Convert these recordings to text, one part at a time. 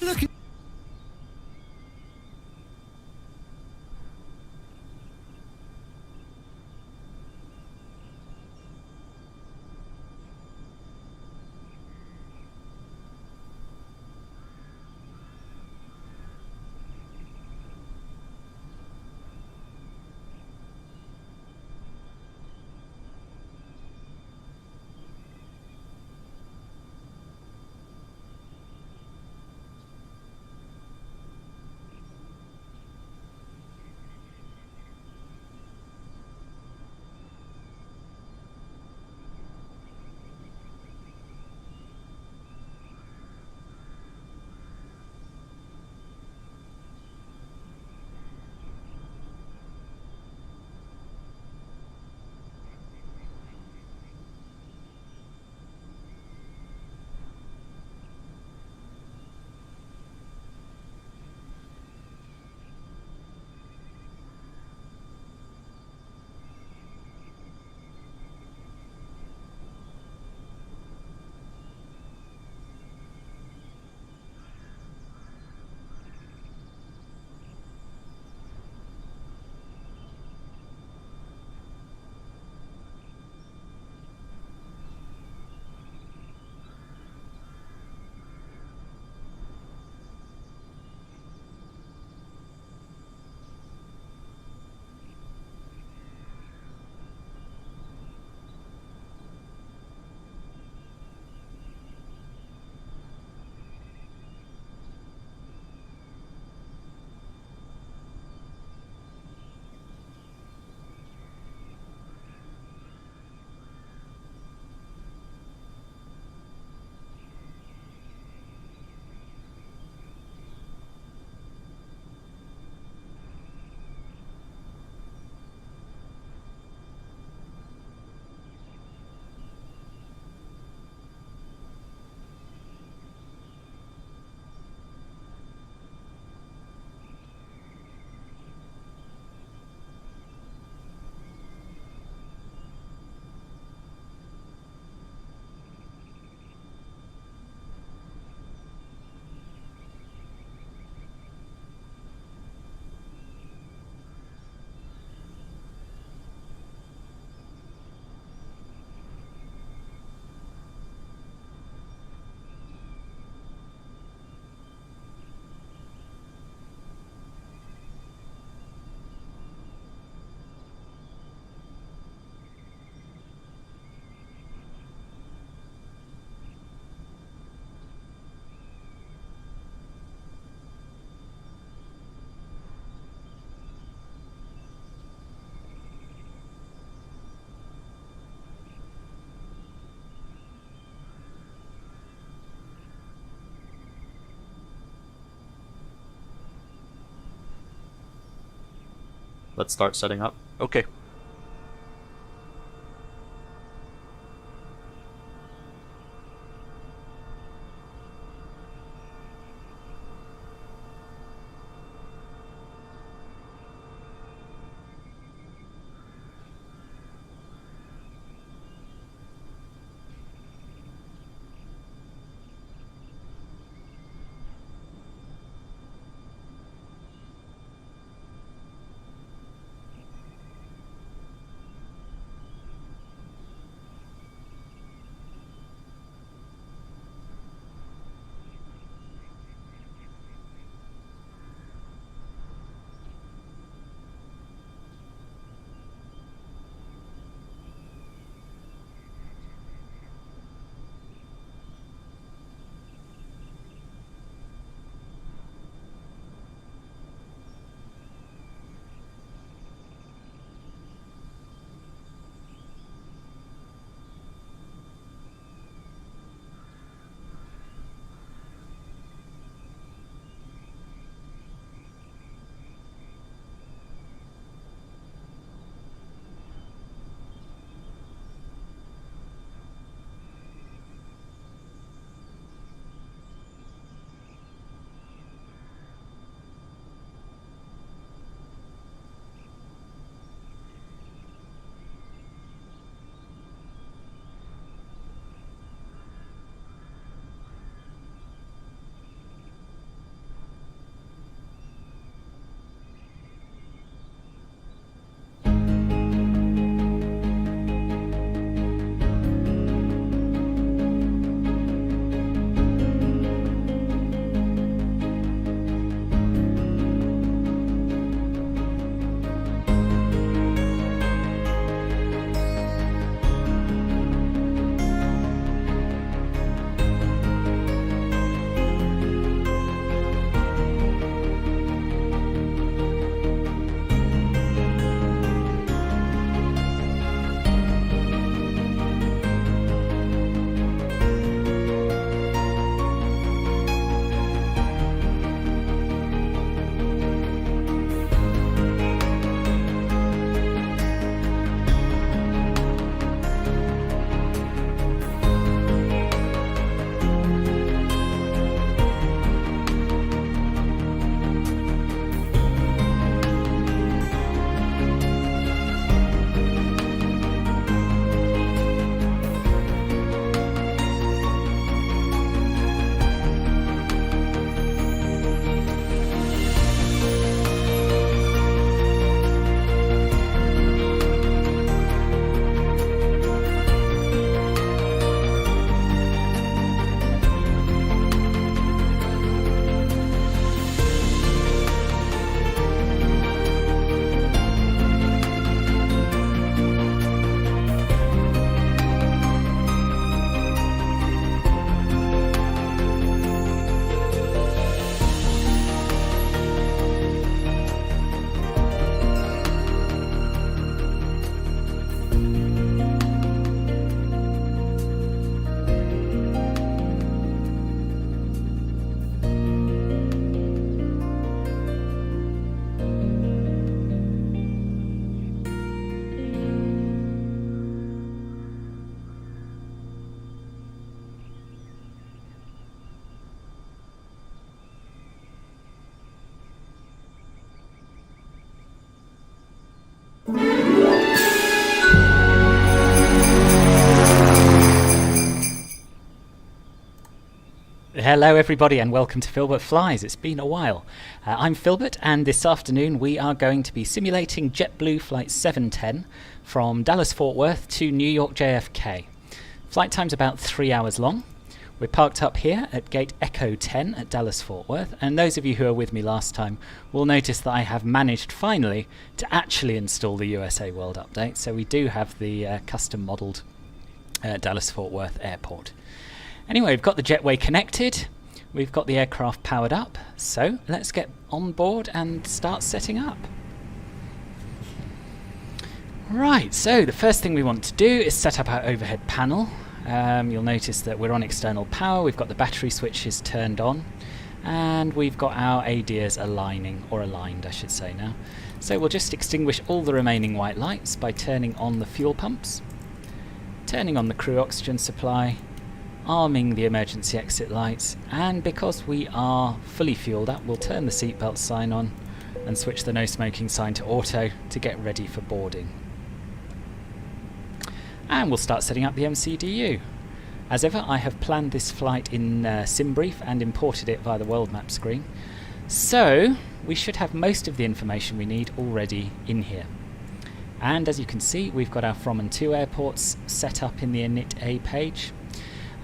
Look. Let's start setting up. Okay. Hello everybody and welcome to Filbert Flies. It's been a while. I'm Filbert and this afternoon we are going to be simulating JetBlue Flight 710 from Dallas-Fort Worth to New York JFK. Flight time's about 3 hours long. We're parked up here at gate Echo 10 at Dallas-Fort Worth, and those of you who were with me last time will notice that I have managed finally to actually install the USA World Update, so we do have the custom modelled Dallas-Fort Worth airport. Anyway, we've got the jetway connected, we've got the aircraft powered up, so let's get on board and start setting up. Right, so the first thing we want to do is set up our overhead panel. You'll notice that we're on external power, we've got the battery switches turned on, and we've got our ADIRs aligned I should say now. So we'll just extinguish all the remaining white lights by turning on the fuel pumps, turning on the crew oxygen supply, arming the emergency exit lights, and because we are fully fueled up, we'll turn the seatbelt sign on and switch the no smoking sign to auto to get ready for boarding. And we'll start setting up the MCDU. As ever, I have planned this flight in SimBrief and imported it via the world map screen, so we should have most of the information we need already in here. And as you can see, we've got our from and to airports set up in the init A page.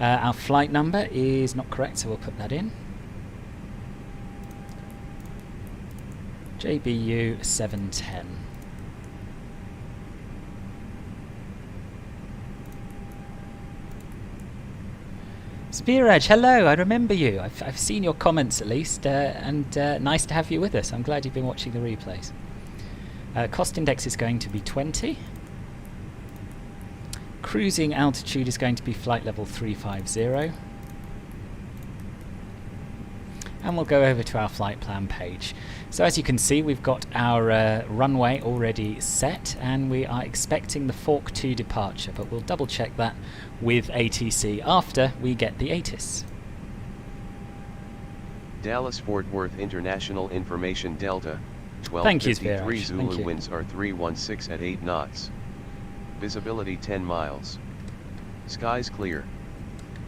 Our flight number is not correct, so we'll put that in. JBU710. Spearage, hello, I remember you. I've seen your comments at least, and nice to have you with us. I'm glad you've been watching the replays. Cost index is going to be 20. Cruising altitude is going to be flight level 350. And we'll go over to our flight plan page. So as you can see, we've got our runway already set, and we are expecting the Fork 2 departure, but we'll double check that with ATC after we get the ATIS. Dallas-Fort Worth International Information Delta, 1253 Zulu winds are 316 at 8 knots. Visibility 10 miles. Skies clear.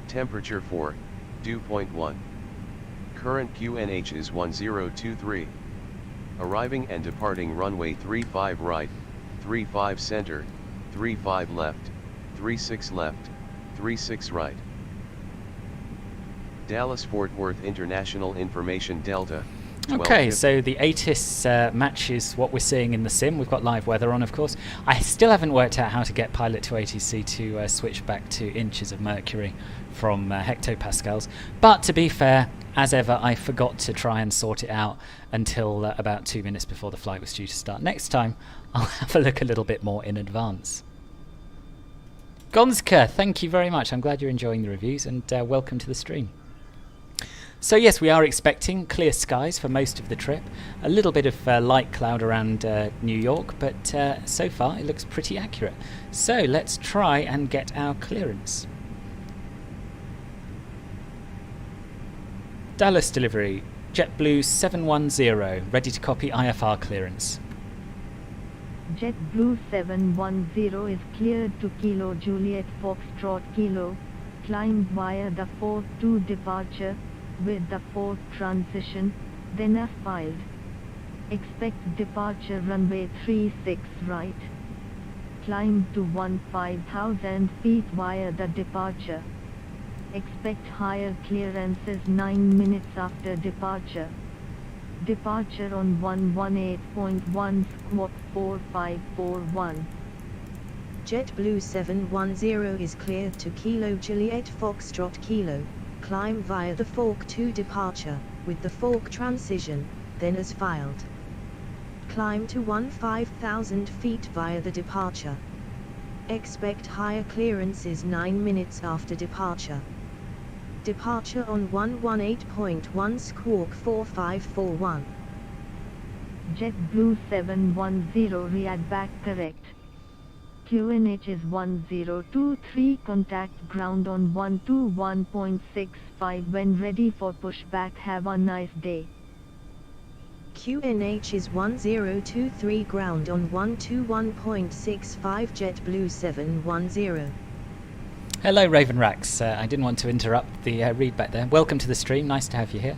Temperature 4, dew point 1. Current QNH is 1023. Arriving and departing runway 35 right, 35 center, 35 left, 36 left, 36 right. Dallas-Fort Worth International Information Delta. Okay, so the ATIS matches what we're seeing in the sim. We've got live weather on, of course. I still haven't worked out how to get pilot to ATC to switch back to inches of mercury from hectopascals. But to be fair, as ever, I forgot to try and sort it out until about 2 minutes before the flight was due to start. Next time, I'll have a look a little bit more in advance. Gonska, thank you very much. I'm glad you're enjoying the reviews, and welcome to the stream. So yes, we are expecting clear skies for most of the trip. A little bit of light cloud around New York, but so far it looks pretty accurate. So let's try and get our clearance. Dallas delivery, JetBlue 710, ready to copy IFR clearance. JetBlue 710 is cleared to Kilo Juliet Foxtrot Kilo, climb via the Fork 2 departure, with the Fork transition, then as filed. Expect departure runway 36 right. Climb to 15,000 feet via the departure. Expect higher clearances 9 minutes after departure. Departure on 118.1 squawk 4541. JetBlue 710 is cleared to Kilo Juliet Foxtrot Kilo. Climb via the Fork 2 departure, with the Fork transition, then as filed. Climb to 15,000 feet via the departure. Expect higher clearances 9 minutes after departure. Departure on 118.1 squawk 4541. JetBlue 710 Riyadh back correct. QNH is 1023, contact ground on 121.65 when ready for pushback. Have a nice day. QNH is 1023, ground on 121.65, JetBlue 710. Hello, Ravenrax. I didn't want to interrupt the read back there. Welcome to the stream. Nice to have you here.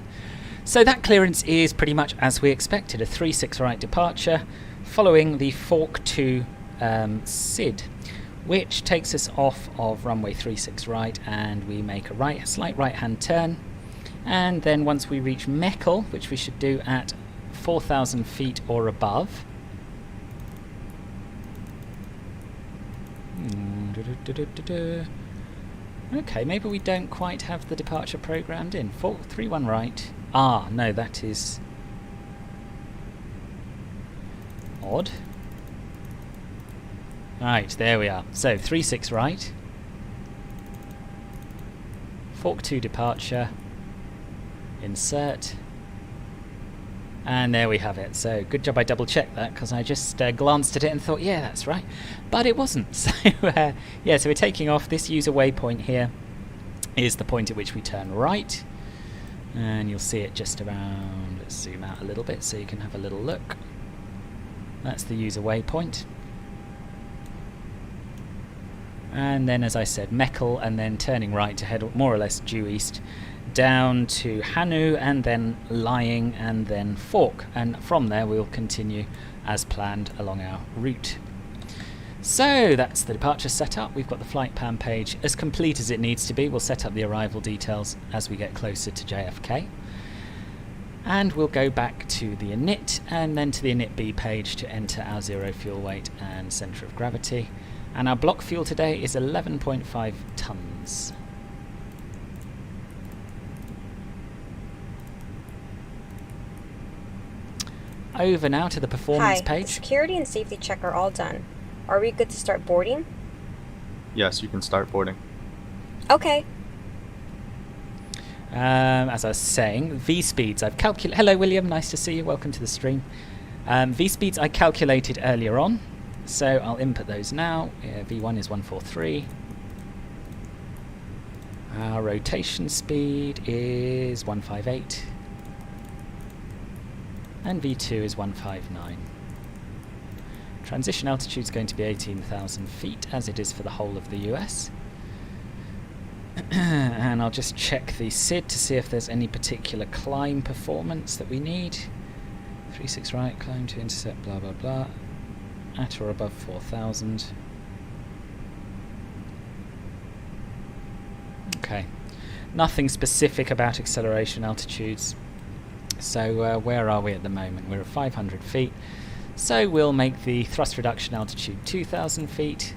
So that clearance is pretty much as we expected, a 36 right departure following the Fork 2 SID, which takes us off of runway 36 right, and we make a slight right-hand turn. And then once we reach Meckel, which we should do at 4,000 feet or above, okay, maybe we don't quite have the departure programmed in. 431 right. Ah, no, that is odd. Right, there we are. So 36 right. Fork 2 departure. Insert. And there we have it. So good job I double checked that, because I just glanced at it and thought, yeah, that's right. But it wasn't. So yeah, so we're taking off. This user waypoint here is the point at which we turn right. And you'll see it just around. Let's zoom out a little bit so you can have a little look. That's the user waypoint. And then, as I said, Meckel, and then turning right to head more or less due east down to Hanu, and then Lying, and then Fork. And from there we'll continue as planned along our route. So that's the departure setup. We've got the flight plan page as complete as it needs to be. We'll set up the arrival details as we get closer to JFK. And we'll go back to the init, and then to the init B page to enter our zero fuel weight and centre of gravity. And our block fuel today is 11.5 tons. Over now to the performance page. The security and safety check are all done. Are we good to start boarding? Yes, you can start boarding. Okay. As I was saying, V-speeds I've calculated. Hello, William. Nice to see you. Welcome to the stream. V-speeds I calculated earlier on, so I'll input those now. V1 is 143. Our rotation speed is 158. And V2 is 159. Transition altitude is going to be 18,000 feet, as it is for the whole of the US. And I'll just check the SID to see if there's any particular climb performance that we need. 36 right, climb to intercept, blah blah blah. At or above 4,000. Okay. Nothing specific about acceleration altitudes. So where are we at the moment? We're at 500 feet. So we'll make the thrust reduction altitude 2,000 feet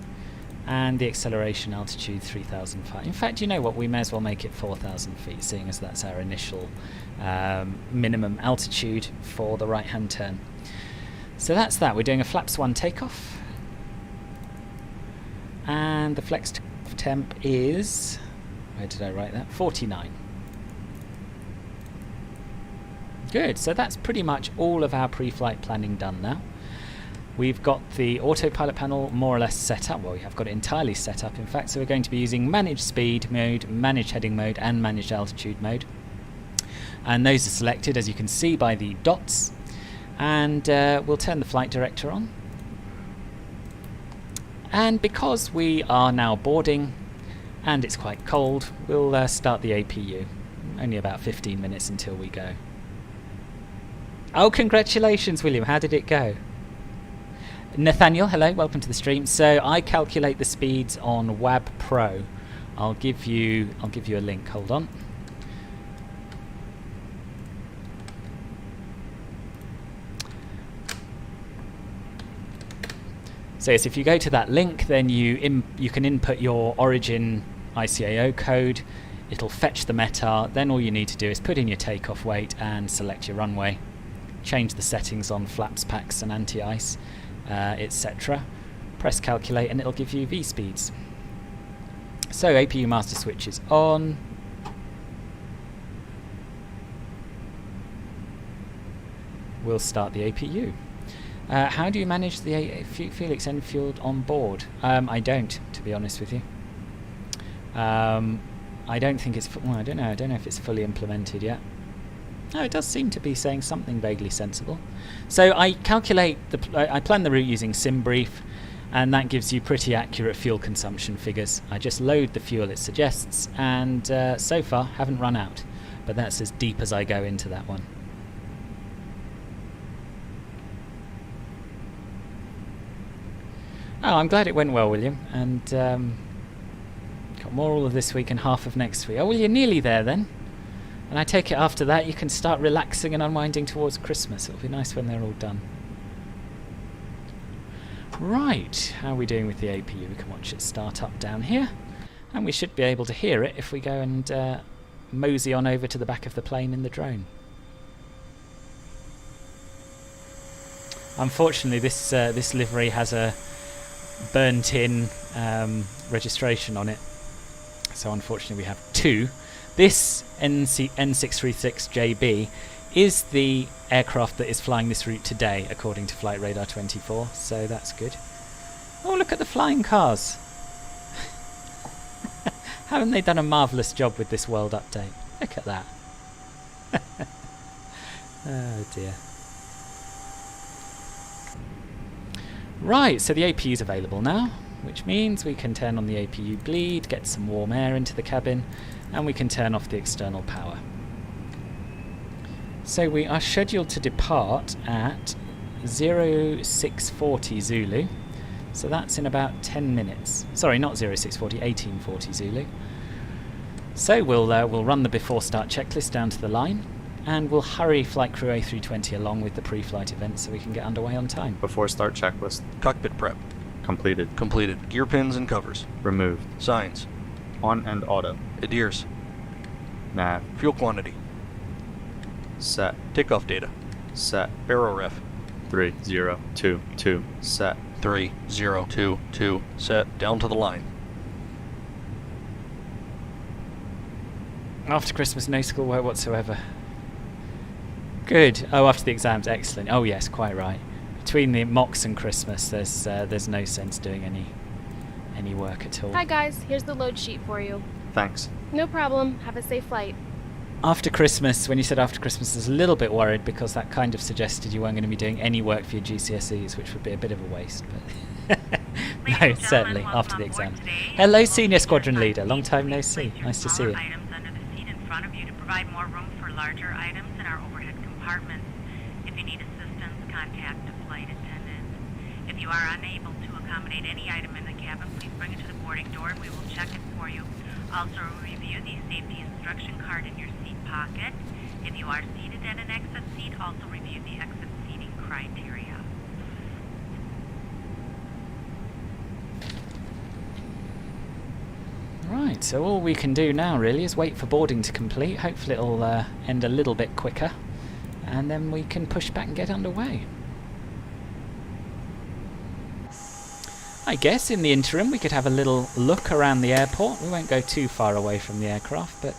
and the acceleration altitude 3,005. In fact, you know what? We may as well make it 4,000 feet, seeing as that's our initial minimum altitude for the right-hand turn. So that's that. We're doing a flaps 1 takeoff. And the flex temp is... where did I write that? 49. Good, so that's pretty much all of our pre-flight planning done now. We've got the autopilot panel more or less set up. Well, we have got it entirely set up, in fact, so we're going to be using managed speed mode, managed heading mode, and managed altitude mode. And those are selected, as you can see, by the dots. And we'll turn the flight director on. And because we are now boarding, and it's quite cold, we'll start the APU. Only about 15 minutes until we go. Oh, congratulations, William. How did it go? Nathaniel, hello. Welcome to the stream. So I calculate the speeds on WAB Pro. I'll give you a link. Hold on. So yes, if you go to that link, then you can input your origin ICAO code. It'll fetch the METAR. Then all you need to do is put in your takeoff weight and select your runway. Change the settings on flaps, packs and anti-ice, etc. Press calculate and it'll give you V-speeds. So APU master switch is on. We'll start the APU. How do you manage the Felix Enfield on board? I don't, to be honest with you. I don't think it's... well, I don't know if it's fully implemented yet. No, it does seem to be saying something vaguely sensible. So I calculate I plan the route using SimBrief, and that gives you pretty accurate fuel consumption figures. I just load the fuel it suggests, and so far haven't run out, but that's as deep as I go into that one. Oh, I'm glad it went well, William, and got more all of this week and half of next week. Oh, well, you're nearly there then. And I take it after that you can start relaxing and unwinding towards Christmas. It'll be nice when they're all done. Right, how are we doing with the APU? We can watch it start up down here, and we should be able to hear it if we go and mosey on over to the back of the plane in the drone. Unfortunately, this livery has a burnt-in registration on it, so unfortunately we have two. This N636JB is the aircraft that is flying this route today, according to Flight Radar 24, so that's good. Oh, look at the flying cars. Haven't they done a marvellous job with this world update? Look at that. Oh dear. Right, so the APU is available now, which means we can turn on the APU bleed, get some warm air into the cabin, and we can turn off the external power. So we are scheduled to depart at 0640 Zulu, so that's in about 10 minutes. Sorry, not 0640, 1840 Zulu. So we'll run the before start checklist down to the line, and we'll hurry flight crew A320 along with the pre-flight event so we can get underway on time. Before start checklist. Cockpit prep. Completed. Completed. Gear pins and covers. Removed. Signs. On and auto. Adheres. Nav. Fuel quantity. Set. Takeoff data. Set. Baro ref. 3022. Set. 3022. Set. Down to the line. After Christmas, no schoolwork whatsoever. Good. Oh, after the exams, excellent. Oh yes, quite right. Between the mocks and Christmas, there's no sense doing any work at all. Hi guys, here's the load sheet for you. Thanks. No problem. Have a safe flight. After Christmas, when you said after Christmas, I was a little bit worried because that kind of suggested you weren't going to be doing any work for your GCSEs, which would be a bit of a waste. But no, certainly after the exams. Hello, Senior Squadron Leader. Long time no see. Nice to see you. Items under the seat in front of you to provide more room for larger items in our overhead compartments. If you need assistance, contact a flight attendant. If you are unable to accommodate any item in the cabin, please bring it to the boarding door and we will check it for you. Also, review the safety instruction card in your seat pocket. If you are seated at an exit seat, also review the exit seating criteria. Right, so all we can do now really is wait for boarding to complete. Hopefully it'll end a little bit quicker, and then we can push back and get underway. I guess in the interim we could have a little look around the airport. We won't go too far away from the aircraft, but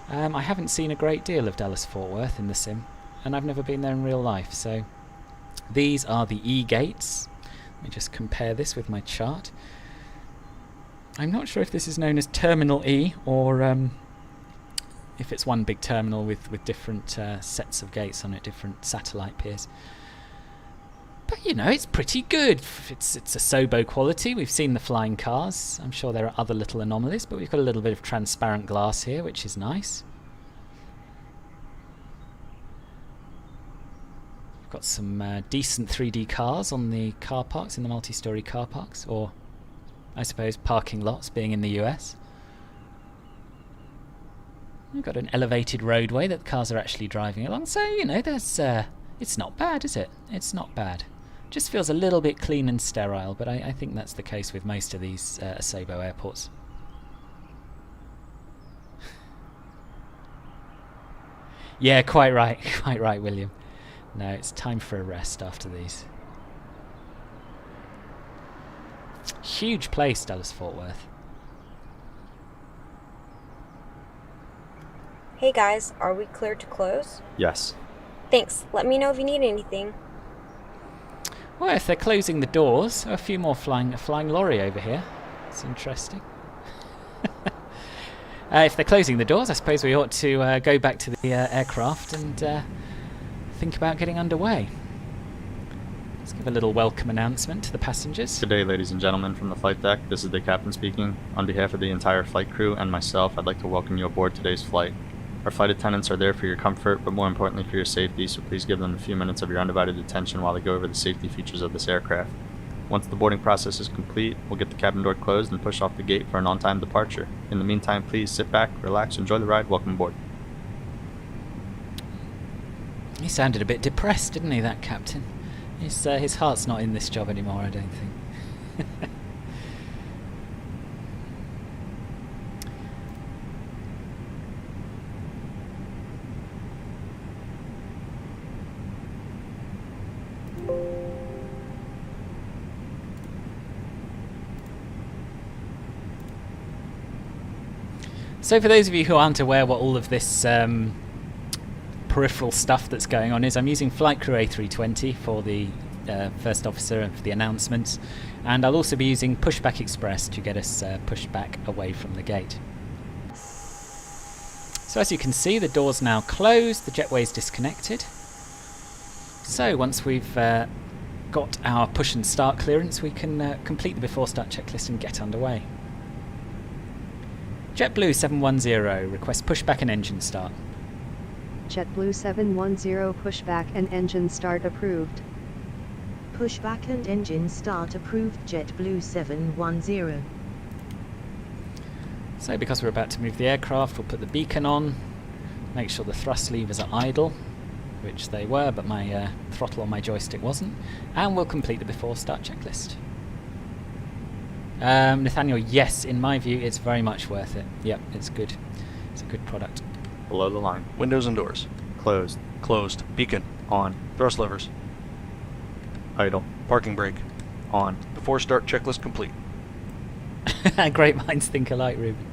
I haven't seen a great deal of Dallas-Fort Worth in the sim, and I've never been there in real life. So these are the E gates. Let me just compare this with my chart. I'm not sure if this is known as Terminal E or if it's one big terminal with different sets of gates on it, different satellite piers. But you know, it's pretty good. It's a SOBO quality. We've seen the flying cars. I'm sure there are other little anomalies, but we've got a little bit of transparent glass here, which is nice. We've got some decent 3D cars on the car parks, in the multi-story car parks, or I suppose parking lots, being in the US. We've got an elevated roadway that the cars are actually driving along, so you know, there's it's not bad, is it? It's not bad. Just feels a little bit clean and sterile, but I think that's the case with most of these SOBO airports. Yeah, quite right, William. No, it's time for a rest after these. Huge place, Dallas-Fort Worth. Hey guys, are we clear to close? Yes. Thanks. Let me know if you need anything. Well, if they're closing the doors, a few more a flying lorry over here. It's interesting. If they're closing the doors, I suppose we ought to go back to the aircraft and think about getting underway. Let's give a little welcome announcement to the passengers. Good day, ladies and gentlemen from the flight deck. This is the captain speaking. On behalf of the entire flight crew and myself, I'd like to welcome you aboard today's flight. Our flight attendants are there for your comfort, but more importantly for your safety, so please give them a few minutes of your undivided attention while they go over the safety features of this aircraft. Once the boarding process is complete, we'll get the cabin door closed and push off the gate for an on-time departure. In the meantime, please sit back, relax, enjoy the ride. Welcome aboard. He sounded a bit depressed, didn't he, that captain? His heart's not in this job anymore, I don't think. So for those of you who aren't aware what all of this peripheral stuff that's going on is, I'm using Flight Crew A320 for the first officer and for the announcements, and I'll also be using Pushback Express to get us pushed back away from the gate. So as you can see, the door's now closed, the jetway's disconnected. So once we've got our push and start clearance, we can complete the before start checklist and get underway. JetBlue 710 requests pushback and engine start. JetBlue 710 pushback and engine start approved. Pushback and engine start approved. JetBlue 710. So because we're about to move the aircraft, we'll put the beacon on, make sure the thrust levers are idle, which they were, but my throttle on my joystick wasn't, and we'll complete the before start checklist. Nathaniel, yes, in my view, it's very much worth it. Yep, it's good. It's a good product. Below the line. Windows and doors. Closed. Closed. Beacon. On. Thrust levers. Idle. Parking brake. On. Before start checklist complete. Great minds think alike, Ruben.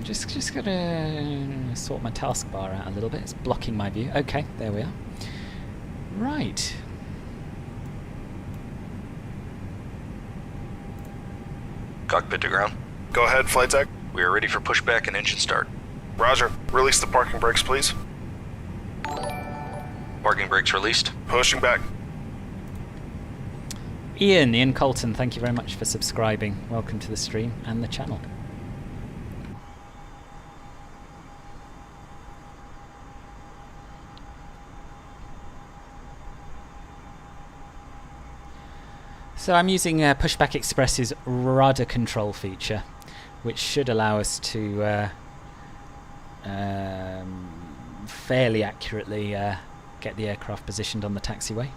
Just gonna sort my taskbar out a little bit. It's blocking my view. Okay, there we are. Right. Cockpit to ground. Go ahead, flight deck. We are ready for pushback and engine start. Roger. Release the parking brakes, please. Parking brakes released. Pushing back. Ian Colton, thank you very much for subscribing. Welcome to the stream and the channel. So I'm using Pushback Express's rudder control feature, which should allow us to fairly accurately get the aircraft positioned on the taxiway.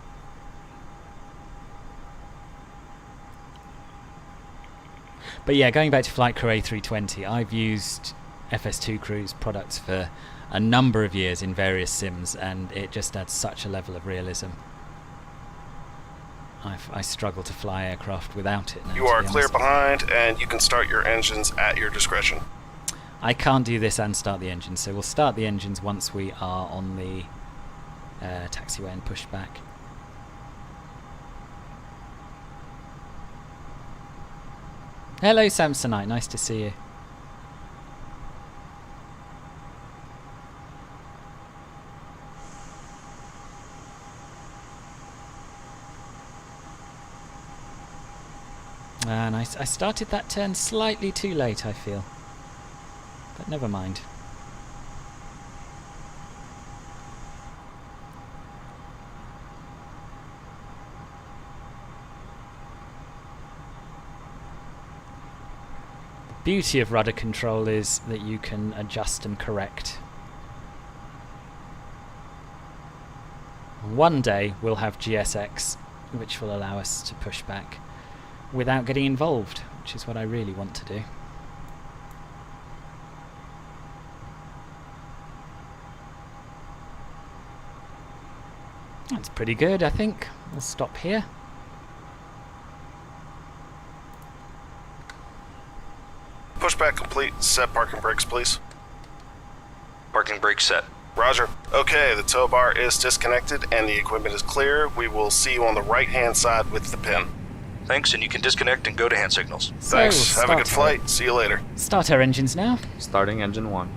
But yeah, going back to Flight Crew A320, I've used FS2 Crew's products for a number of years in various sims, and it just adds such a level of realism. I struggle to fly aircraft without it now. You are clear behind, and you can start your engines at your discretion. I can't do this and start the engines, so we'll start the engines once we are on the taxiway and push back. Hello Samsonite, nice to see you. And I started that turn slightly too late, I feel. But never mind. The beauty of rudder control is that you can adjust and correct. One day we'll have GSX, which will allow us to push back without getting involved, which is what I really want to do. That's pretty good, I think. We'll stop here. Pushback complete. Set parking brakes, please. Parking brake set. Roger. Okay, the tow bar is disconnected and the equipment is clear. We will see you on the right-hand side with the pin. Thanks, and you can disconnect and go to hand signals. So Thanks. Have a good flight. See you later. Start our engines now. Starting engine 1.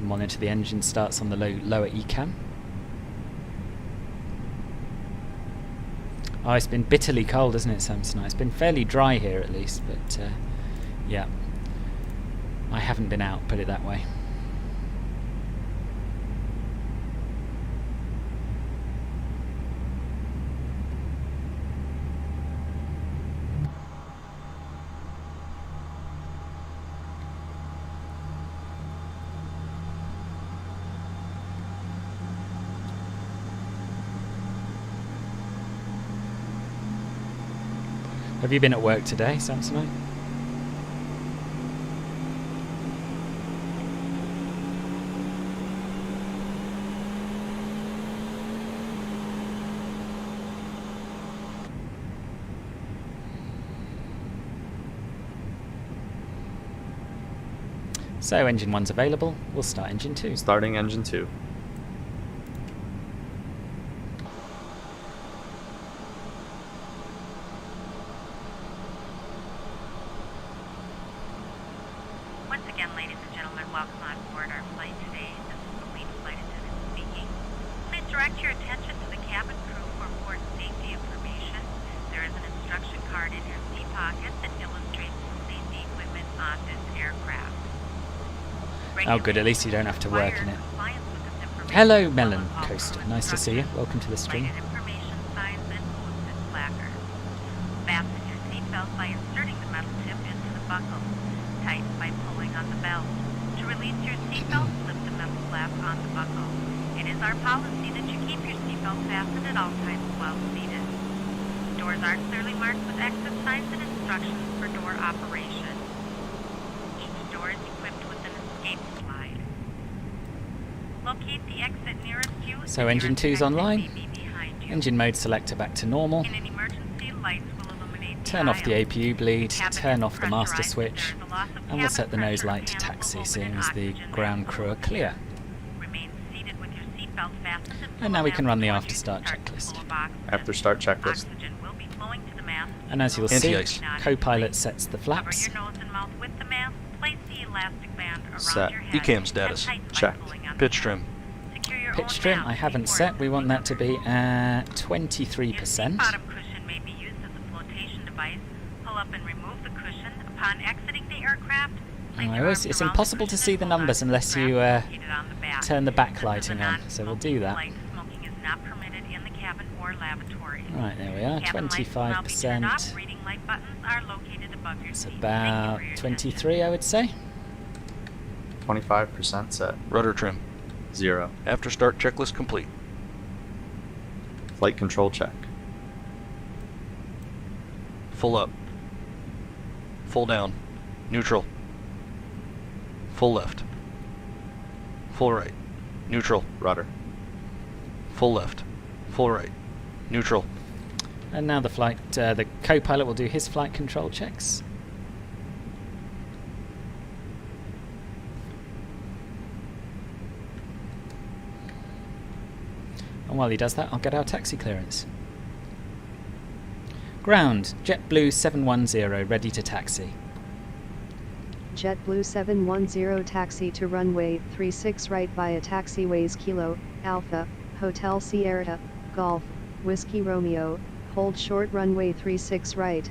Monitor the engine starts on the lower ECAM. Oh, it's been bitterly cold, isn't it, Samsonite? It's been fairly dry here at least, but yeah. I haven't been out, put it that way. Have you been at work today, Samsonite? So engine 1's available, we'll start engine 2. Starting engine 2. Once again, ladies and gentlemen, welcome on board our flight today. This is the lead flight attendant speaking. Please direct your attention to the cabin crew for important safety information. There is an instruction card in your seat pocket that illustrates the safety equipment on this aircraft. Oh good, at least you don't have to work in it. Hello Melon Coaster, nice to see you. Welcome to the stream. Information signs and posted placards. Fasten your seatbelt by inserting the metal tip into the buckle. Tighten by pulling on the belt. To release your seatbelt, slip the metal flap on the buckle. It is our policy that you keep your seatbelt fastened at all times while seated. Doors are clearly marked with exit signs and instructions for door operation. Each door is equipped with an escape slide. Locate the exit nearest you. So engine 2's online. Engine mode selector back to normal. In an emergency, lights will illuminate Turn off the APU bleed, turn off the master switch, and we'll set the nose light to taxi, seeing as the ground crew are clear. And now we can run the after start checklist. After start checklist. And as you'll see, co-pilot sets the flaps. Set. ECAM status. Checked. Pitch trim. Pitch trim I haven't set, we want that to be at 23%. Bottom cushion may be used as a flotation device. Pull up and remove the cushion. Upon exiting the aircraft, It's impossible to see the numbers unless you turn the backlighting on, so we'll do that. Smoking is not permitted in the cabin or lavatory. Right, there we are, 25%. Reading light buttons are located above your It's seat. about 23, I would say. 25% set. Rudder trim. 0. After start checklist complete. Flight control check. Full up. Full down. Neutral. Full left. Full right. Neutral. Rudder. Full left. Full right. Neutral. And now the co-pilot will do his flight control checks. And while he does that, I'll get our taxi clearance. Ground, JetBlue 710, ready to taxi. JetBlue 710 taxi to runway 36 right via taxiways Kilo, Alpha, Hotel Sierra, Golf, Whiskey Romeo, hold short runway 36 right.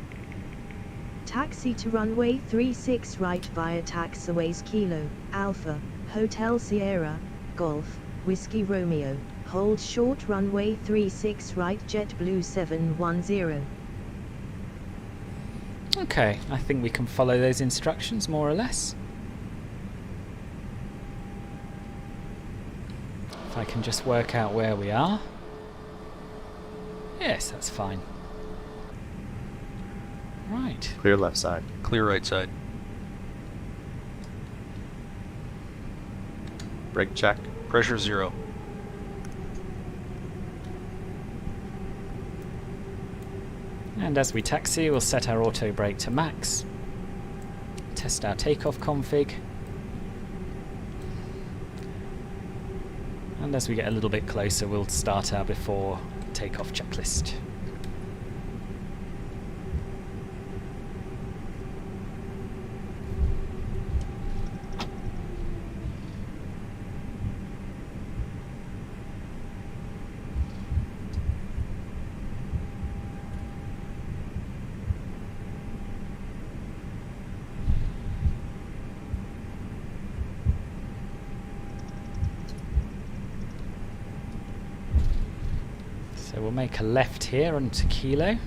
Taxi to runway 36 right via taxiways Kilo, Alpha, Hotel Sierra, Golf, Whiskey Romeo, hold short runway 36 right JetBlue 710. Okay, I think we can follow those instructions more or less. If I can just work out where we are. Yes, that's fine. Right. Clear left side. Clear right side. Brake check. Pressure 0. And as we taxi, we'll set our auto brake to max. Test our takeoff config. And as we get a little bit closer, we'll start our before takeoff checklist. So we'll make a left here onto Kilo.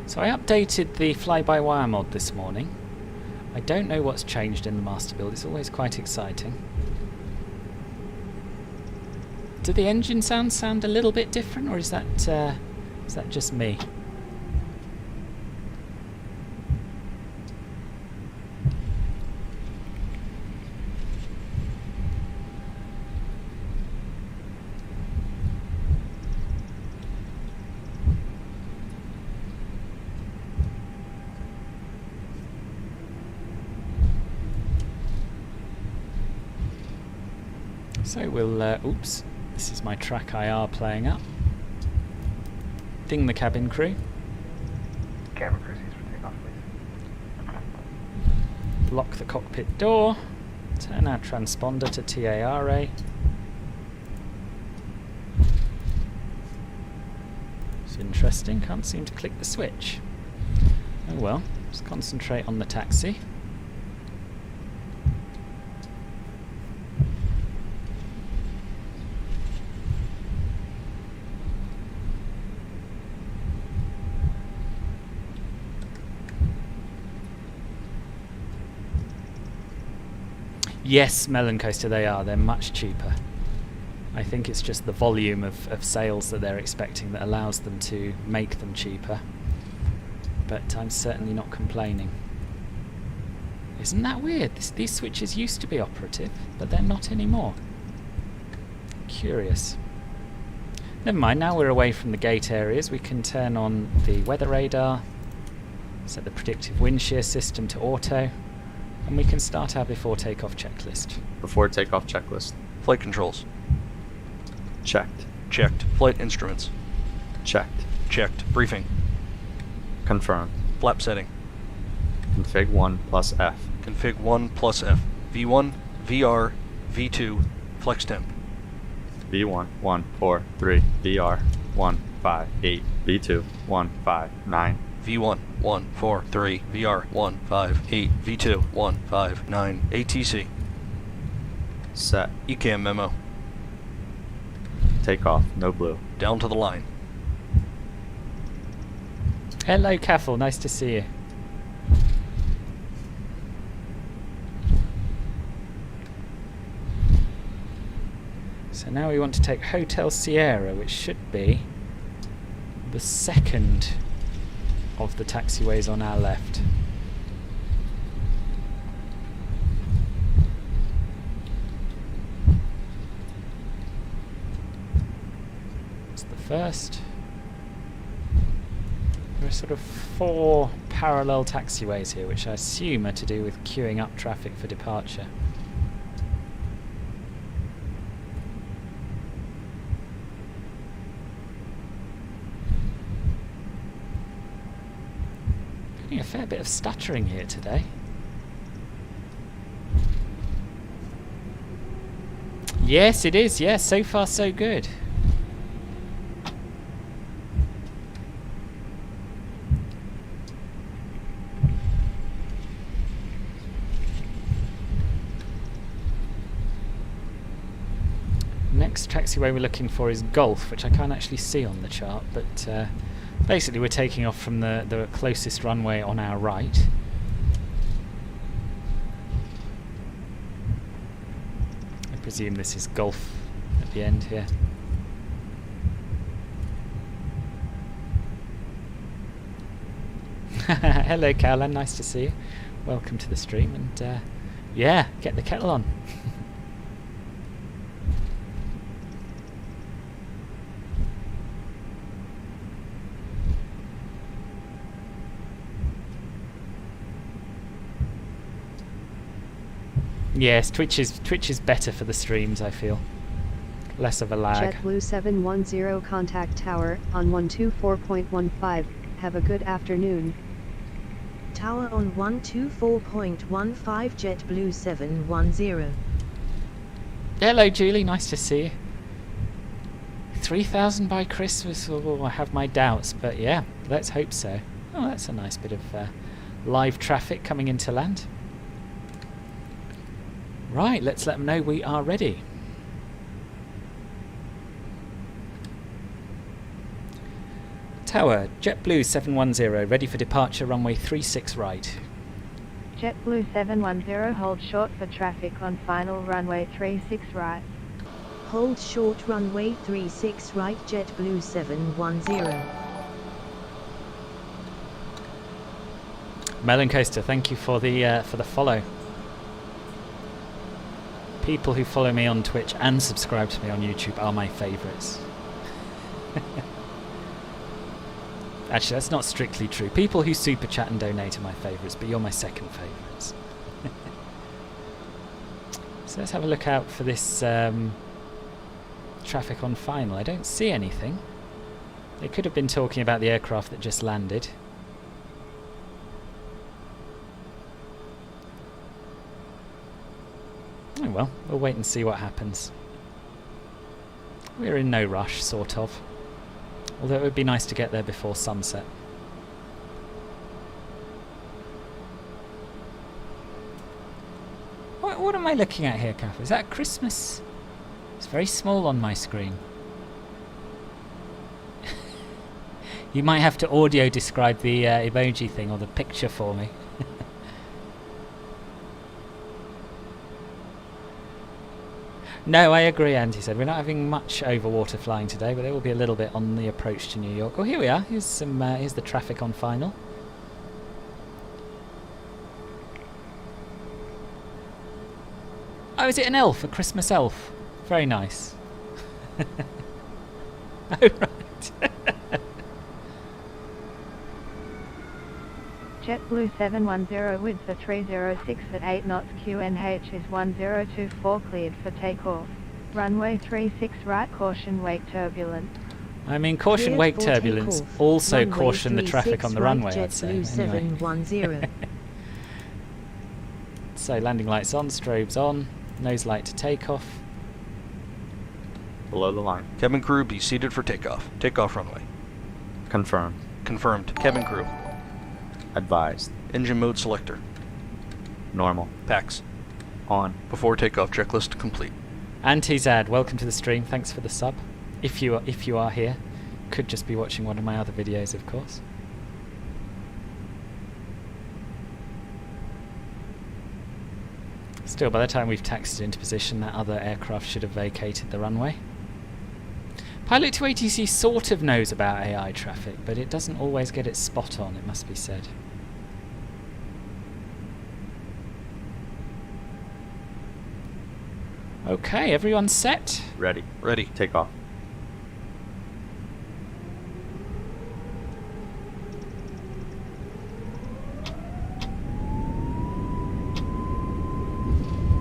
So I updated the fly-by-wire mod this morning. I don't know what's changed in the master build. It's always quite exciting. Do the engine sounds sound a little bit different, or is that just me? So we'll, oops, this is my track IR playing up. Ding the cabin crew. Cabin crew seats for takeoff, please. Lock the cockpit door. Turn our transponder to TARA. It's interesting, can't seem to click the switch. Oh well, let's concentrate on the taxi. Yes, Melon Coaster, they are. They're much cheaper. I think it's just the volume of sales that they're expecting that allows them to make them cheaper. But I'm certainly not complaining. Isn't that weird? These switches used to be operative, but they're not anymore. Curious. Never mind, now we're away from the gate areas, we can turn on the weather radar, set the predictive wind shear system to auto, and we can start our before takeoff checklist. Before takeoff checklist. Flight controls. Checked. Checked. Flight instruments. Checked. Checked. Briefing. Confirmed. Flap setting. Config 1 plus F. Config 1 plus F. V1, VR, V2, flex temp. V1 143, VR 158, V2 159. V1 143, VR 158, V2 159, ATC. Set. ECAM memo. Takeoff, no blue. Down to the line. Hello, Caffel, nice to see you. So now we want to take Hotel Sierra, which should be the second of the taxiways on our left. It's the first. There are sort of 4 parallel taxiways here, which I assume are to do with queuing up traffic for departure. Getting a fair bit of stuttering here today. Yes, it is. Yes, so far so good. Next taxiway we're looking for is Golf, which I can't actually see on the chart, but basically we're taking off from the closest runway on our right. I presume this is Golf at the end here. Hello Caroline, nice to see you. Welcome to the stream, and yeah, get the kettle on. Yes, Twitch is better for the streams, I feel. Less of a lag. JetBlue 710 contact tower on 124.15. Have a good afternoon. Tower on 124.15 JetBlue 710. Hello, Julie. Nice to see you. 3,000 by Christmas. Oh, I have my doubts, but yeah, let's hope so. Oh, that's a nice bit of live traffic coming into land. Right, let's let them know we are ready. Tower, JetBlue 710, ready for departure, runway 36 right. JetBlue 710, hold short for traffic on final runway 36 right. Hold short runway 36 right JetBlue 710. Melon Coaster, thank you for the follow. People who follow me on Twitch and subscribe to me on YouTube are my favourites. Actually, that's not strictly true. People who super chat and donate are my favourites, but you're my second favourites. So let's have a look out for this traffic on final. I don't see anything. They could have been talking about the aircraft that just landed. Oh well, we'll wait and see what happens. We're in no rush, sort of. Although it would be nice to get there before sunset. What am I looking at here, Kath? Is that Christmas? It's very small on my screen. You might have to audio describe the emoji thing or the picture for me. No, I agree, Andy said. We're not having much over water flying today, but there will be a little bit on the approach to New York. Oh, here we are. Here's some. Here's the traffic on final. Oh, is it an elf? A Christmas elf? Very nice. Oh, right. JetBlue 710 width for 306 at 8 knots. QNH is 1024, cleared for takeoff. Runway 36 right, caution wake turbulent. I mean, caution wake turbulence. Also runway caution the traffic on the right runway, I'd say. Anyway. So landing lights on, strobes on, nose light to takeoff. Below the line. Cabin crew, be seated for takeoff. Takeoff runway. Confirmed. Confirmed. Cabin crew. Advised. Engine mode selector. Normal. PAX. On. Before takeoff checklist complete. Antizad, welcome to the stream. Thanks for the sub. If you are here, could just be watching one of my other videos, of course. Still, by the time we've taxied into position, that other aircraft should have vacated the runway. Pilot 2ATC sort of knows about AI traffic, but it doesn't always get it spot on, it must be said. Okay, everyone set? Ready. Ready. Take off.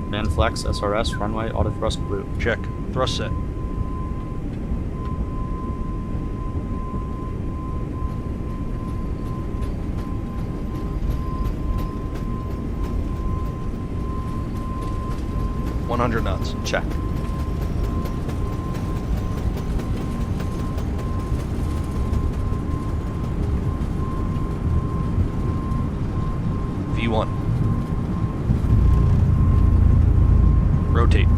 Man flex, SRS, runway, auto thrust blue. Check. Thrust set. .100 knots. Check. V1. Rotate.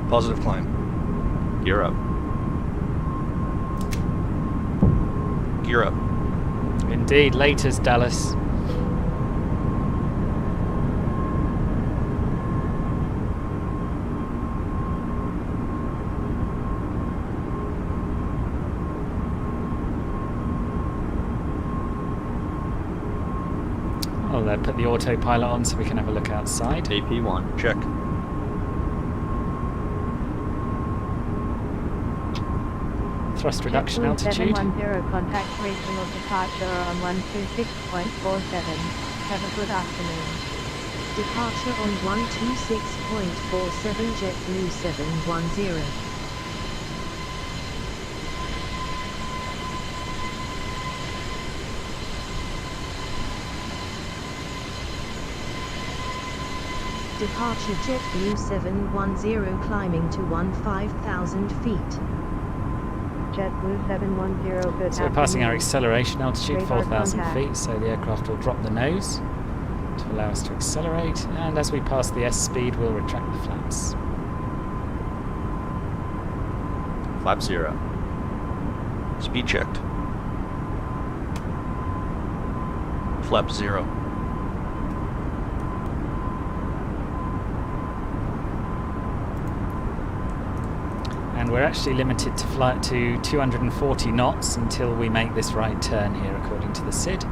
Positive climb. Gear up. Gear up. Indeed, laters, Dallas. I'll put the autopilot on so we can have a look outside. AP1. Check. thrust reduction JetBlue altitude. 710, contact regional departure on 126.47. Have a good afternoon. Departure on 126.47 JetBlue 710. Departure JetBlue 710 climbing to 15,000 feet. JetBlue 710, good So we're passing our afternoon. acceleration altitude, Radar 4,000 contact. feet, so the aircraft will drop the nose to allow us to accelerate, and as we pass the S speed, we'll retract the flaps. Flap 0. Speed checked. Flap 0. And we're actually limited to flight to 240 knots until we make this right turn here, according to the SID.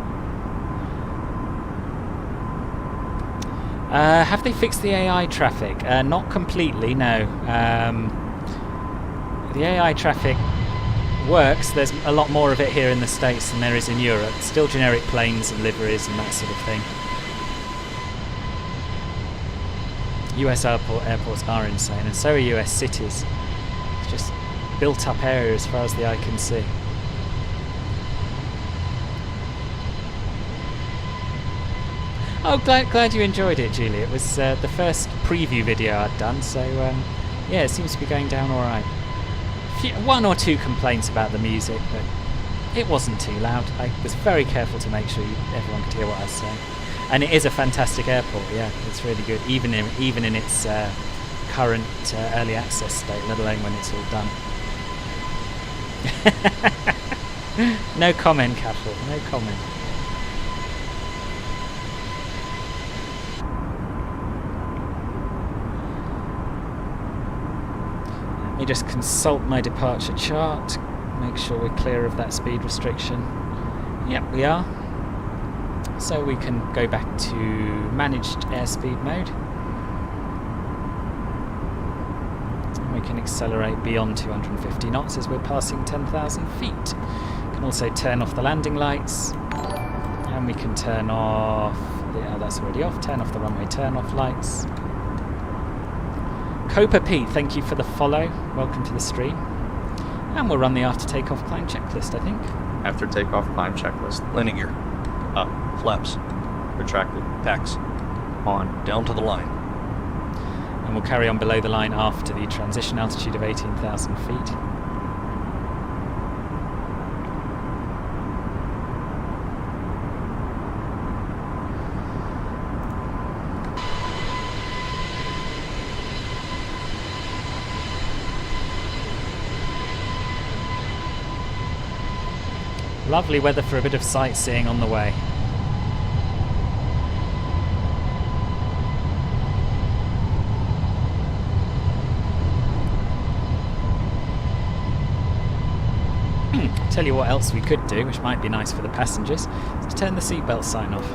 Have they fixed the AI traffic? Not completely, no. The AI traffic works. There's a lot more of it here in the States than there is in Europe. Still generic planes and liveries and that sort of thing. US airports are insane, and so are US cities. It's just built up area as far as the eye can see. Oh, glad you enjoyed it, Julie. It was the first preview video I'd done, so yeah, it seems to be going down all right. One or two complaints about the music, but it wasn't too loud. I was very careful to make sure everyone could hear what I was saying. And it is a fantastic airport. Yeah, it's really good, even in its current early access state, let alone when it's all done. No comment, Cathal. No comment. Let me just consult my departure chart, make sure we're clear of that speed restriction. Yep, we are. So we can go back to managed airspeed mode. And we can accelerate beyond 250 knots as we're passing 10,000 feet. We can also turn off the landing lights. And we can turn off, yeah, that's already off, turn off the runway turn off lights. Copa Pete, thank you for the follow. Welcome to the stream. And we'll run the after takeoff climb checklist, I think. After takeoff climb checklist. Landing gear. Up. Flaps. Retracted. Packs. On. Down to the line. And we'll carry on below the line after the transition altitude of 18,000 feet. Lovely weather for a bit of sightseeing on the way. Tell you what else we could do, which might be nice for the passengers, is turn the seatbelt sign off.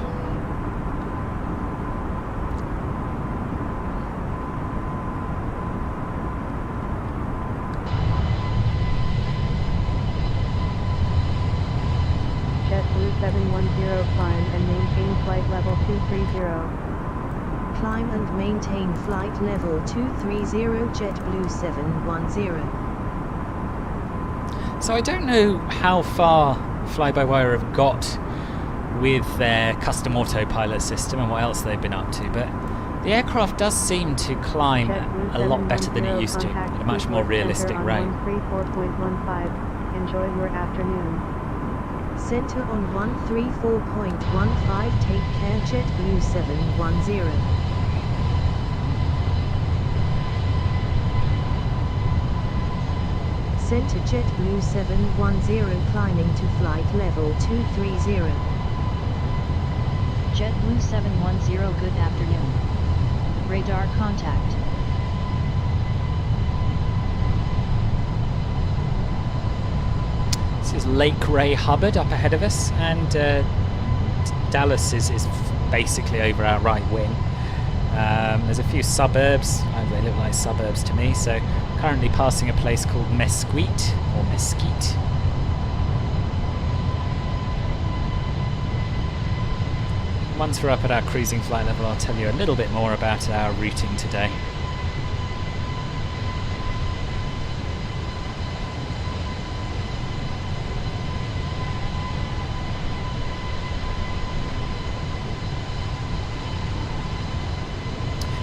JetBlue 710, climb and maintain flight level 230. Climb and maintain flight level 230 JetBlue 710. So I don't know how far Fly-by-Wire have got with their custom autopilot system and what else they've been up to, but the aircraft does seem to climb a lot better than it used to, at a much more realistic rate. 134.15. Enjoy your afternoon. Center on 134.15. Take care JetBlue 710. Center JetBlue 710 climbing to flight level 230. JetBlue 710, good afternoon. Radar contact. This is Lake Ray Hubbard up ahead of us, and Dallas is basically over our right wing. There's a few suburbs. They look like suburbs to me. So currently passing a place called Mesquite or Mesquite. Once we're up at our cruising flight level, I'll tell you a little bit more about our routing today.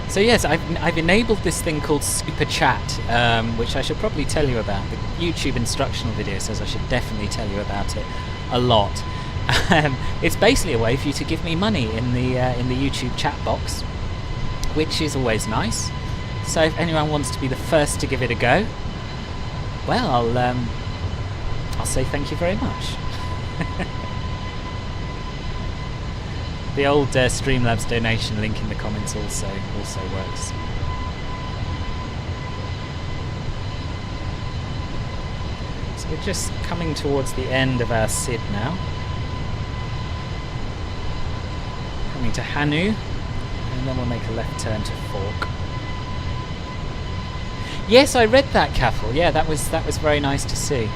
So yes, I've enabled this thing called Super Chat, which I should probably tell you about. The YouTube instructional video says I should definitely tell you about it a lot. It's basically a way for you to give me money in the YouTube chat box, which is always nice. So if anyone wants to be the first to give it a go, well, I'll say thank you very much. The old Streamlabs donation link in the comments also works. So we're just coming towards the end of our SID now. Coming to Hanu, and then we'll make a left turn to Fork. Yes, I read that, Caffel. Yeah, that was very nice to see.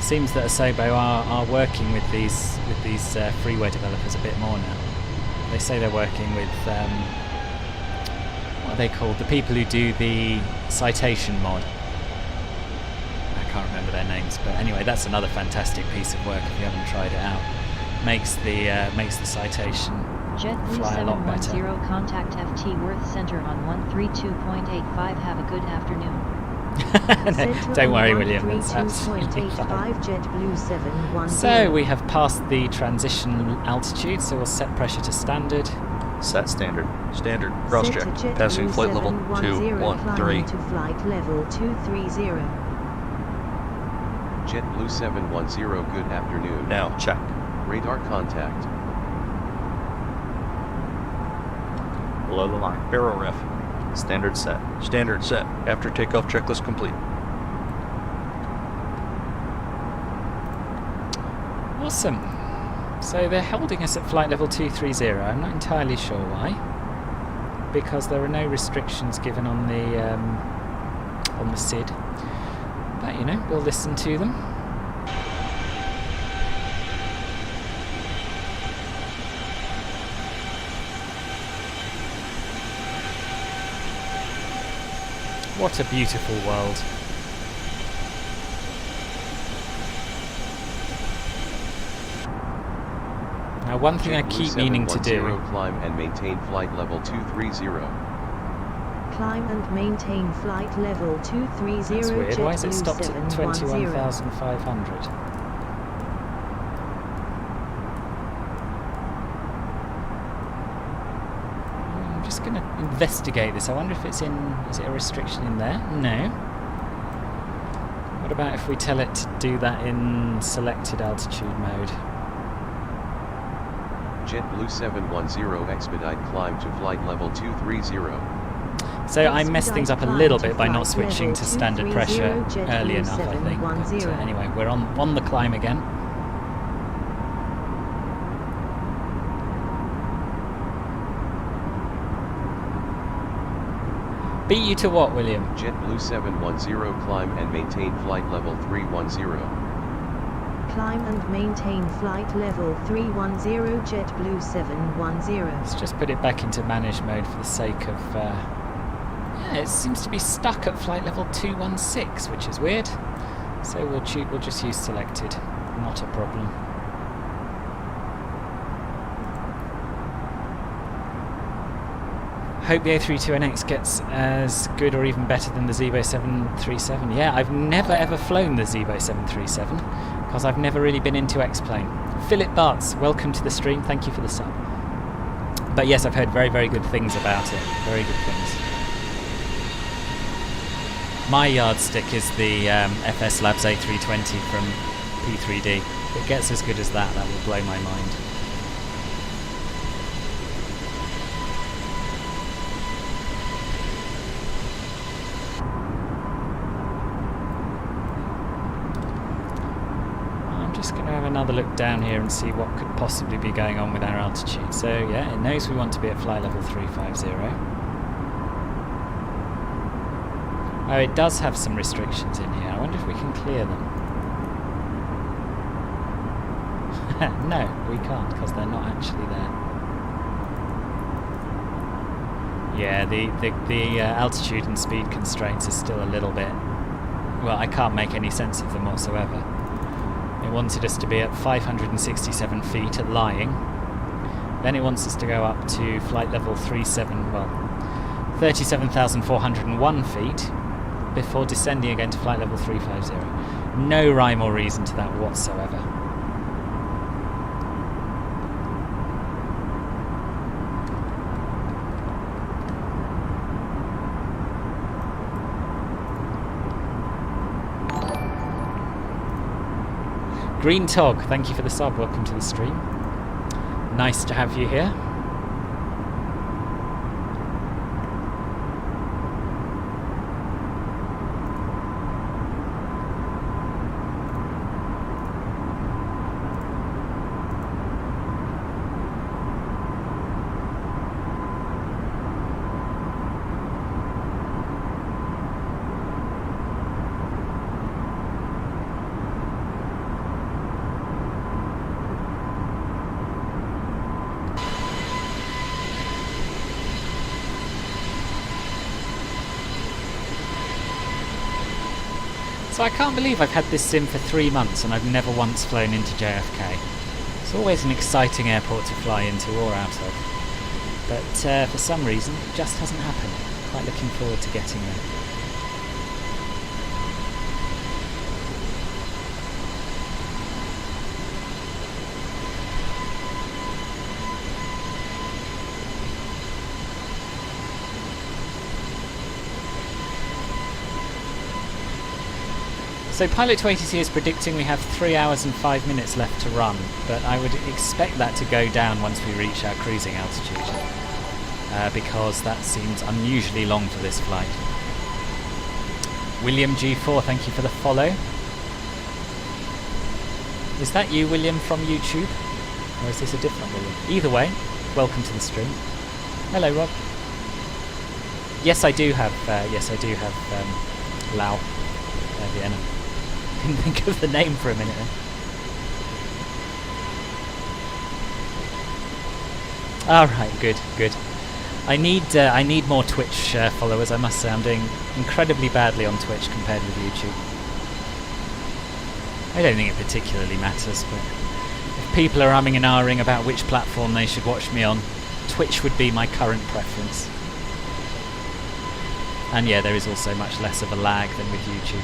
Seems that Asobo are working with these freeware developers a bit more now. They say they're working with what are they called? The people who do the citation mod. I can't remember their names, but anyway, that's another fantastic piece of work if you haven't tried it out. Makes the citation JetBlue fly a lot better. 710 contact FT Worth Center on 132.85. Have a good afternoon. Don't worry, William. That's absolutely fine. JetBlue 710. So we have passed the transition altitude, so we'll set pressure to standard. Set standard. Standard. Cross check. Passing flight level 213. To flight level 230. JetBlue 710, good afternoon. Now check. Radar contact. Below the line. Barrel ref. Standard set. Standard set. After takeoff checklist complete. Awesome. So they're holding us at flight level 230. I'm not entirely sure why. Because there are no restrictions given on the SID. But you know, we'll listen to them. What a beautiful world. Now one thing I keep meaning to do... Climb and maintain flight level 230. Climb and maintain flight level 230. That's weird. Why is it JetBlue stopped at 710. 21,500? I'm just going to investigate this. I wonder if it's in... Is it a restriction in there? No. What about if we tell it to do that in selected altitude mode? JetBlue 710 expedite climb to flight level 230. So I messed things up a little bit by not switching to standard pressure early enough, I think. But anyway, we're on the climb again. Beat you to what, William? JetBlue 710 climb and maintain flight level 310. Climb and maintain flight level 310 JetBlue 710. Let's just put it back into manage mode for the sake of... yeah, it seems to be stuck at flight level 216, which is weird. So we'll just use selected. Not a problem. Hope the A320X gets as good or even better than the JBU737. Yeah, I've never ever flown the JBU737 because I've never really been into X-Plane. Philip Bartz, welcome to the stream. Thank you for the sub. But yes, I've heard very, very good things about it. Very good things. My yardstick is the FS Labs A320 from P3D. If it gets as good as that, that will blow my mind. just going to have another look down here and see what could possibly be going on with our altitude. So yeah, it knows we want to be at flight level 350. Oh, it does have some restrictions in here. I wonder if we can clear them. No, we can't, because they're not actually there. Yeah, the altitude and speed constraints are still a little bit... Well, I can't make any sense of them whatsoever. It wanted us to be at 567 feet at lying. Then it wants us to go up to flight level 37,401 feet before descending again to flight level 350. No rhyme or reason to that whatsoever. Green Tog, thank you for the sub, welcome to the stream. Nice to have you here. So I can't believe I've had this sim for 3 months and I've never once flown into JFK. It's always an exciting airport to fly into or out of. But for some reason, it just hasn't happened. Quite looking forward to getting there. So Pilot 280C is predicting we have 3 hours and 5 minutes left to run, but I would expect that to go down once we reach our cruising altitude, because that seems unusually long for this flight. William G4, thank you for the follow. Is that you, William, from YouTube? Or is this a different William? Either way, welcome to the stream. Hello, Rob. Yes, I do have Lau, Vienna. Couldn't think of the name for a minute then. Alright, good. I need more Twitch followers, I must say. I'm doing incredibly badly on Twitch compared with YouTube. I don't think it particularly matters, but if people are umming and ahhing about which platform they should watch me on, Twitch would be my current preference. And yeah, there is also much less of a lag than with YouTube.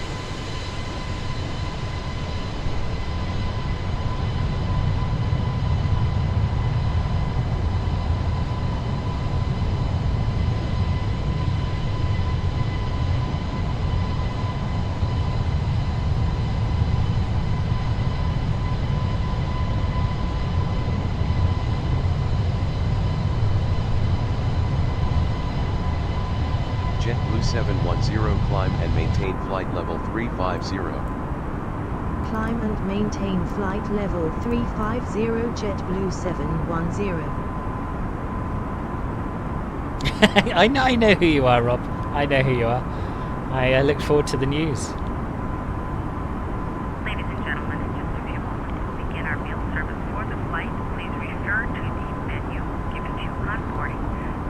JetBlue 710 climb and maintain flight level 350. Climb and maintain flight level 350 JetBlue 710. I know who you are, Rob. I know who you are. I look forward to the news. Ladies and gentlemen, in just a few moments we'll begin our meal service for the flight. Please refer to the menu given to you on boarding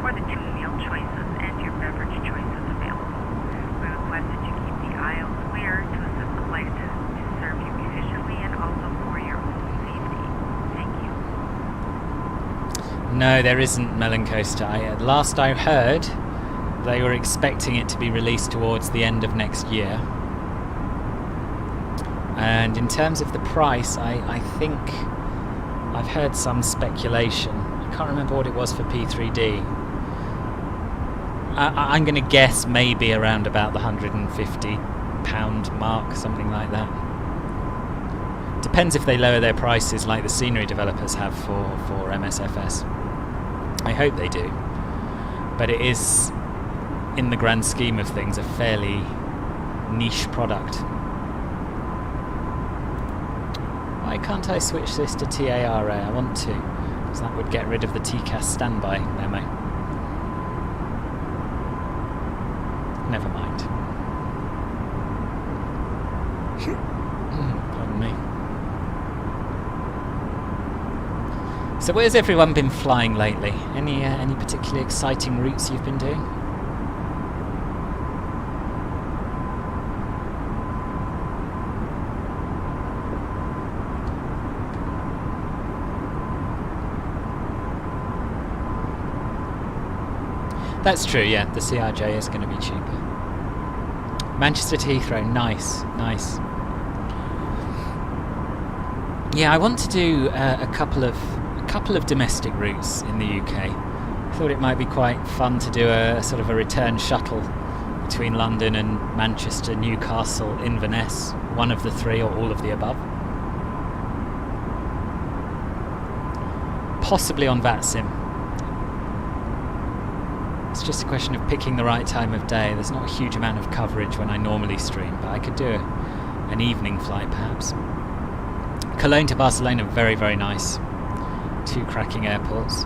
for the 2 meal choices and your beverage choices available. We request that you keep the aisle clear to assist the flight attendants to serve you efficiently and also for your own safety. Thank you. No, there isn't Melon Coaster. Last I heard, they were expecting it to be released towards the end of next year. And in terms of the price, I think I've heard some speculation. I can't remember what it was for P3D. I'm going to guess maybe around about the £150 mark, something like that. Depends if they lower their prices like the scenery developers have for MSFS. I hope they do. But it is, in the grand scheme of things, a fairly niche product. Why can't I switch this to TARA? I want to, because that would get rid of the TCAS standby memo. Never mind. Pardon me. So where's everyone been flying lately? Any particularly exciting routes you've been doing? That's true, yeah, the CRJ is going to be cheaper. Manchester to Heathrow, nice. Yeah, I want to do a couple of domestic routes in the UK. I thought it might be quite fun to do a sort of a return shuttle between London and Manchester, Newcastle, Inverness, one of the three or all of the above. Possibly on VATSIM. It's just a question of picking the right time of day. There's not a huge amount of coverage when I normally stream, but I could do an evening flight perhaps. Cologne to Barcelona, very, very nice. 2 cracking airports.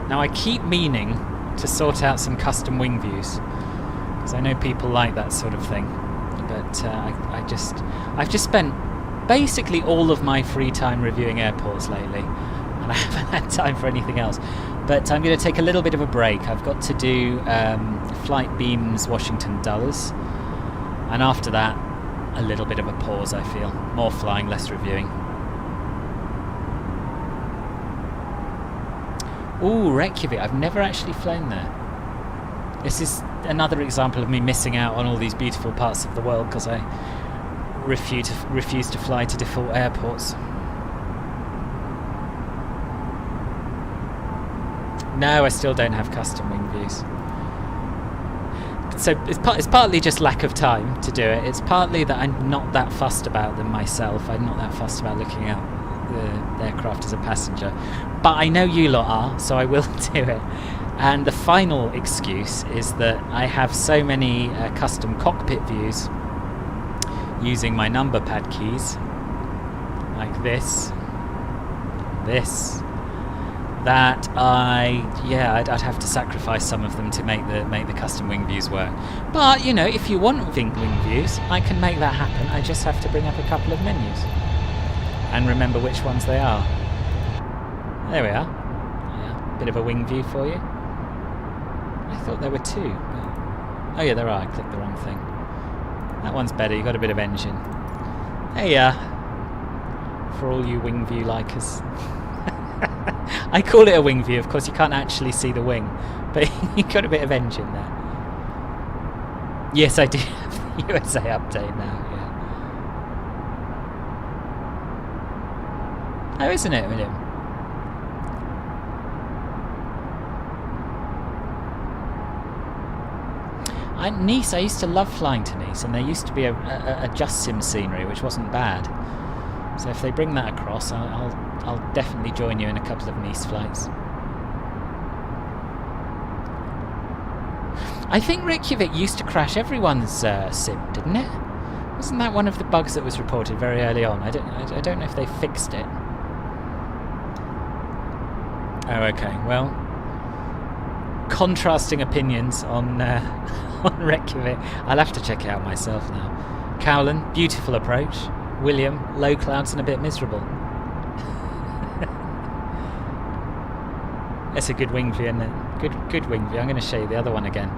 Now I keep meaning to sort out some custom wing views, because I know people like that sort of thing, but I've just spent basically all of my free time reviewing airports lately, and I haven't had time for anything else. But I'm going to take a little bit of a break. I've got to do Flight Beams Washington Dulles, and after that a little bit of a pause. I feel more flying, less reviewing. Ooh, Reykjavik. I've never actually flown there. This is another example of me missing out on all these beautiful parts of the world because I refuse to fly to default airports. No, I still don't have custom wing views. So it's partly just lack of time to do it. It's partly that I'm not that fussed about them myself. I'm not that fussed about looking out the aircraft as a passenger, but I know you lot are, so I will do it. And the final excuse is that I have so many custom cockpit views using my number pad keys, like this, that I'd have to sacrifice some of them to make the custom wing views work. But you know, if you want wing views, I can make that happen. I just have to bring up a couple of menus and remember which ones they are. There we are. Yeah, bit of a wing view for you. I thought there were 2. But... oh yeah, there are. I clicked the wrong thing. That one's better. You got a bit of engine. There you are. For all you wing view likers. I call it a wing view. Of course, you can't actually see the wing, but you got a bit of engine there. Yes, I do have the USA update now. Yeah. Oh, isn't it, William? Nice, I used to love flying to Nice, and there used to be a Just Sim scenery, which wasn't bad. So if they bring that across, I'll definitely join you in a couple of Nice flights. I think Reykjavik used to crash everyone's sim, didn't it? Wasn't that one of the bugs that was reported very early on? I don't know if they fixed it. Oh, okay. Well, contrasting opinions on on Reykjavik. I'll have to check it out myself now. Cowlan, beautiful approach. William, low clouds and a bit miserable. It's a good wing view, isn't it? Good wing view. I'm going to show you the other one again.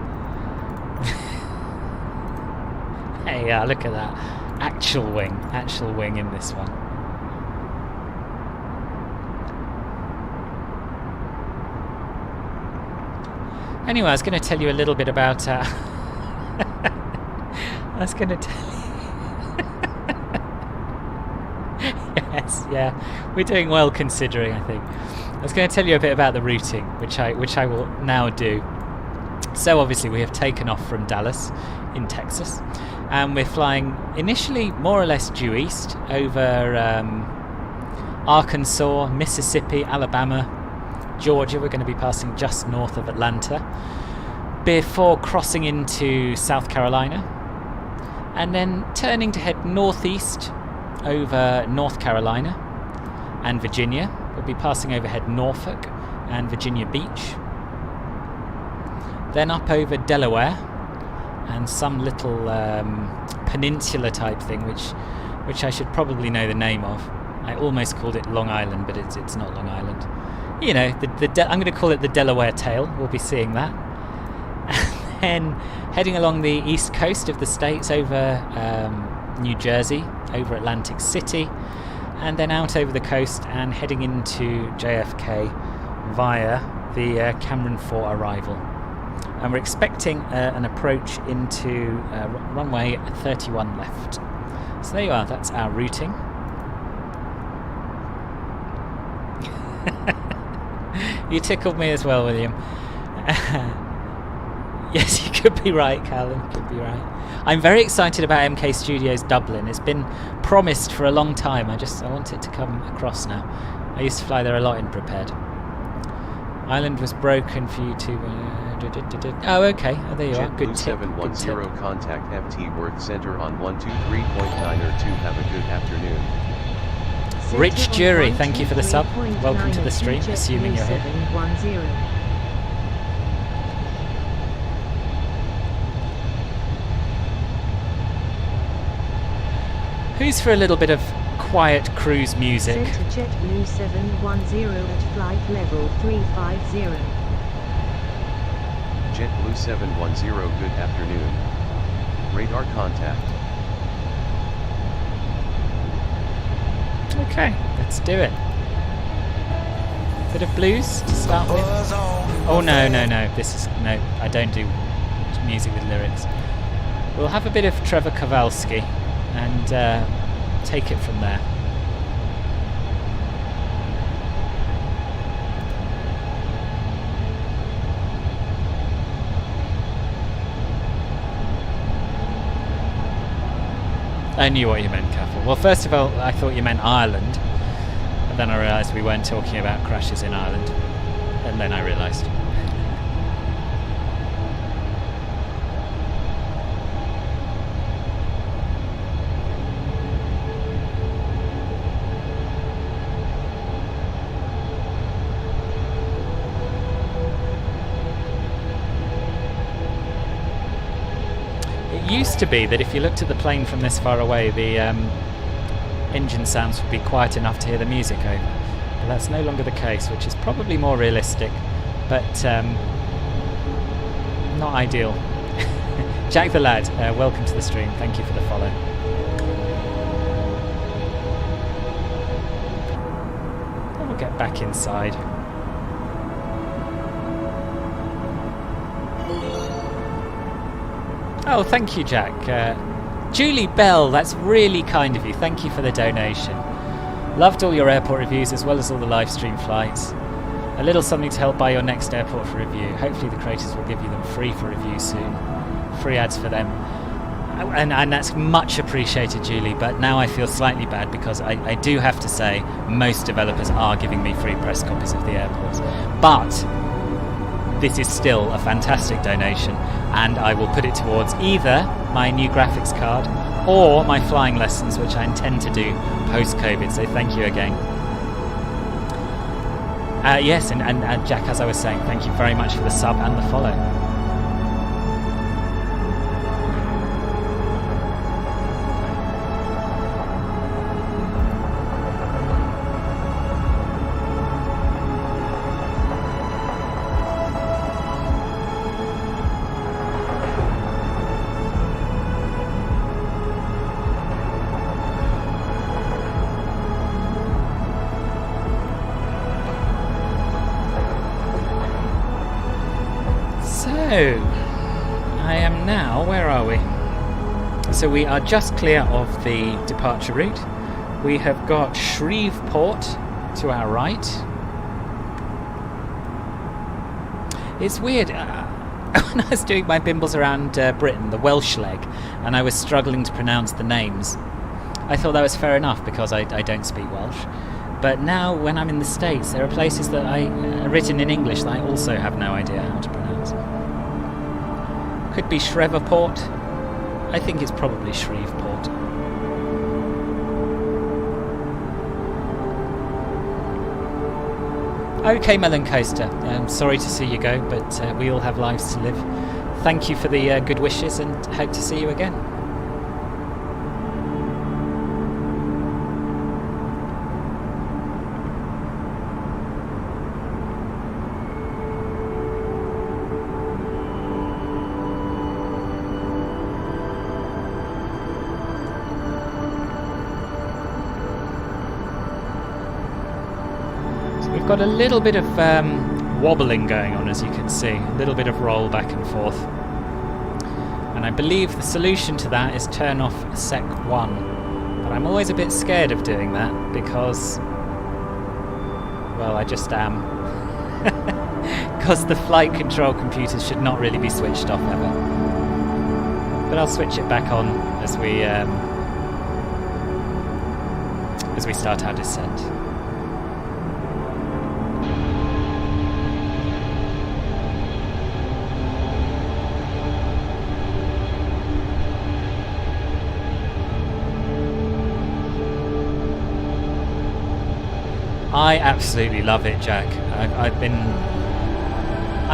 Hey, look at that. Actual wing in this one. Anyway, I was going to tell you a little bit about... I was going to tell you... Yes, yeah. We're doing well considering, I think. I was going to tell you a bit about the routing, which I will now do. So obviously we have taken off from Dallas in Texas, and we're flying initially more or less due east over Arkansas, Mississippi, Alabama, Georgia. We're going to be passing just north of Atlanta before crossing into South Carolina, and then turning to head northeast over North Carolina and Virginia. We'll be passing overhead Norfolk and Virginia Beach, then up over Delaware and some little peninsula type thing which I should probably know the name of. I almost called it Long Island, but it's not Long Island. You know, I'm going to call it the Delaware Tail. We'll be seeing that. And then heading along the east coast of the states over New Jersey, over Atlantic City, and then out over the coast and heading into JFK via the Cameron 4 arrival. And we're expecting an approach into runway 31 left. So there you are, that's our routing. You tickled me as well, William. Yes, you could be right, Calvin, you could be right. I'm very excited about MK Studios Dublin. It's been promised for a long time. I want it to come across now. I used to fly there a lot in Prepared. Island was broken for you to... oh, okay. Oh, there you are. Good tip. JetBlue 710 contact FT Worth Center on 123.9 or 2. Have a good afternoon. Rich Jury, thank you for the sub. Welcome to the stream, assuming you're here. Who's for a little bit of quiet cruise music? Center JetBlue 710 at flight level 350. JetBlue 710, good afternoon. Radar contact. Okay, let's do it. Bit of blues to start with. Oh no, this is no. I don't do music with lyrics. We'll have a bit of Trevor Kowalski and take it from there. I knew what you meant, Caffel. Well, first of all, I thought you meant Ireland, but then I realised we weren't talking about crashes in Ireland, and then I realised. It used to be that if you looked at the plane from this far away, the engine sounds would be quiet enough to hear the music over. But that's no longer the case, which is probably more realistic, but not ideal. Jack the Lad, welcome to the stream. Thank you for the follow. And we'll get back inside. Oh, thank you, Jack. Julie Bell, that's really kind of you. Thank you for the donation. Loved all your airport reviews as well as all the live stream flights. A little something to help buy your next airport for review. Hopefully the creators will give you them free for review soon. Free ads for them. And that's much appreciated, Julie, but now I feel slightly bad because I do have to say most developers are giving me free press copies of the airports. But this is still a fantastic donation, and I will put it towards either my new graphics card or my flying lessons, which I intend to do post-COVID, so thank you again. Yes, and Jack, as I was saying, thank you very much for the sub and the follow. I am now, where are we? So we are just clear of the departure route. We have got Shreveport to our right. It's weird. when I was doing my bimbles around Britain, the Welsh leg, and I was struggling to pronounce the names, I thought that was fair enough because I don't speak Welsh. But now when I'm in the States, there are places that are written in English that I also have no idea how to pronounce. Could be Shreveport. I think it's probably Shreveport. Okay, Melon Coaster, I'm sorry to see you go, but we all have lives to live. Thank you for the good wishes and hope to see you again. We've got a little bit of wobbling going on, as you can see, a little bit of roll back and forth, and I believe the solution to that is turn off sec 1, but I'm always a bit scared of doing that because, well, I just am, because the flight control computers should not really be switched off ever, but I'll switch it back on as we start our descent. I absolutely love it, Jack. I've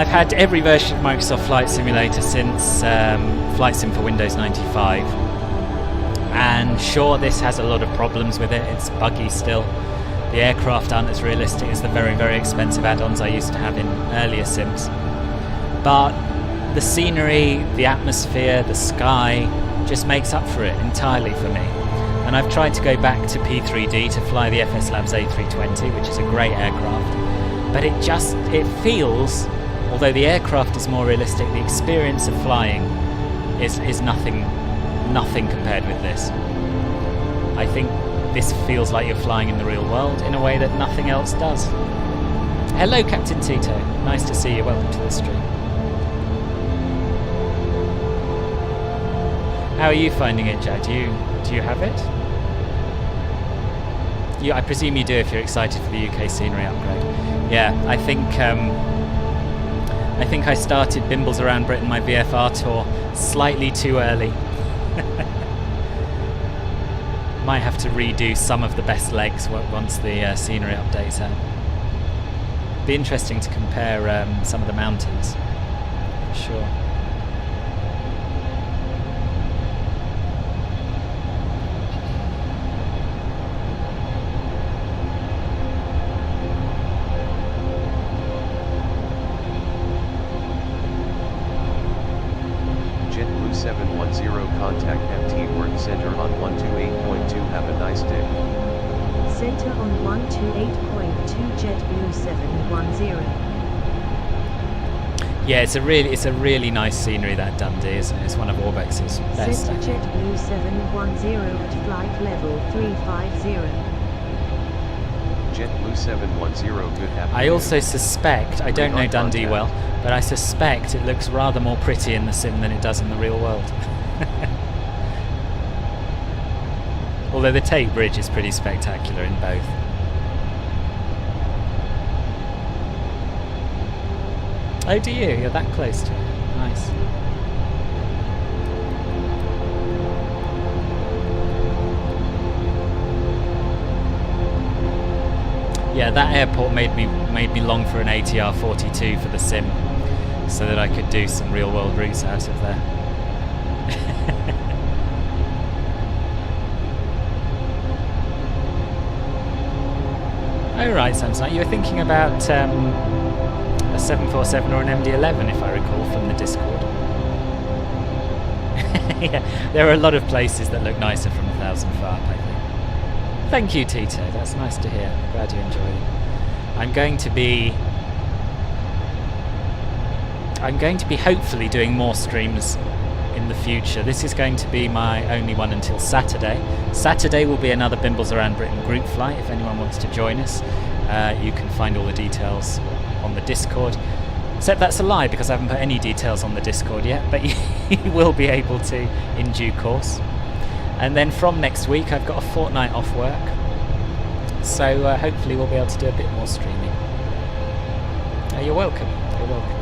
had every version of Microsoft Flight Simulator since Flight Sim for Windows 95, and sure, this has a lot of problems with it. It's buggy still. The aircraft aren't as realistic as the very, very expensive add-ons I used to have in earlier sims, but the scenery, the atmosphere, the sky just makes up for it entirely for me. And I've tried to go back to P3D to fly the FS Labs A320, which is a great aircraft, but it feels, although the aircraft is more realistic, the experience of flying is nothing compared with this. I think this feels like you're flying in the real world in a way that nothing else does. Hello, Captain Tito. Nice to see you. Welcome to the stream. How are you finding it, Jack? Do you have it? I presume you do if you're excited for the UK scenery upgrade. Yeah, I think I started Bimbles Around Britain, my VFR tour, slightly too early. Might have to redo some of the best legs once the scenery updates out. Be interesting to compare some of the mountains, for sure. JetBlue 710 contact MT Work Center on 128.2. Have a nice day. Center on 128.2 JetBlue 710. Yeah, it's a really nice scenery, that Dundee, isn't it? It's one of Orbex's best. Center JetBlue 710 at flight level 350. JetBlue 710, good afternoon. I also suspect, I don't know Dundee contact. well, but I suspect it looks rather more pretty in the sim than it does in the real world. Although the Tate Bridge is pretty spectacular in both. Oh, do you? You're that close to it. Nice. Yeah, that airport made me long for an ATR 42 for the sim, so that I could do some real world routes out of there. Oh right, Samsung, you were thinking about a 747 or an MD-11, if I recall from the Discord. Yeah, there are a lot of places that look nicer from 1,000 foot up, I think. Thank you, Tito. That's nice to hear. Glad you enjoyed it. I'm going to be hopefully doing more streams in the future. This is going to be my only one until Saturday. Saturday will be another Bimbles Around Britain group flight. If anyone wants to join us, you can find all the details on the Discord. Except that's a lie, because I haven't put any details on the Discord yet, but you will be able to in due course. And then from next week I've got a fortnight off work, so hopefully we'll be able to do a bit more streaming. You're welcome. You're welcome.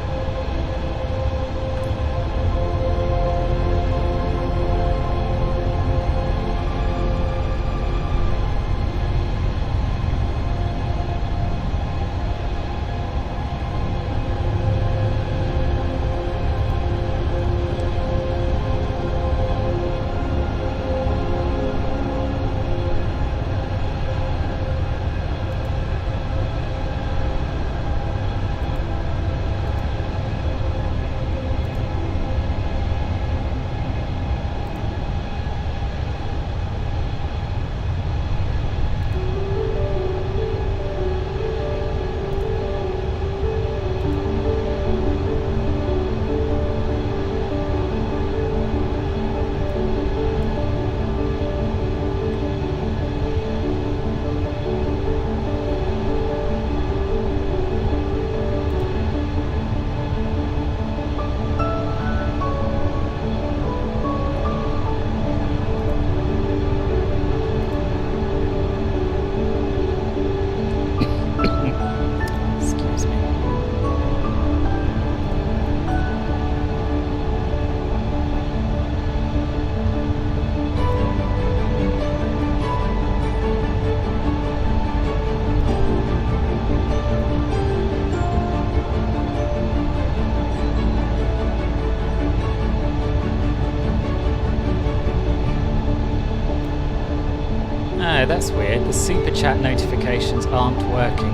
Oh, that's weird. The super chat notifications aren't working.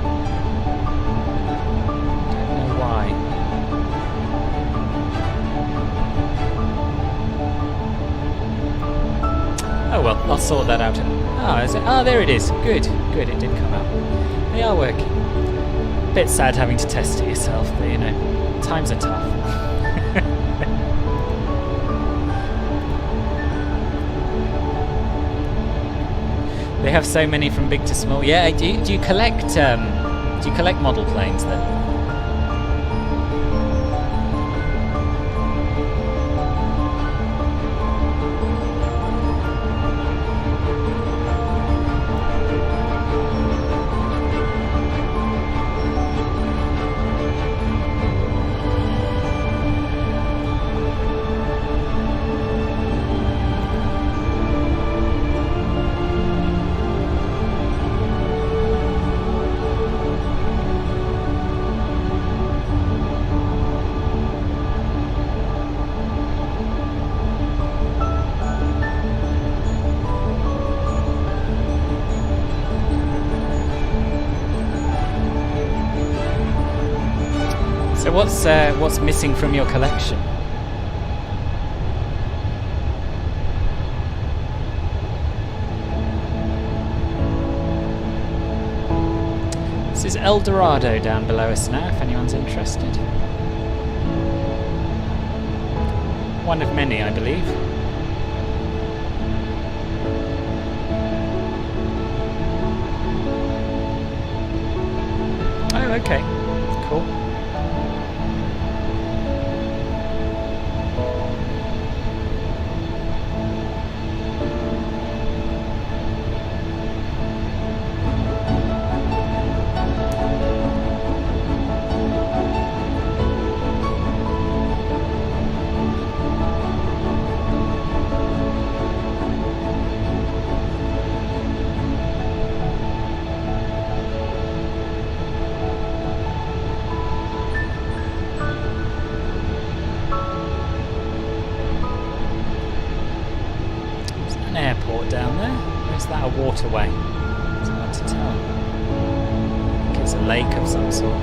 Don't know why. Oh well, I'll sort that out. Oh, is it? Oh, there it is. Good, good. It did come out. They are working. Bit sad having to test it yourself, but you know, times are tough. They have so many from big to small. Yeah, do you collect model planes then? What's missing from your collection? This is El Dorado down below us now, if anyone's interested. One of many, I believe. Oh, okay. Cool. Waterway. It's hard to tell. I think it's a lake of some sort.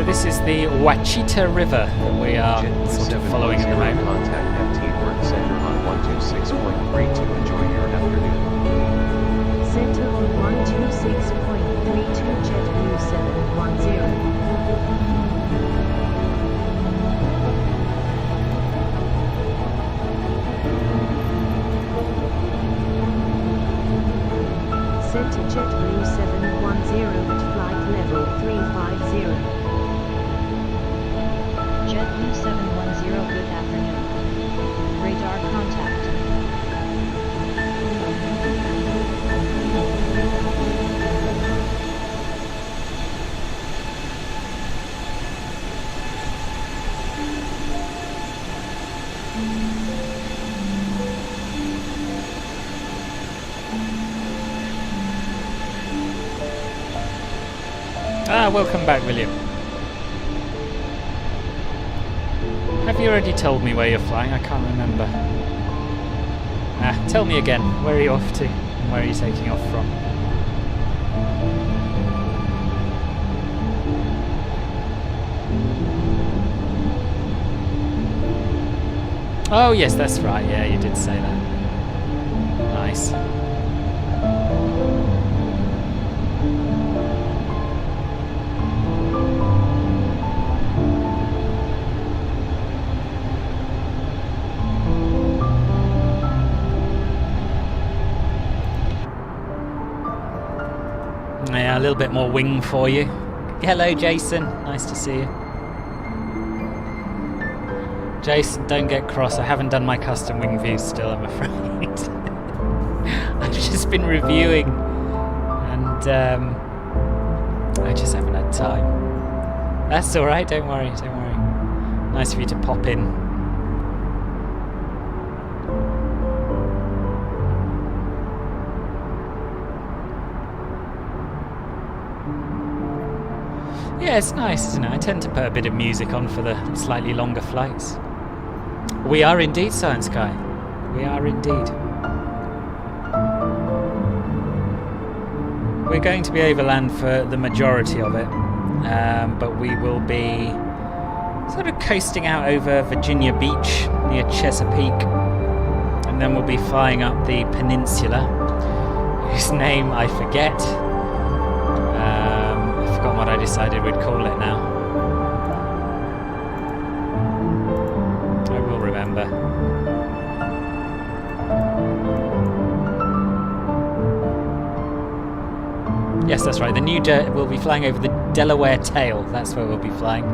So this is the Wachita River that we are sort of following at the moment. Contact FT Work Center on 126.32. Enjoy your afternoon. Center on 126.32 JetBlue 710. Center JetBlue 710 at flight level 350. JetBlue 710, good afternoon. Radar contact. Welcome back, William. Have you already told me where you're flying? I can't remember. Tell me again. Where are you off to? And where are you taking off from? Oh, yes, that's right. Yeah, you did say that. Nice. Yeah, a little bit more wing for you. Hello, Jason. Nice to see you. Jason, don't get cross. I haven't done my custom wing views still, I'm afraid. I've just been reviewing, and I just haven't had time. That's all right. Don't worry. Don't worry. Nice of you to pop in. Yeah, it's nice, isn't it? I tend to put a bit of music on for the slightly longer flights. We are indeed, Science Guy. We are indeed. We're going to be overland for the majority of it, but we will be sort of coasting out over Virginia Beach near Chesapeake, and then we'll be flying up the peninsula, whose name I forget. Forgotten what I decided we'd call it now. I will remember. Yes, that's right. The new we'll be flying over the Delaware Tail. That's where we'll be flying,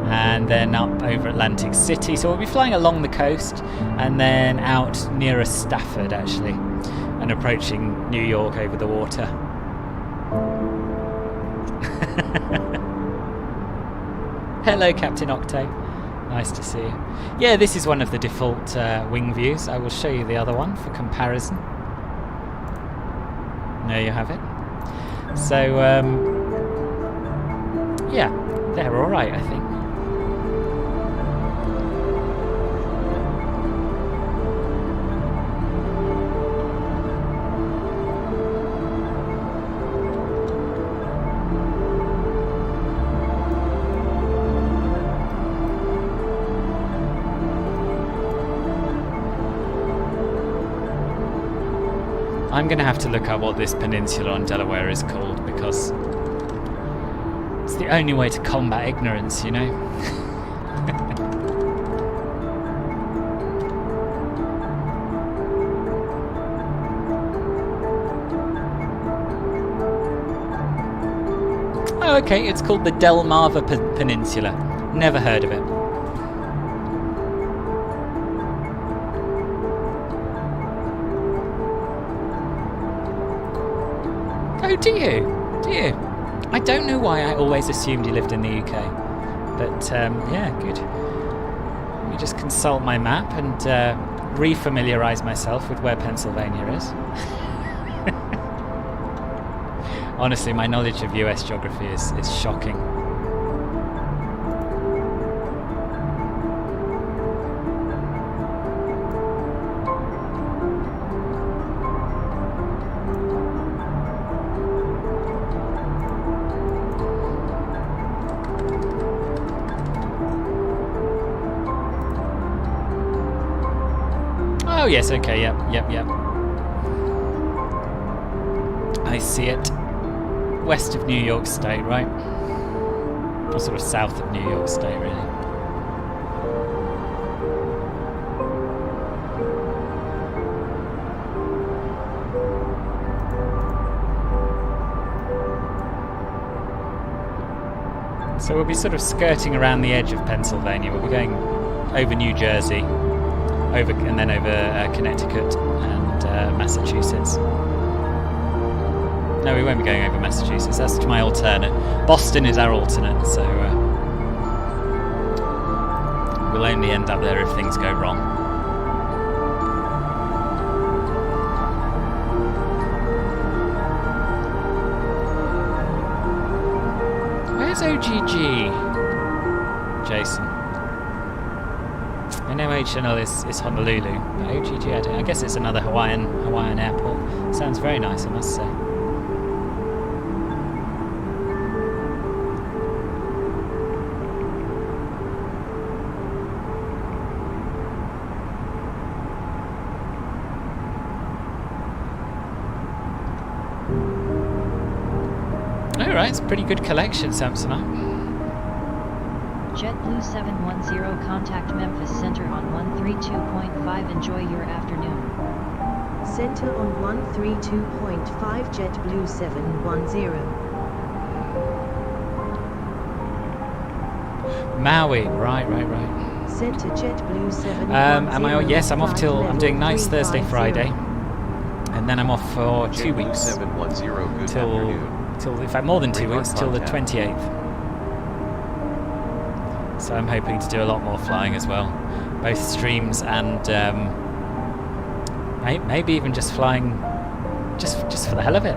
and then up over Atlantic City. So we'll be flying along the coast, and then out nearer Stafford, actually, and approaching New York over the water. Hello, Captain Octo. Nice to see you. Yeah, this is one of the default wing views. I will show you the other one for comparison. There you have it. So, yeah, they're alright, I think. I'm going to have to look up what this peninsula on Delaware is called, because it's the only way to combat ignorance, you know? Oh, okay, it's called the Delmarva Peninsula. Never heard of it. Oh, do you? Do you? I don't know why I always assumed you lived in the UK. But, yeah, good. Let me just consult my map and re-familiarise myself with where Pennsylvania is. Honestly, my knowledge of US geography is shocking. yes, okay, yep. I see it. West of New York State, right? Or sort of south of New York State, really. So we'll be sort of skirting around the edge of Pennsylvania. We'll be going over New Jersey, and then over Connecticut and Massachusetts. No, we won't be going over Massachusetts. That's my alternate. Boston is our alternate, so we'll only end up there if things go wrong. Where's OGG, Jason? I know HNL is Honolulu, but OGG, I guess it's another Hawaiian airport. Sounds very nice, I must say. Alright, it's a pretty good collection, Samsonite. JetBlue 710 contact Memphis Center on 132.5. Enjoy your afternoon. Center on 132.5 JetBlue 710. Maui, right. Center JetBlue 710. Yes, I'm off till, I'm doing nights Thursday, Friday. And then I'm off for 2 weeks. 710, good till, in fact, more than 2 weeks, till the 28th. So I'm hoping to do a lot more flying as well. Both streams and maybe even just flying just for the hell of it.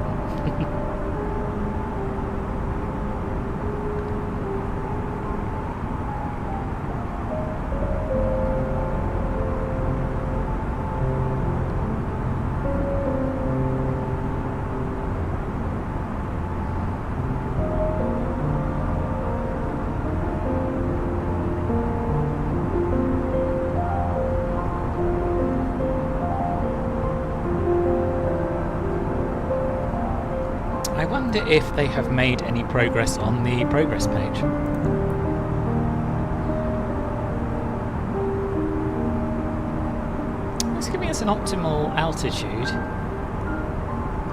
I wonder if they have made any progress on the progress page. It's giving us an optimal altitude.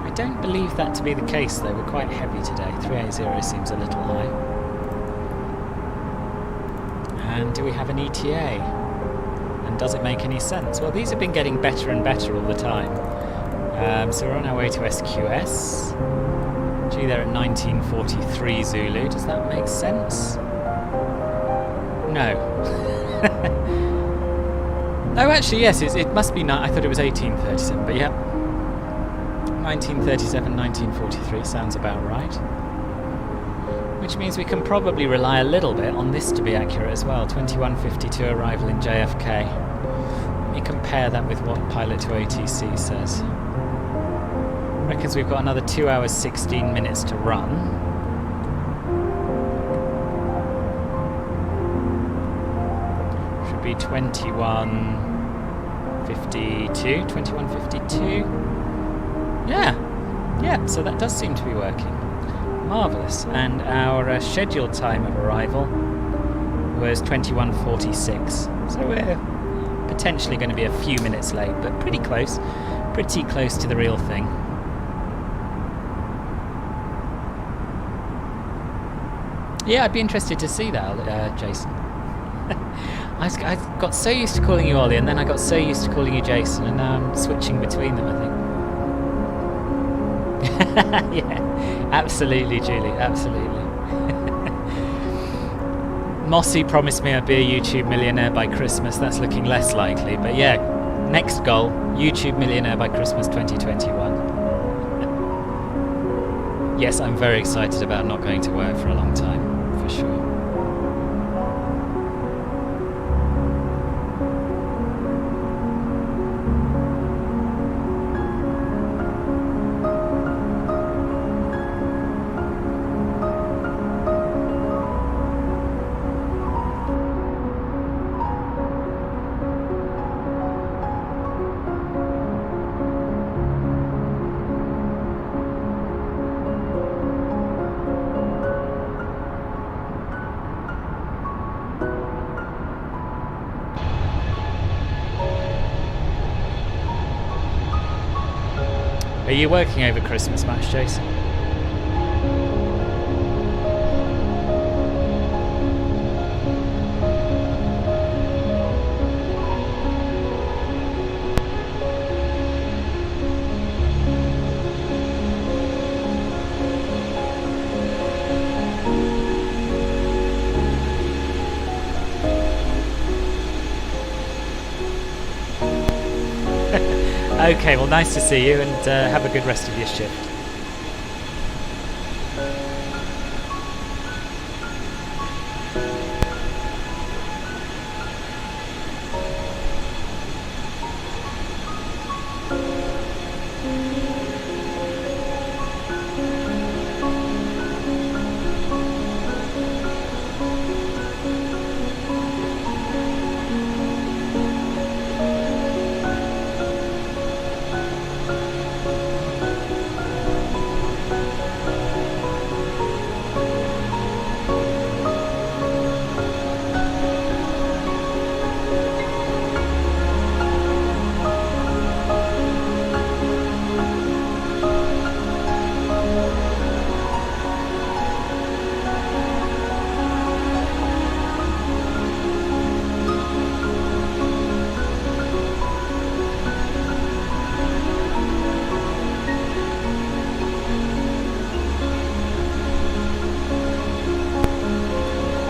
I don't believe that to be the case though, we're quite heavy today. 380 seems a little high. And do we have an ETA? And does it make any sense? Well, these have been getting better and better all the time. So we're on our way to SQS. Gee, they're at 1943 Zulu. Does that make sense? No. Oh, actually, yes. It must be. I thought it was 1837, but yeah, 1937, 1943 sounds about right. Which means we can probably rely a little bit on this to be accurate as well. 2152 arrival in JFK. Let me compare that with what Pilot to ATC says. Reckons we've got another 2 hours 16 minutes to run. Should be 21:52. 21:52. Yeah, so that does seem to be working. Marvellous. And our scheduled time of arrival was 21:46. So we're potentially going to be a few minutes late, but pretty close to the real thing. Yeah, I'd be interested to see that, Jason. I got so used to calling you Ollie, and then I got so used to calling you Jason, and now I'm switching between them, I think. Yeah, absolutely, Julie, absolutely. Mossy promised me I'd be a YouTube millionaire by Christmas. That's looking less likely, but yeah, next goal, YouTube millionaire by Christmas 2021. Yes, I'm very excited about not going to work for a long time. Sure. Are you working over Christmas much, Jason? Okay, well, nice to see you, and have a good rest of your shift.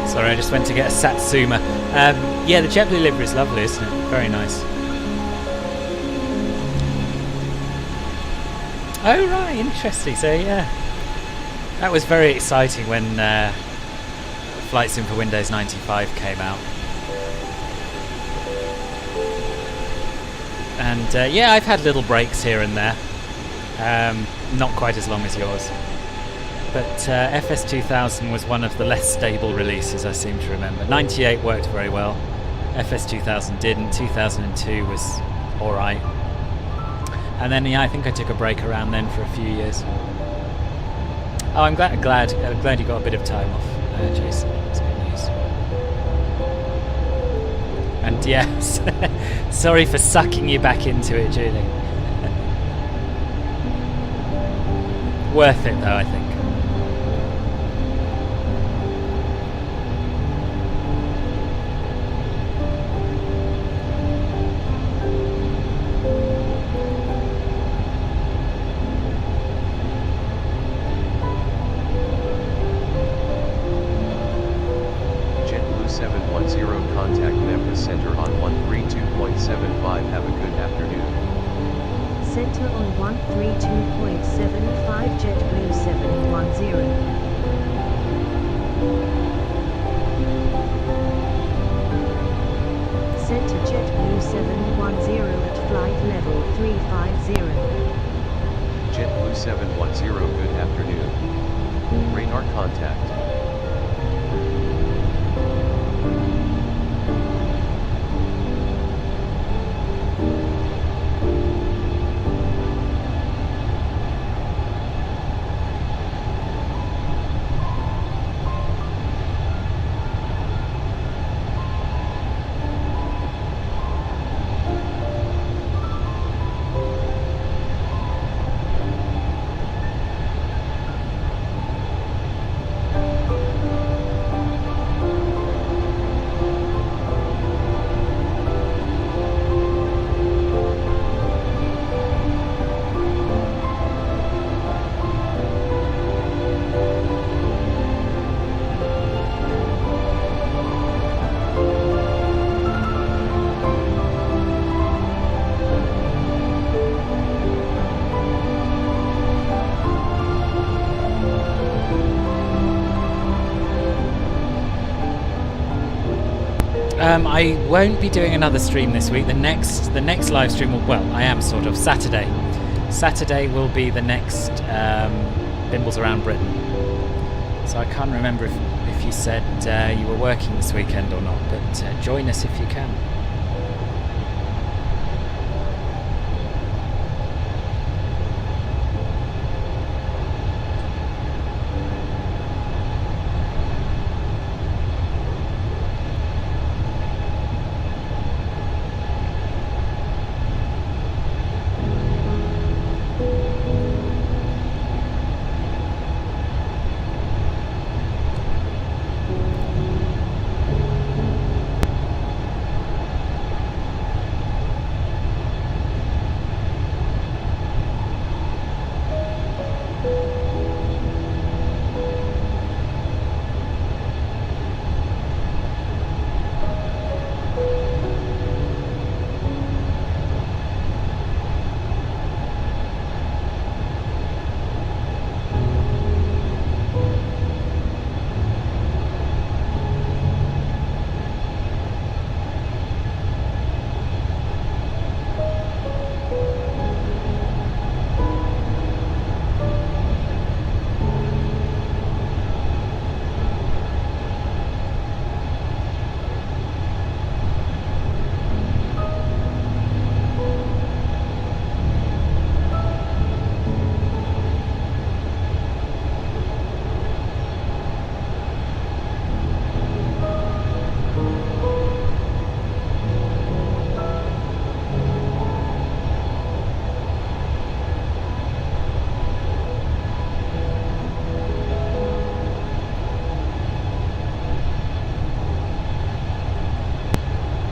Sorry, I just went to get a Satsuma. Yeah, the JetBlue livery is lovely, isn't it? Very nice. Oh right, interesting. So yeah, that was very exciting when Flight Sim for Windows 95 came out. And yeah, I've had little breaks here and there. Not quite as long as yours. But FS2000 was one of the less stable releases, I seem to remember. 98 worked very well. FS2000 didn't. 2002 was alright. And then, yeah, I think I took a break around then for a few years. Oh, I'm glad you got a bit of time off, Jason. That's good news. And yes, sorry for sucking you back into it, Julie. Worth it, though, I think. JetBlue 710 contact Memphis Center on 132.75. Have a good afternoon. Center on 132.75 JetBlue 710. Center JetBlue 710 at flight level 350. JetBlue 710 good afternoon. Radar contact. I won't be doing another stream this week. The next live stream will, well, I am sort of Saturday. Saturday will be the next Bimbles Around Britain. So I can't remember if you said you were working this weekend or not, but join us if you can.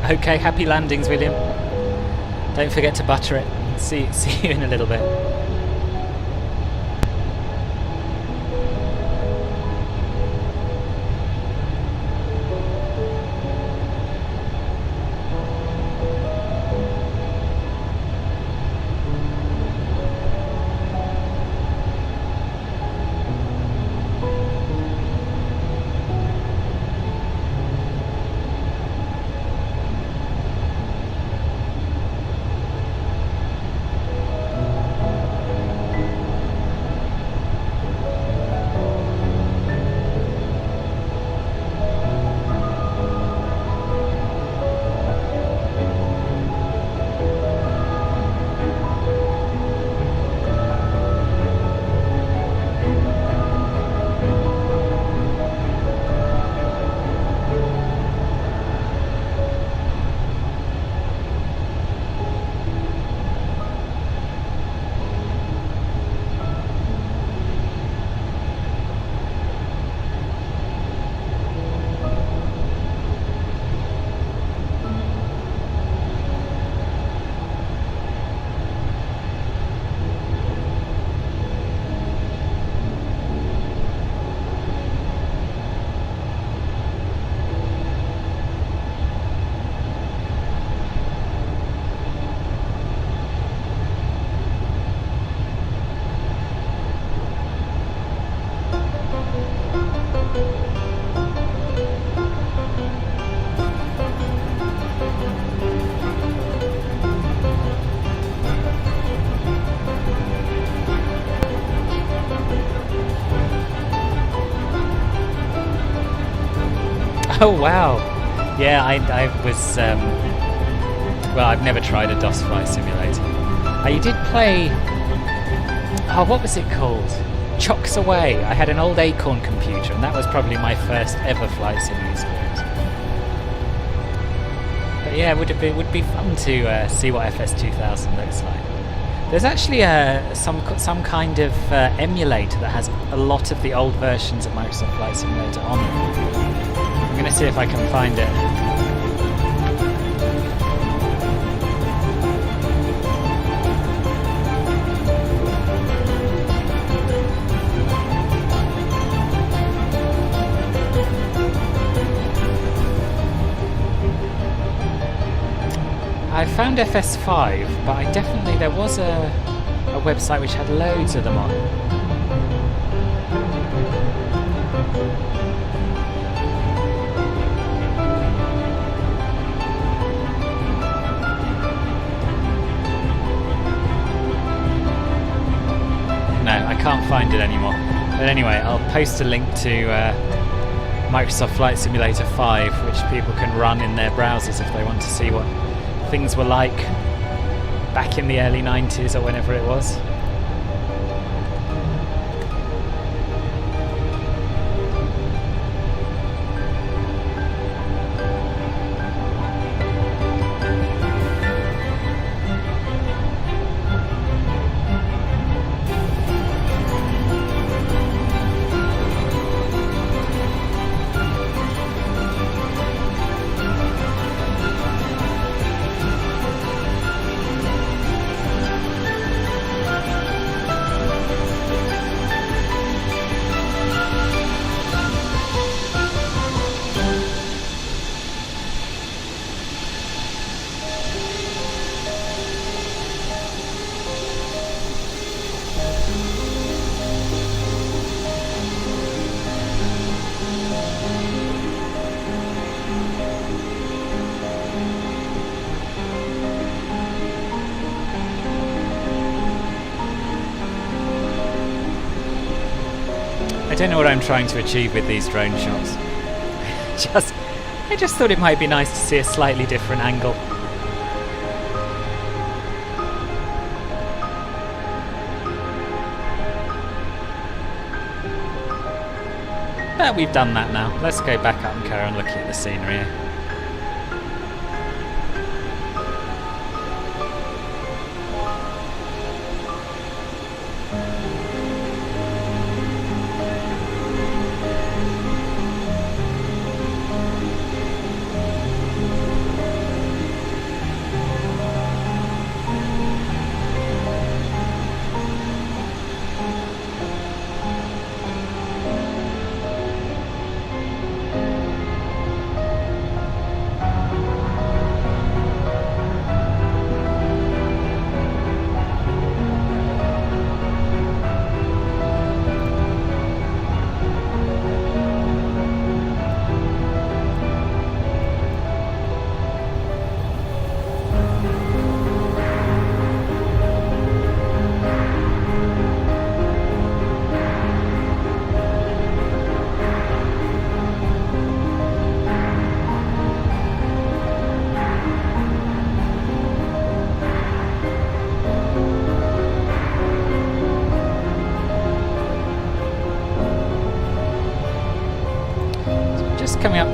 Okay, happy landings, William. Don't forget to butter it. See you in a little bit. Oh wow! Yeah, I was. Well, I've never tried a DOS flight simulator. You did play. Oh, what was it called? Chocks Away. I had an old Acorn computer, and that was probably my first ever flight sim experience. But yeah, it would be fun to see what FS 2000 looks like. There's actually some kind of emulator that has a lot of the old versions of Microsoft Flight Simulator on it. I'm going to see if I can find it. I found FS5, but there was a website which had loads of them on. No, I can't find it anymore. But anyway, I'll post a link to Microsoft Flight Simulator 5, which people can run in their browsers if they want to see what things were like back in the early 90s or whenever it was. I don't know what I'm trying to achieve with these drone shots. I just thought it might be nice to see a slightly different angle. But we've done that now. Let's go back up and carry on looking at the scenery.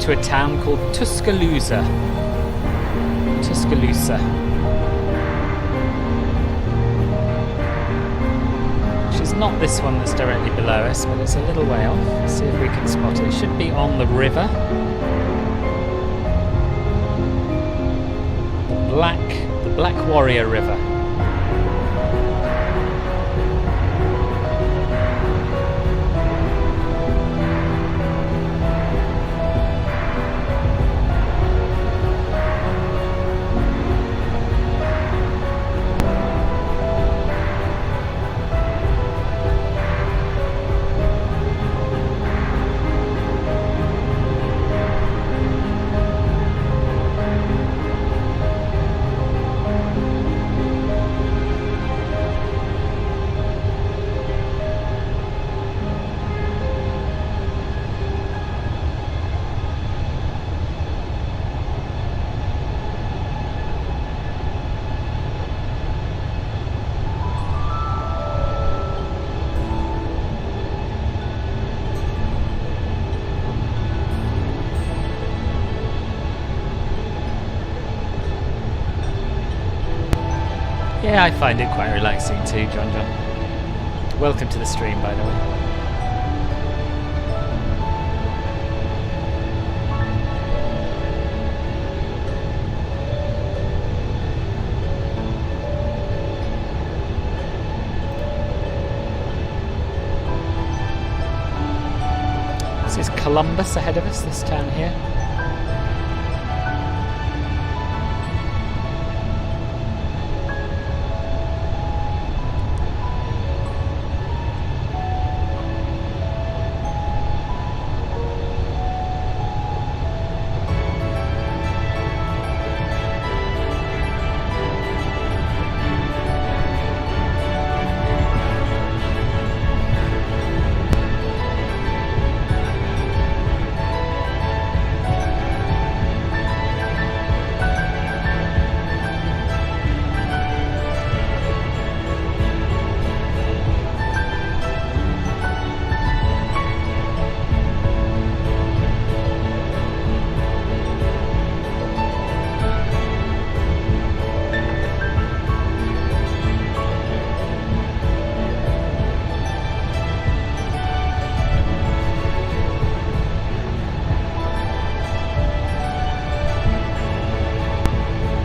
to a town called Tuscaloosa. Tuscaloosa. Which is not this one that's directly below us, but it's a little way off. Let's see if we can spot it. It should be on the river. The Black Warrior River. Yeah, I find it quite relaxing too, John. Welcome to the stream, by the way. This is Columbus ahead of us, this town here.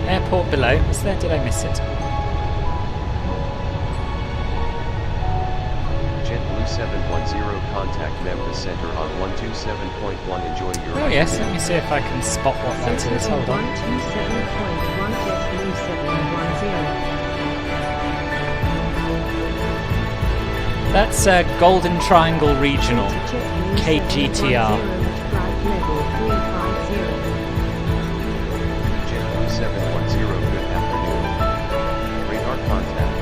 Airport below. Is there? Did I miss it? JetBlue 710 contact Memphis Center on 127.1. Enjoy your Oh yes, let me see if I can spot what that is. Hold on. 127.1 JetBlue 710. That's Golden Triangle Regional, KGTR. JetBlue 710, good afternoon. Radar contact.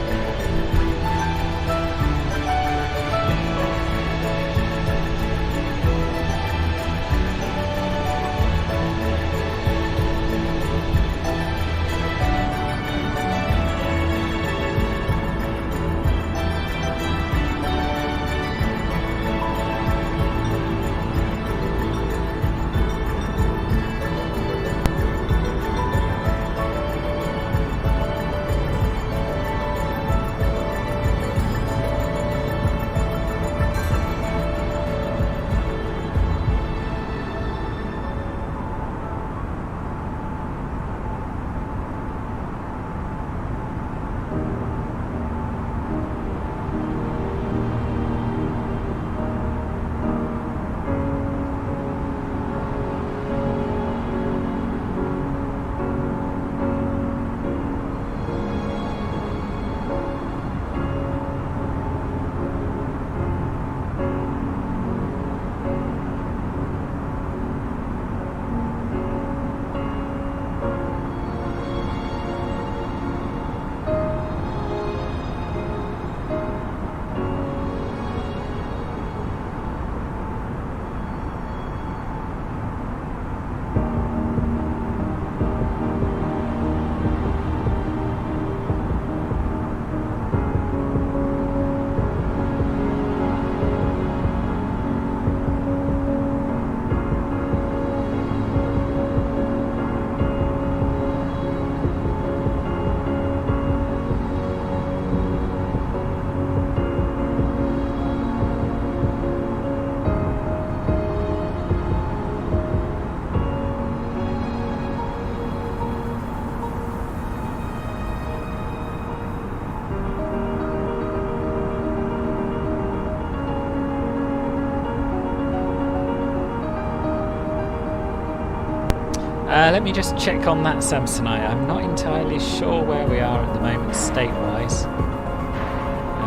Let me just check on that Samsonite. I'm not entirely sure where we are at the moment state-wise.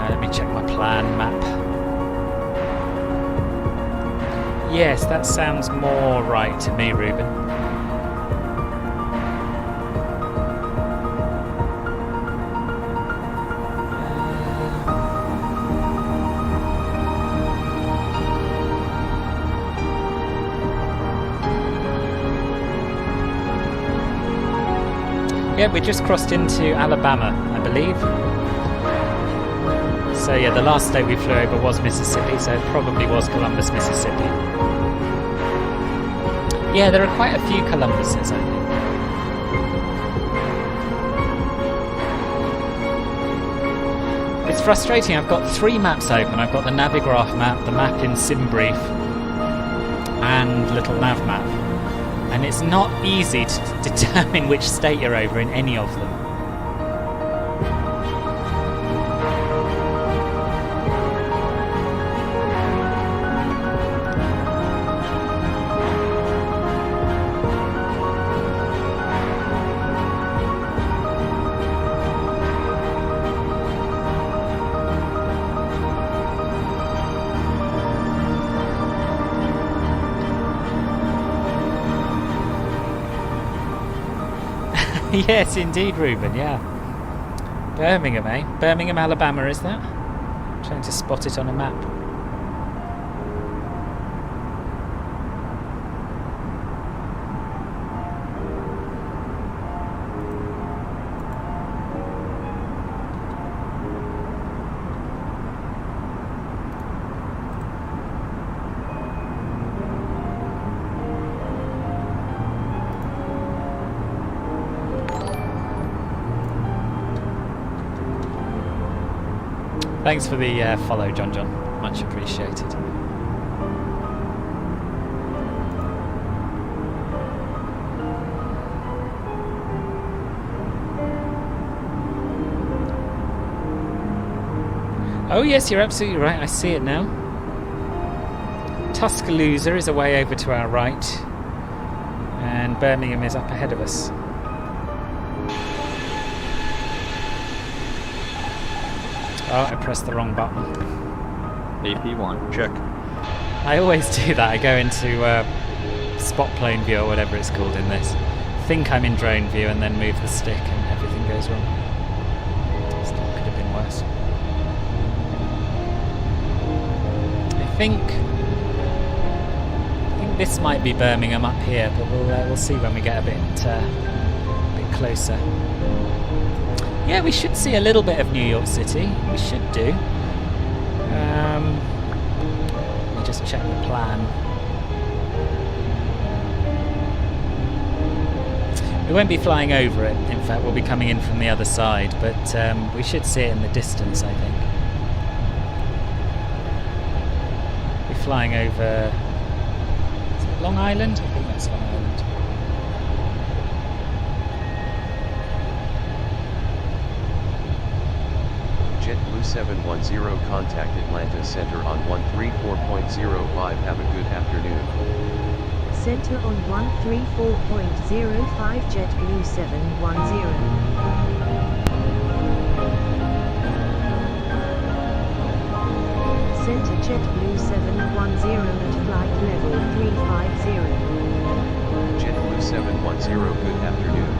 Let me check my plan map. Yes, that sounds more right to me, Ruben. Yeah, we just crossed into Alabama, I believe. So yeah, the last state we flew over was Mississippi, so it probably was Columbus, Mississippi. Yeah, there are quite a few Columbuses, I think. It's frustrating, I've got 3 maps open. I've got the Navigraph map, the map in SimBrief, and Little Nav Map. And it's not easy to determine which state you're over in any of them. Yes, indeed, Ruben, yeah. Birmingham, eh? Birmingham, Alabama, is that? I'm trying to spot it on a map. Thanks for the follow, John. Much appreciated. Oh yes, you're absolutely right. I see it now. Tuscaloosa is away over to our right, and Birmingham is up ahead of us. Oh, I pressed the wrong button. AP1. Check. I always do that. I go into spot plane view or whatever it's called in this. Think I'm in drone view and then move the stick and everything goes wrong. Still could have been worse. I think this might be Birmingham up here, but we'll see when we get a bit closer. Yeah, we should see a little bit of New York City. We should do. Let me just check the plan. We won't be flying over it. In fact, we'll be coming in from the other side, but we should see it in the distance, I think. We're flying over... Is it Long Island? I think that's Long Island. JetBlue 710 contact Atlanta Center on 134.05. Have a good afternoon. Center on 134.05 JetBlue 710. Center JetBlue 710 at flight level 350. JetBlue 710 good afternoon.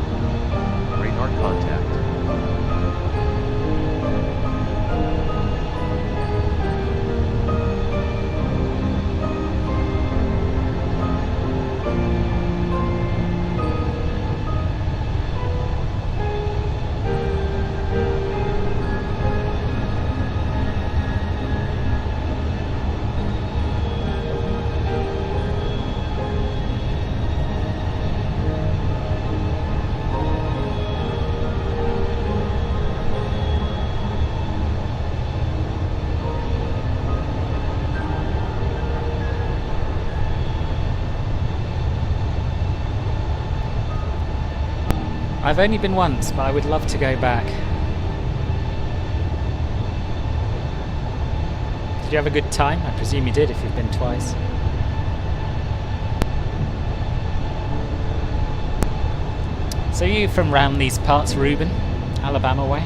Radar contact. I've only been once, but I would love to go back. Did you have a good time? I presume you did if you've been twice. So you from round these parts, Reuben? Alabama way?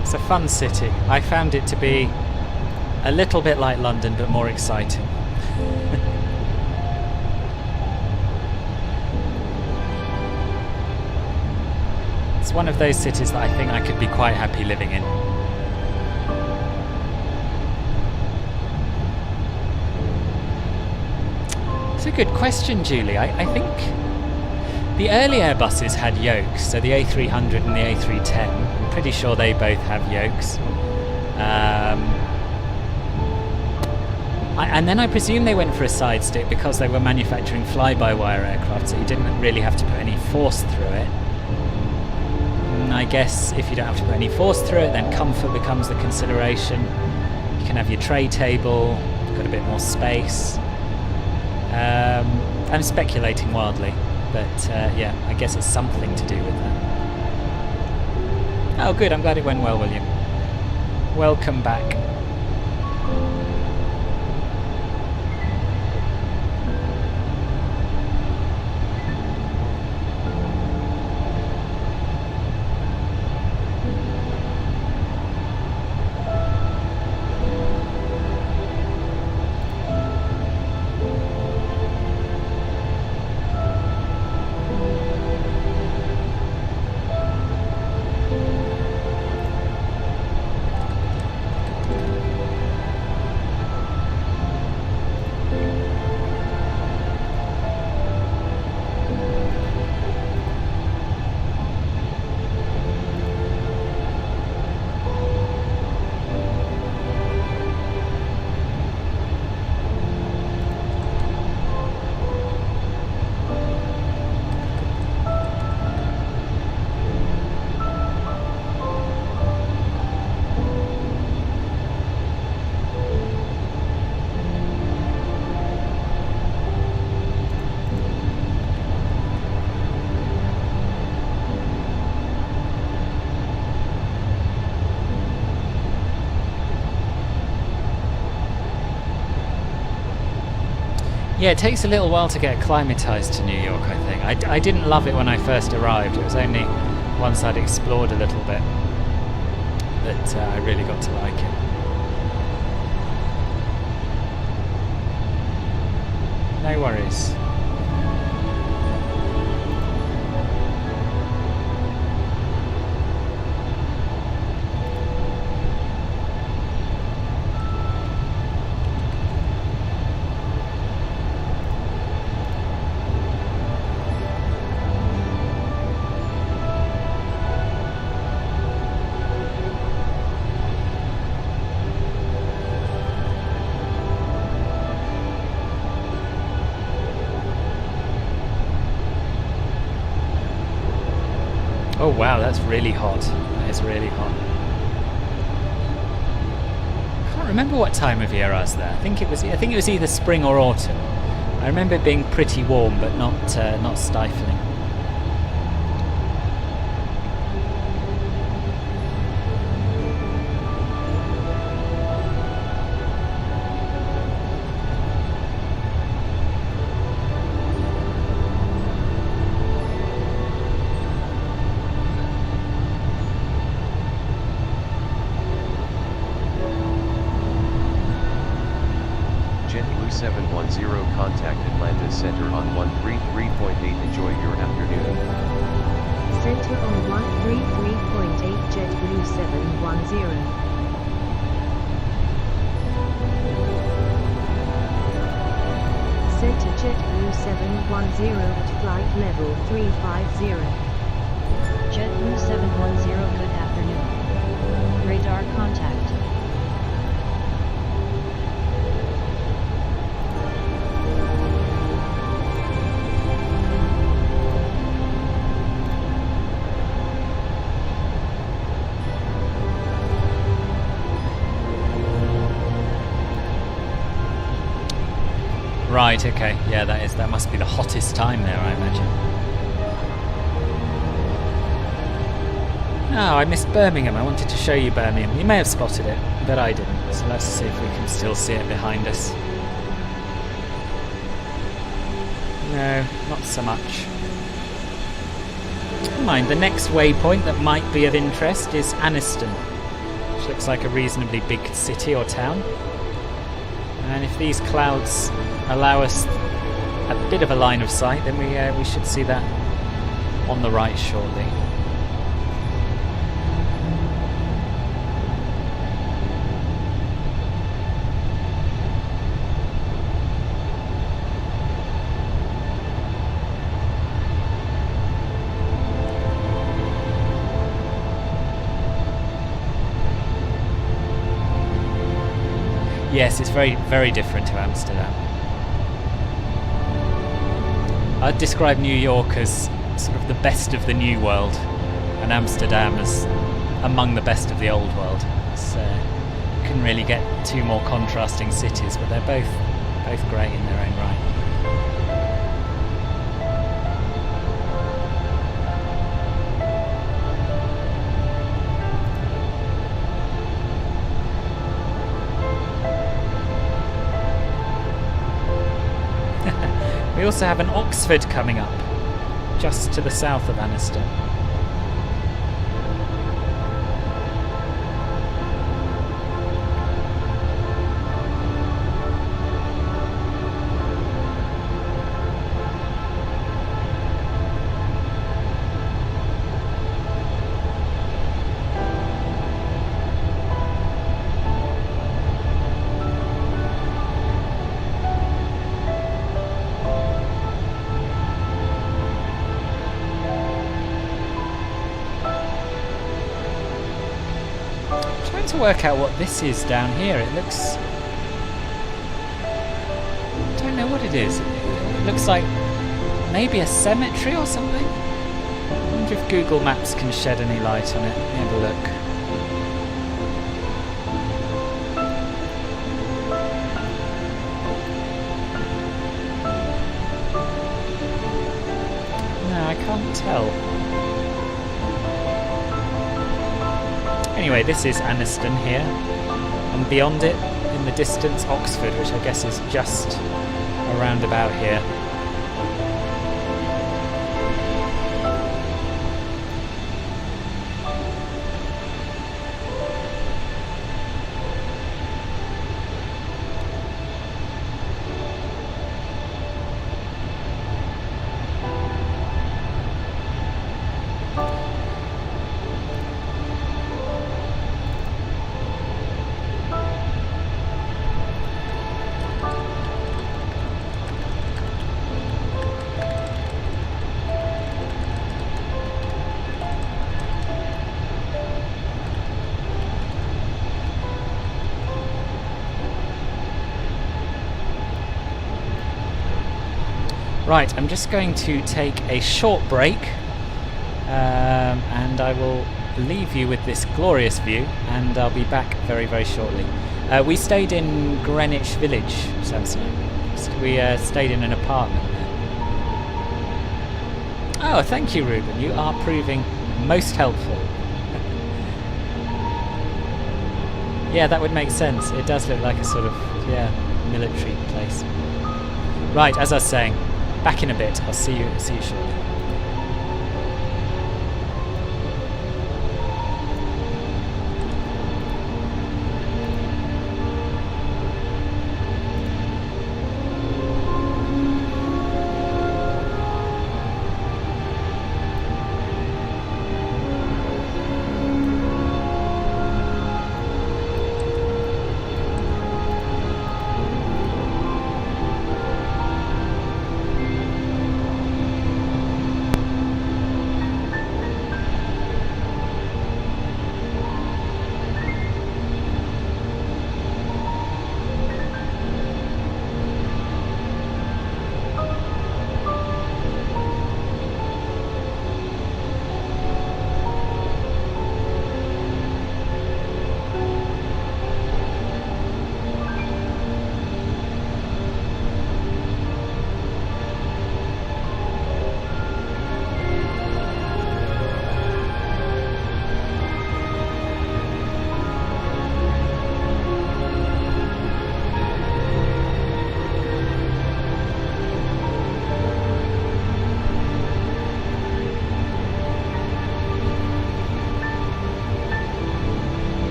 It's a fun city. I found it to be a little bit like London, but more exciting. It's one of those cities that I think I could be quite happy living in. It's a good question, Julie. I think the early Airbuses had yokes, so the A300 and the A310. I'm pretty sure they both have yokes. And then I presume they went for a side stick because they were manufacturing fly-by-wire aircraft, so you didn't really have to put any force through it. And I guess if you don't have to put any force through it, then comfort becomes the consideration. You can have your tray table, got a bit more space. I'm speculating wildly, but yeah, I guess it's something to do with that. Oh good, I'm glad it went well, William. Welcome back. Yeah, it takes a little while to get acclimatized to New York, I think. I didn't love it when I first arrived. It was only once I'd explored a little bit that I really got to like it. No worries. Oh wow, that's really hot. That is really hot. I can't remember what time of year I was there. I think it was either spring or autumn. I remember it being pretty warm, but not stifling. JetBlue710 contact Atlanta Center on 133.8. Enjoy your afternoon. Center on 133.8 JetBlue 710. set to JetBlue 710 at flight level 350. JetBlue 710, good afternoon. Radar contact. Right, okay. Yeah, that must be the hottest time there, I imagine. Oh, I missed Birmingham. I wanted to show you Birmingham. You may have spotted it, but I didn't. So let's see if we can still see it behind us. No, not so much. Never mind, the next waypoint that might be of interest is Anniston, which looks like a reasonably big city or town. And if these clouds allow us a bit of a line of sight, then we should see that on the right shortly. Yes, it's very, very different to Amsterdam. I'd describe New York as sort of the best of the new world, and Amsterdam as among the best of the old world. So you couldn't really get two more contrasting cities, but they're both great in their own right. We also have an Oxford coming up, just to the south of Anniston. To work out what this is down here. It looks... I don't know what it is. It looks like maybe a cemetery or something. I wonder if Google Maps can shed any light on it. Let me have a look. No, I can't tell. Anyway, this is Anniston here, and beyond it, in the distance, Oxford, which I guess is just around about here. Right, I'm just going to take a short break, and I will leave you with this glorious view, and I'll be back very, very shortly. We stayed in Greenwich Village, Samson. We stayed in an apartment there. Oh, thank you, Ruben. You are proving most helpful. Yeah, that would make sense. It does look like a sort of, yeah, military place. Right, as I was saying, back in a bit. I'll see you shortly.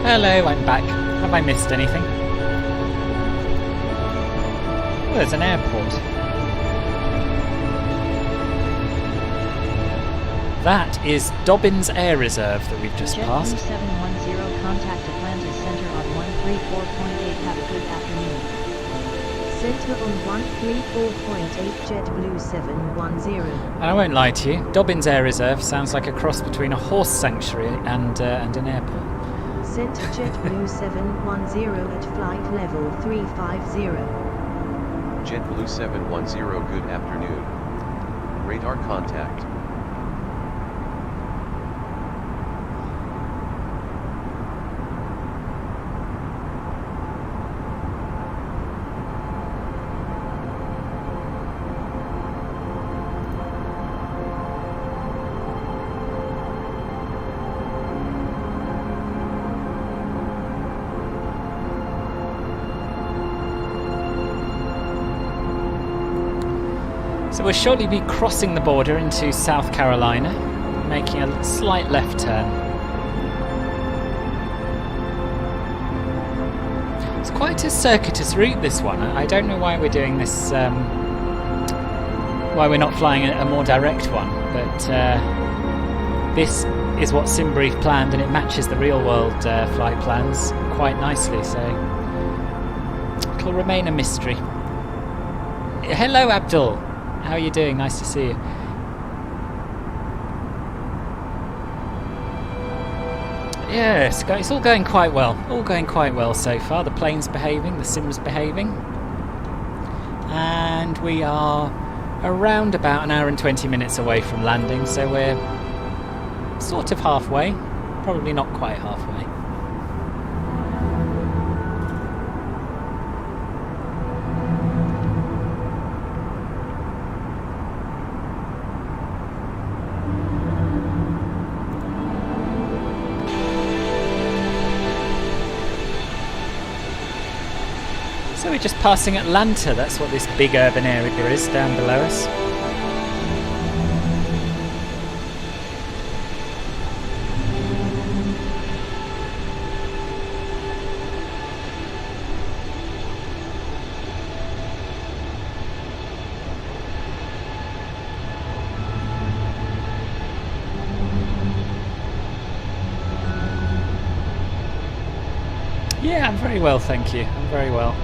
Hello, I'm back. Have I missed anything? Oh, there's an airport. That is Dobbins Air Reserve that we've just passed. JetBlue710, contact Atlanta Center on 134.8. Have a good afternoon. Center on 134.8 JetBlue 710. And I won't lie to you, Dobbins Air Reserve sounds like a cross between a horse sanctuary and an airport. Center JetBlue 710 at flight level 350. JetBlue 710, good afternoon. Radar contact. So we'll shortly be crossing the border into South Carolina, making a slight left turn. It's quite a circuitous route, this one. I don't know why we're doing this, why we're not flying a more direct one, but this is what SimBrief planned, and it matches the real world flight plans quite nicely, so it'll remain a mystery. Hello, Abdul. How are you doing? Nice to see you. Yes, it's all going quite well. All going quite well so far. The plane's behaving, the sim's behaving. And we are around about an hour and 20 minutes away from landing, so we're sort of halfway. Probably not quite halfway. So we're just passing Atlanta, that's what this big urban area is down below us. Yeah, I'm very well, thank you. I'm very well.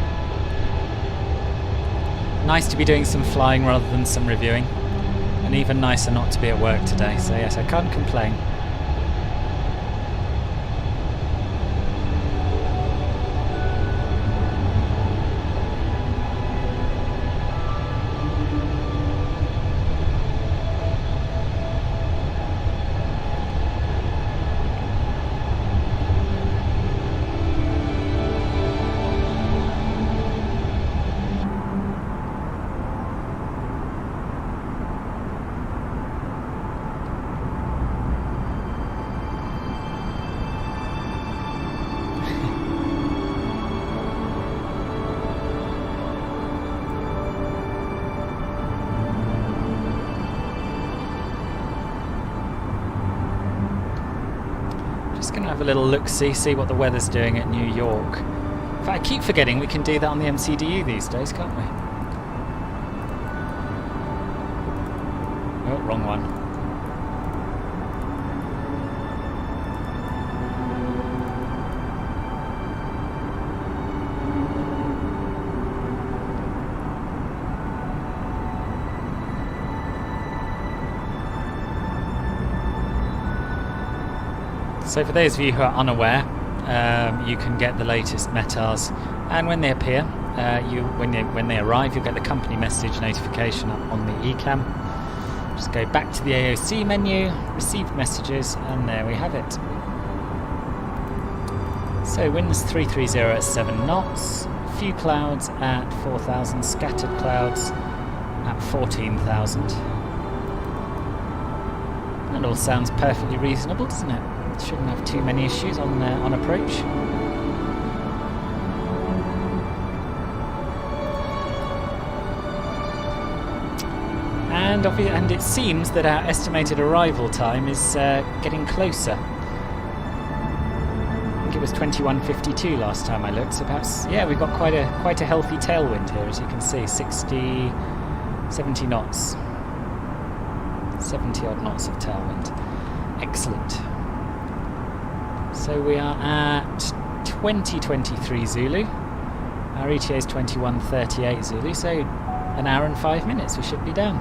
Nice to be doing some flying rather than some reviewing, and even nicer not to be at work today, so yes, I can't complain. Have a little look-see what the weather's doing at New York. In fact, I keep forgetting we can do that on the MCDU these days, can't we? Oh, wrong one. So for those of you who are unaware, you can get the latest METARs, and when they appear, when they arrive, you'll get the company message notification up on the eCam. Just go back to the AOC menu, receive messages, and there we have it. So winds 330 at 7 knots, few clouds at 4,000, scattered clouds at 14,000. That all sounds perfectly reasonable, doesn't it? Shouldn't have too many issues on approach. And it seems that our estimated arrival time is getting closer. Give was 21.52 last time I looked. So perhaps, yeah, we've got quite a healthy tailwind here, as you can see, 70 knots. 70 odd knots of tailwind. Excellent. So we are at 2023 Zulu. Our ETA is 21:38 Zulu, so an hour and 5 minutes we should be down.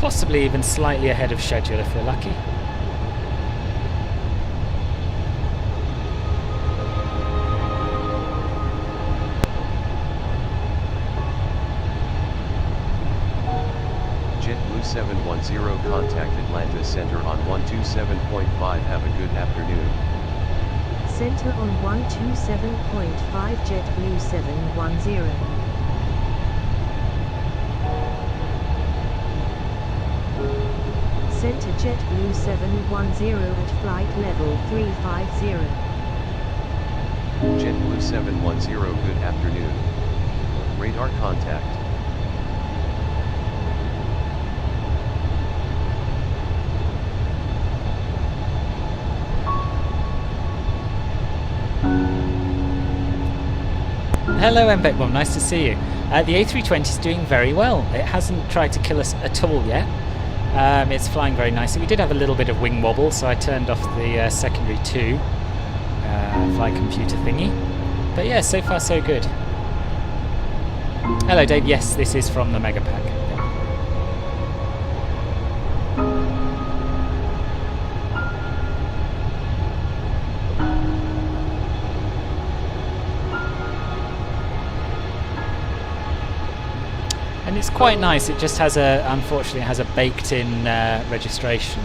Possibly even slightly ahead of schedule if we're lucky. JetBlue 710 contact Atlanta Center on 127.5. Have a good afternoon. Center on 127.5 JetBlue 710. Center JetBlue 710 at flight level 350. JetBlue 710 good afternoon. Radar contact. Hello MBEC1, nice to see you. The A320 is doing very well. It hasn't tried to kill us at all yet. It's flying very nicely. We did have a little bit of wing wobble, so I turned off the secondary 2 flight computer thingy. But yeah, so far so good. Hello Dave, yes, this is from the Mega Pack. And it's quite nice. It just has unfortunately has a baked-in registration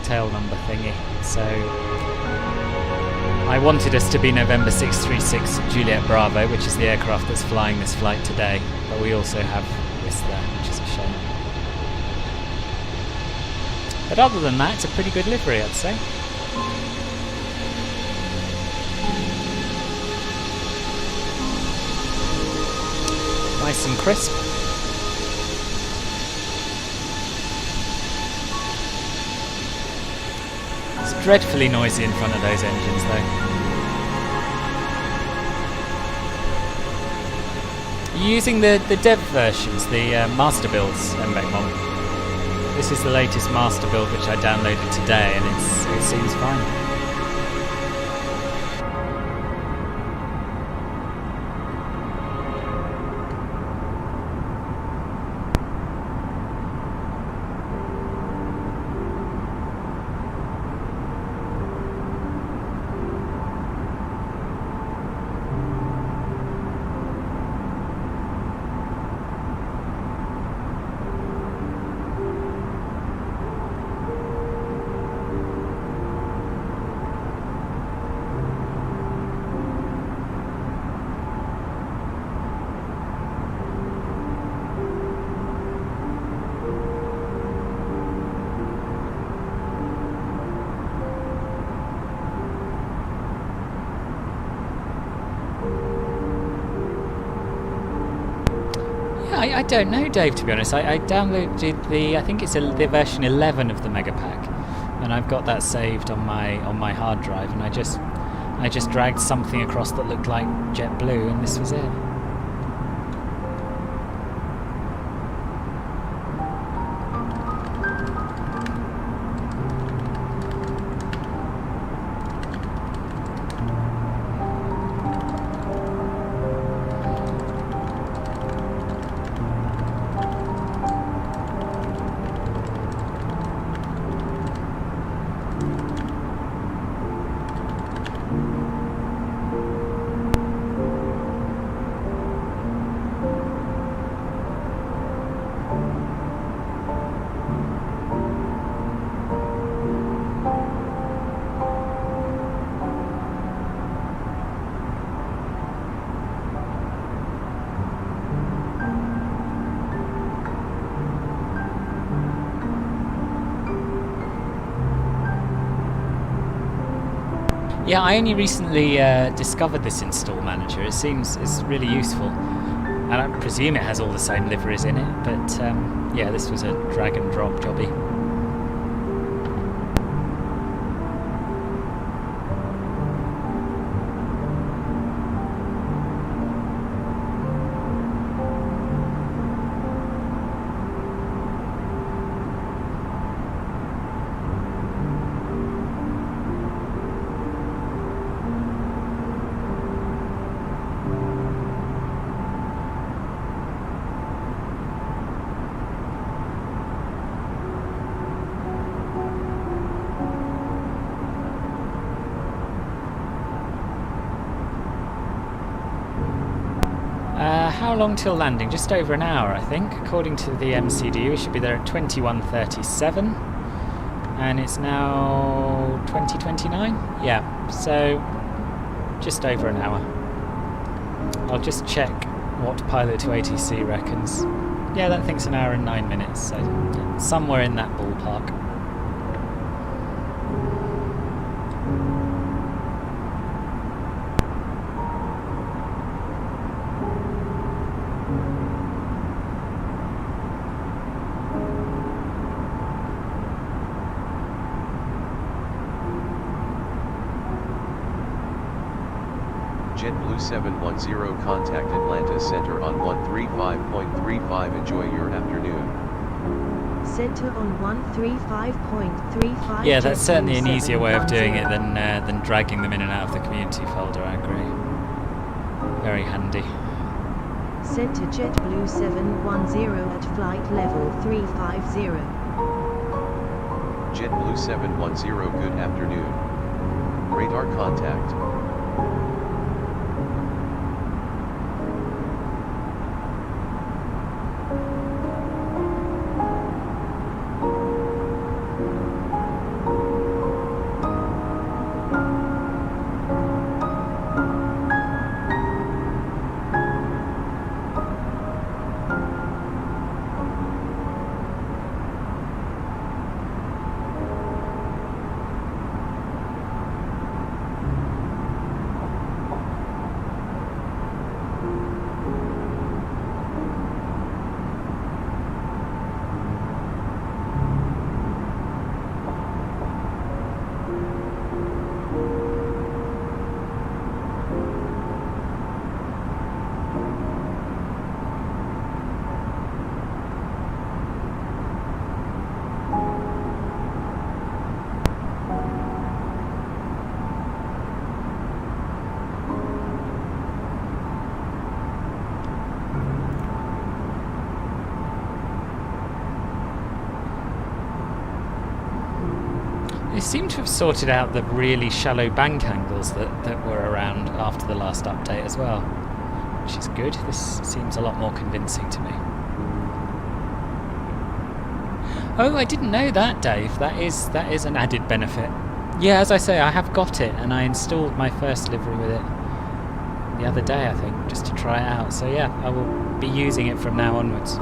tail number thingy. So I wanted us to be November 636 Juliet Bravo, which is the aircraft that's flying this flight today. But we also have this there, which is a shame. But other than that, it's a pretty good livery, I'd say. Nice and crisp. It's dreadfully noisy in front of those engines though. Are you using the dev versions, the master builds, MBEC1? This is the latest master build which I downloaded today and it seems fine. I don't know, Dave, to be honest. I downloaded I think it's the version 11 of the Mega Pack, and I've got that saved on my hard drive, and I just dragged something across that looked like JetBlue, and this was it. Yeah, I only recently discovered this install manager. It seems it's really useful. And I presume it has all the same liveries in it, but yeah, this was a drag and drop jobby. How long till landing? Just over an hour, I think. According to the MCD, we should be there at 21:37, and it's now 20:29. Yeah, so just over an hour. I'll just check what Pilot to ATC reckons. Yeah, that thinks an hour and 9 minutes, so yeah, somewhere in that ballpark. JetBlue 710 contact Atlanta Center on 135.35. Enjoy your afternoon. Center on 135.35. Yeah, that's certainly an easier way of doing it than dragging them in and out of the community folder, I agree. Very handy. Center JetBlue 710 at flight level 350. JetBlue 710 good afternoon. Radar contact. They seem to have sorted out the really shallow bank angles that were around after the last update as well, which is good. This seems a lot more convincing to me. Oh, I didn't know that, Dave. That is an added benefit. Yeah, as I say, I have got it, and I installed my first livery with it the other day, I think, just to try it out. So yeah, I will be using it from now onwards.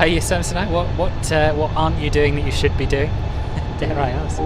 are you, Samsonite? What aren't you doing that you should be doing? Dare I ask?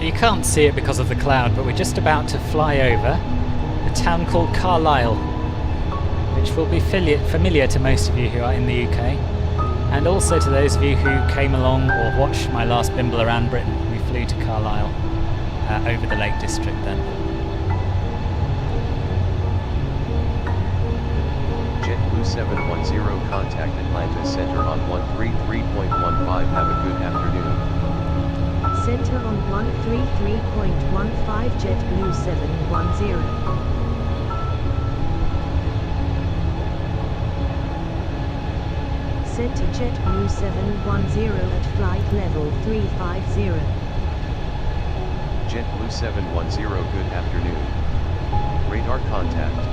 You can't see it because of the cloud, but we're just about to fly over a town called Carlisle, which will be familiar to most of you who are in the UK, and also to those of you who came along or watched my last bimble around Britain. We flew to Carlisle over the Lake District then. JetBlue 710 contact Atlanta Center on 133.15. Have a good afternoon. Center on 133.15 JetBlue 710. Center JetBlue 710 at flight level 350. JetBlue 710 good afternoon. Radar contact.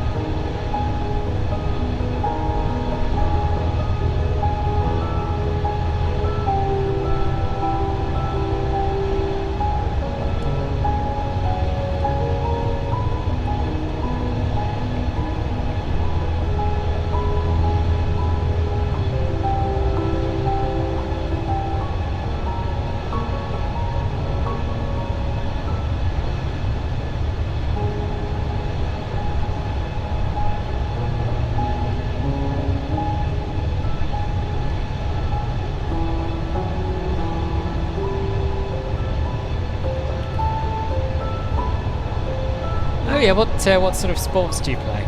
Yeah, what sort of sports do you play?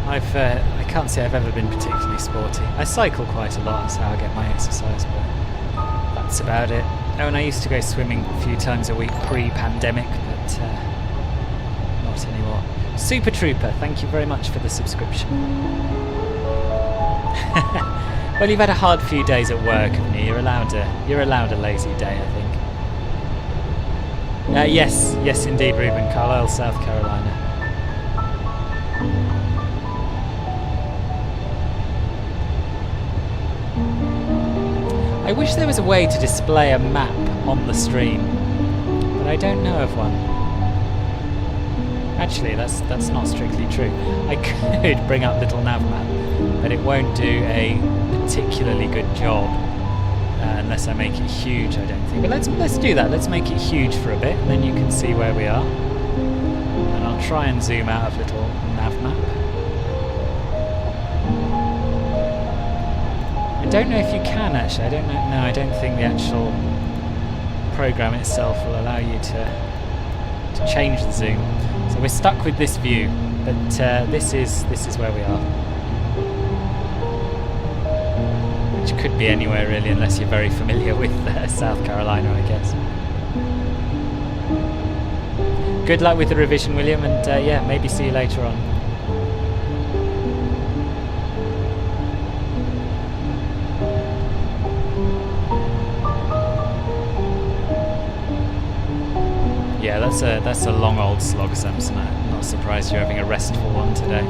I can't say I've ever been particularly sporty. I cycle quite a lot, that's how I get my exercise, but that's about it. Oh, and I used to go swimming a few times a week pre-pandemic, but not anymore. Super Trooper, thank you very much for the subscription. Well, you've had a hard few days at work, haven't you? You're allowed a lazy day, I think. Yes, indeed, Ruben. Carlisle, South Carolina. I wish there was a way to display a map on the stream, but I don't know of one. Actually, that's not strictly true. I could bring up little nav map, but it won't do a particularly good job. Unless I make it huge, I don't think. But let's do that. Let's make it huge for a bit, and then you can see where we are. And I'll try and zoom out of little nav map. I don't know if you can actually. I don't know. No, I don't think the actual program itself will allow you to change the zoom. So we're stuck with this view, but this is where we are. Which could be anywhere really, unless you're very familiar with South Carolina, I guess. Good luck with the revision, William, and yeah, maybe see you later on. Yeah, that's a long old slog, Samson. I'm not surprised you're having a restful one today.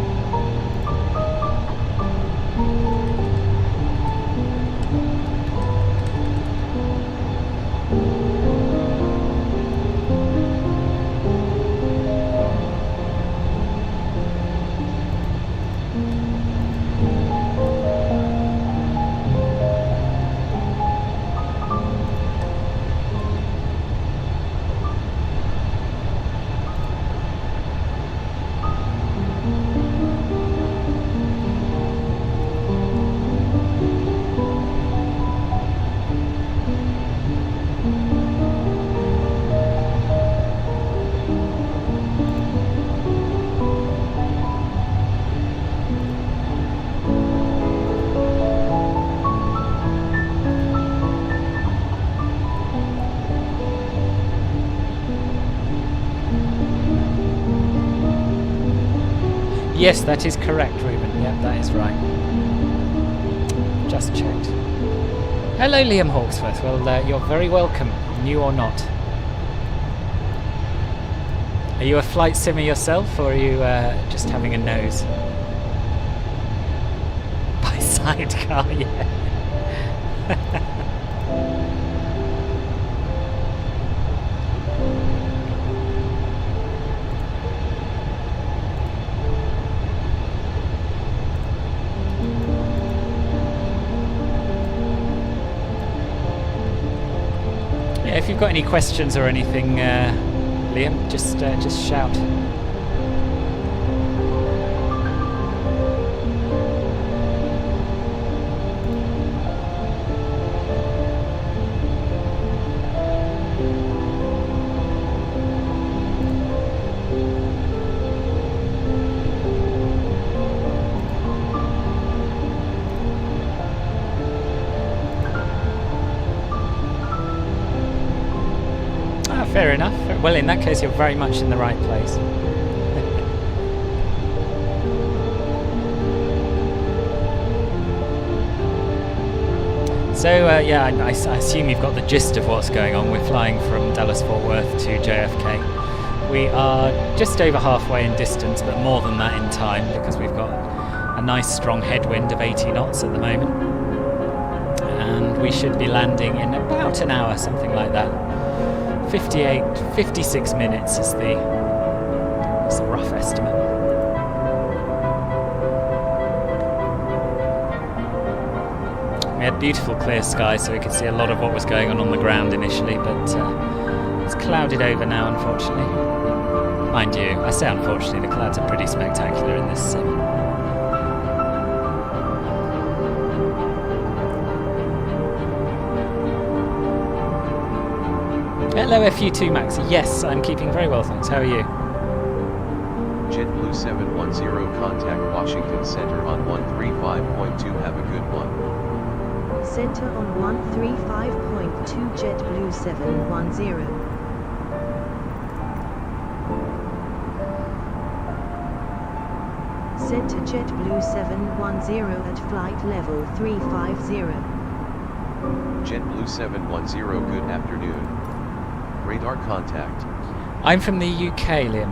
Yes, that is correct, Ruben. Yep, that is right. Just checked. Hello, Liam Hawksworth. Well, you're very welcome, new or not. Are you a flight simmer yourself, or are you just having a nose? By sidecar, yeah. Yeah, if you've got any questions or anything, Liam, just shout. Fair enough. Well, in that case, you're very much in the right place. So, yeah, I assume you've got the gist of what's going on. We're flying from Dallas-Fort Worth to JFK. We are just over halfway in distance, but more than that in time, because we've got a nice strong headwind of 80 knots at the moment. And we should be landing in about an hour, something like that. 56 minutes is the rough estimate. We had beautiful clear skies, so we could see a lot of what was going on the ground initially, but it's clouded over now, unfortunately. Mind you, I say unfortunately, the clouds are pretty spectacular in this sim. Hello FU2 Max. Yes, I'm keeping very well, thanks. How are you? JetBlue 710 contact Washington Center on 135.2. Have a good one. Center on 135.2 JetBlue 710. Center JetBlue 710 at flight level 350. JetBlue 710, good afternoon. Radar contact. I'm from the UK, Liam.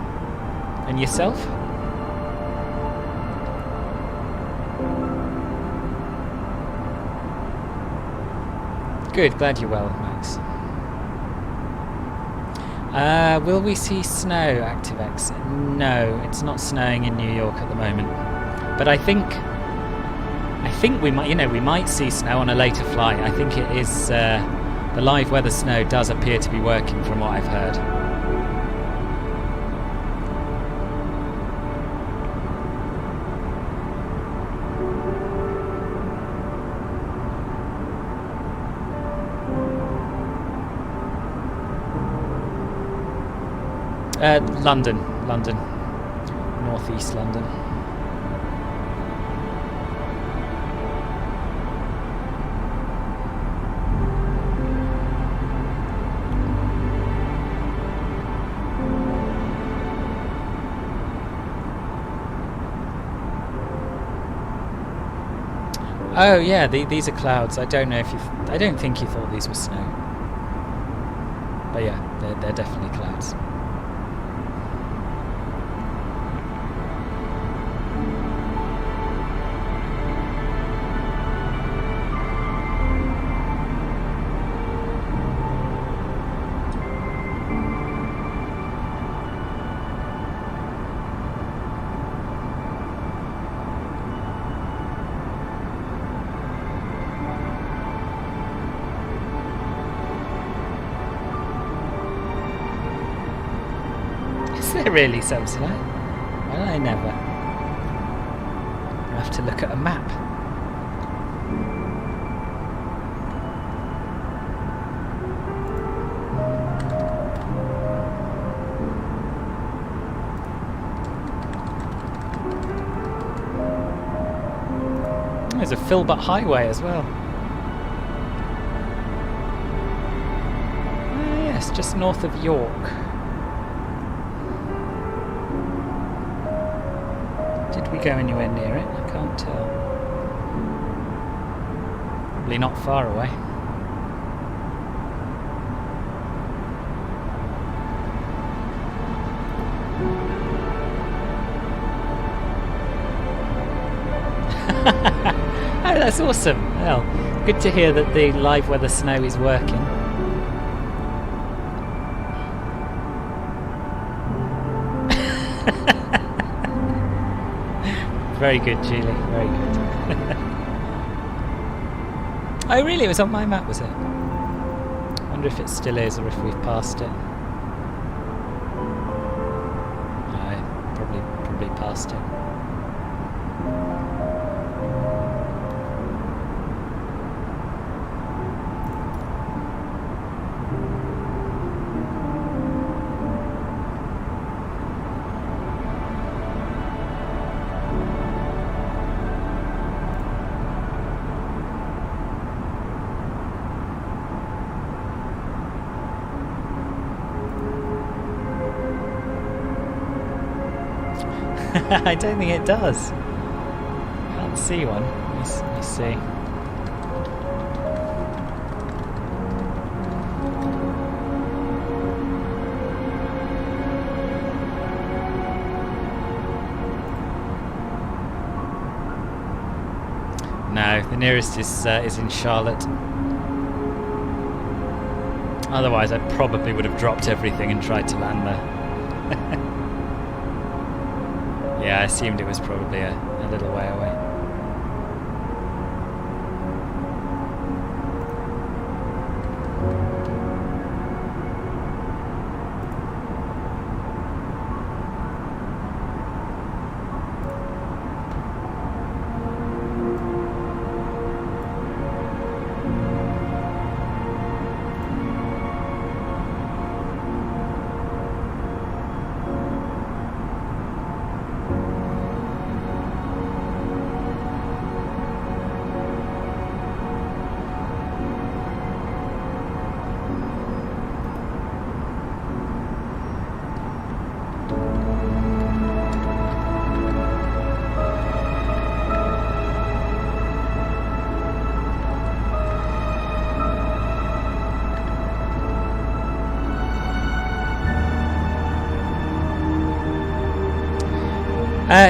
And yourself? Good, glad you're well, Max. Will we see snow, ActiveX? No, it's not snowing in New York at the moment. But I think we might, we might see snow on a later flight. I think it is, the live weather snow does appear to be working from what I've heard. London, northeast London. Oh yeah, these are clouds. I don't know if I don't think you thought these were snow. But yeah, they're definitely clouds. Really, Samsonite? Well, I never. I have to look at a map. There's a Filbert Highway as well. Oh yes, just north of York. Did we go anywhere near it? I can't tell. Probably not far away. Oh, that's awesome. Well, good to hear that the live weather snow is working. Very good, Julie. Very good. Oh, really? It was on my map, was it? I wonder if it still is, or if we've passed it. No, probably passed it. I don't think it does. Can't see one. Let me see. No, the nearest is in Charlotte. Otherwise, I probably would have dropped everything and tried to land there. Yeah, I assumed it was probably a little way away.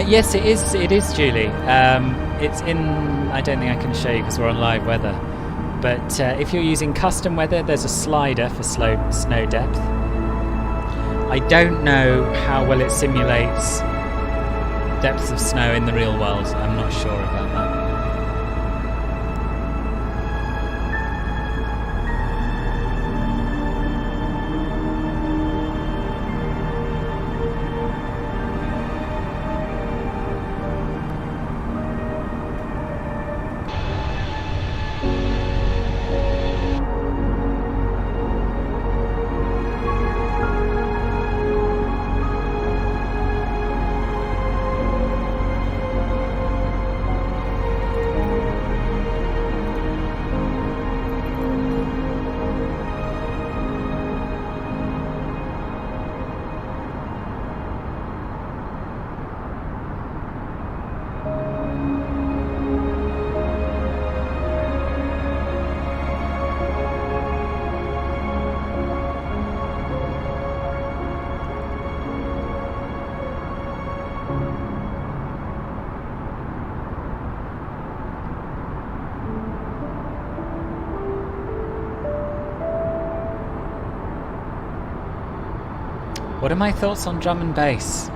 Yes, it is. It is, Julie. It's in. I don't think I can show you because we're on live weather. But if you're using custom weather, there's a slider for snow depth. I don't know how well it simulates depths of snow in the real world. I'm not sure about that. What are my thoughts on drum and bass?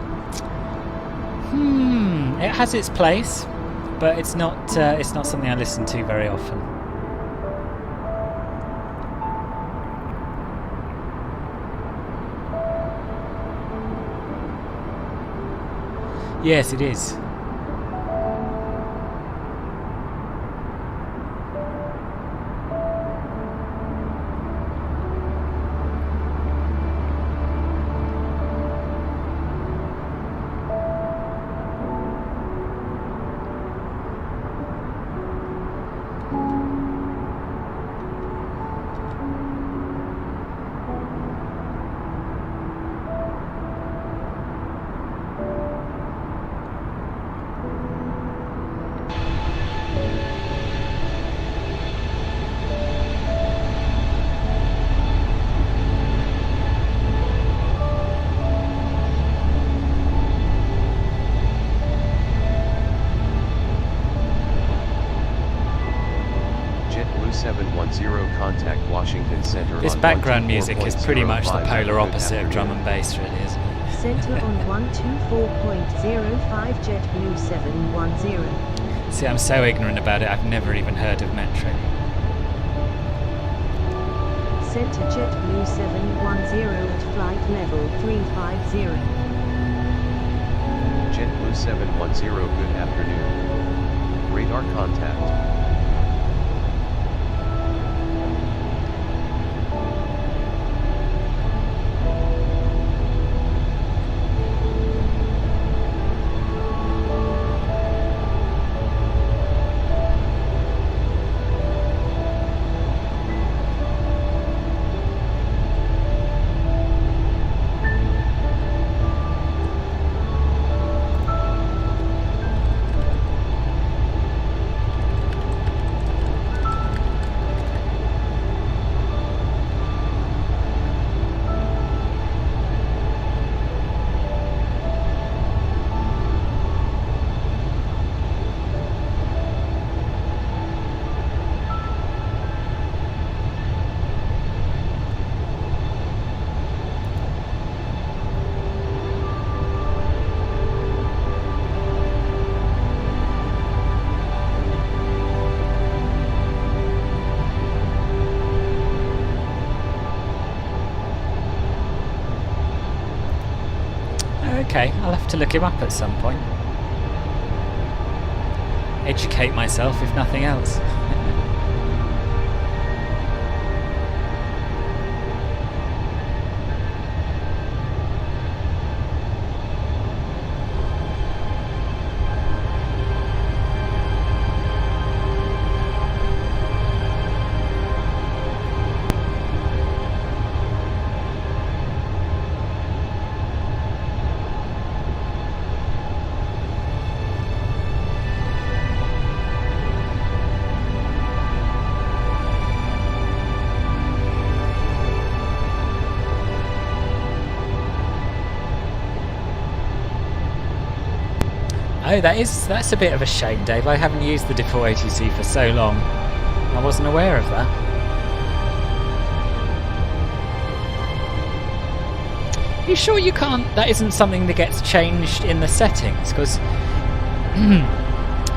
It has its place, but it's not something I listen to very often. Yes, it is. Center This on background music is pretty much the 124.05. polar Good opposite of drum afternoon. and bass, really, isn't it? Center on 124.05 JetBlue 710. See, I'm so ignorant about it, I've never even heard of metric. Center JetBlue 710 at flight level 350. JetBlue 710, good afternoon. Radar contact. Okay, I'll have to look him up at some point. Educate myself, if nothing else. Oh, that's a bit of a shame, Dave. I haven't used the default ATC for so long. I wasn't aware of that. You sure you can't? That isn't something that gets changed in the settings? Because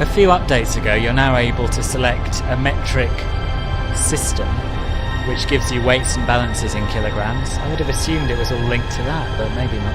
a few updates ago, you're now able to select a metric system, which gives you weights and balances in kilograms. I would have assumed it was all linked to that, but maybe not.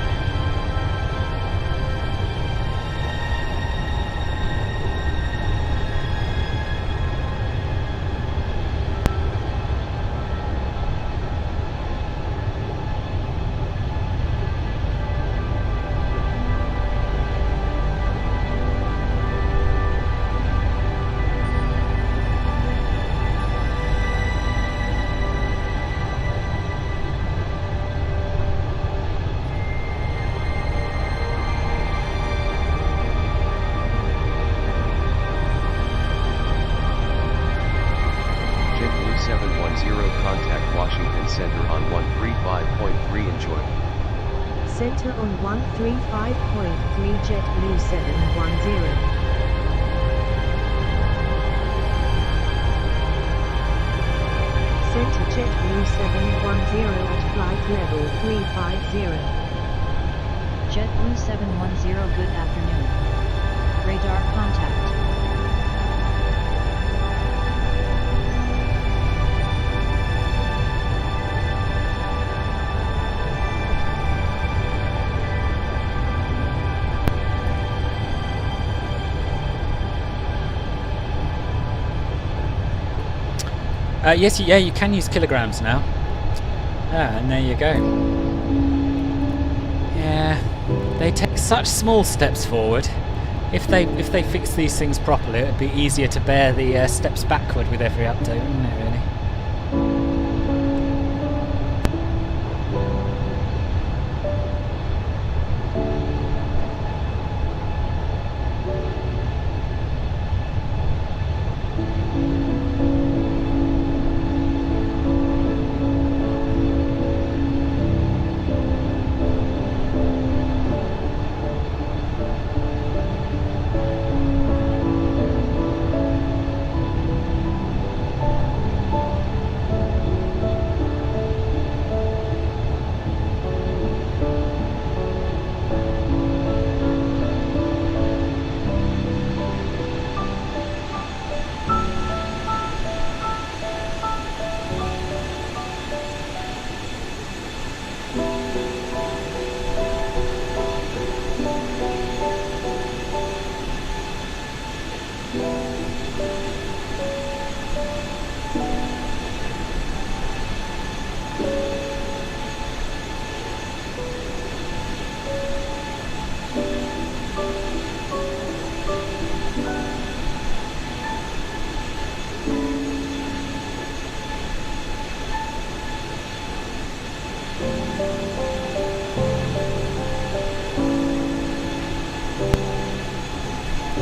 Contact Washington Center on 135.3. Enjoy. Center on 135.3 JetBlue 710. Center JetBlue 710 at flight level 350. JetBlue 710, good afternoon. Radar contact. Yes, yeah, you can use kilograms now. Ah, and there you go. Yeah, they take such small steps forward. If they fix these things properly, it'd be easier to bear the steps backward with every update, wouldn't it, really?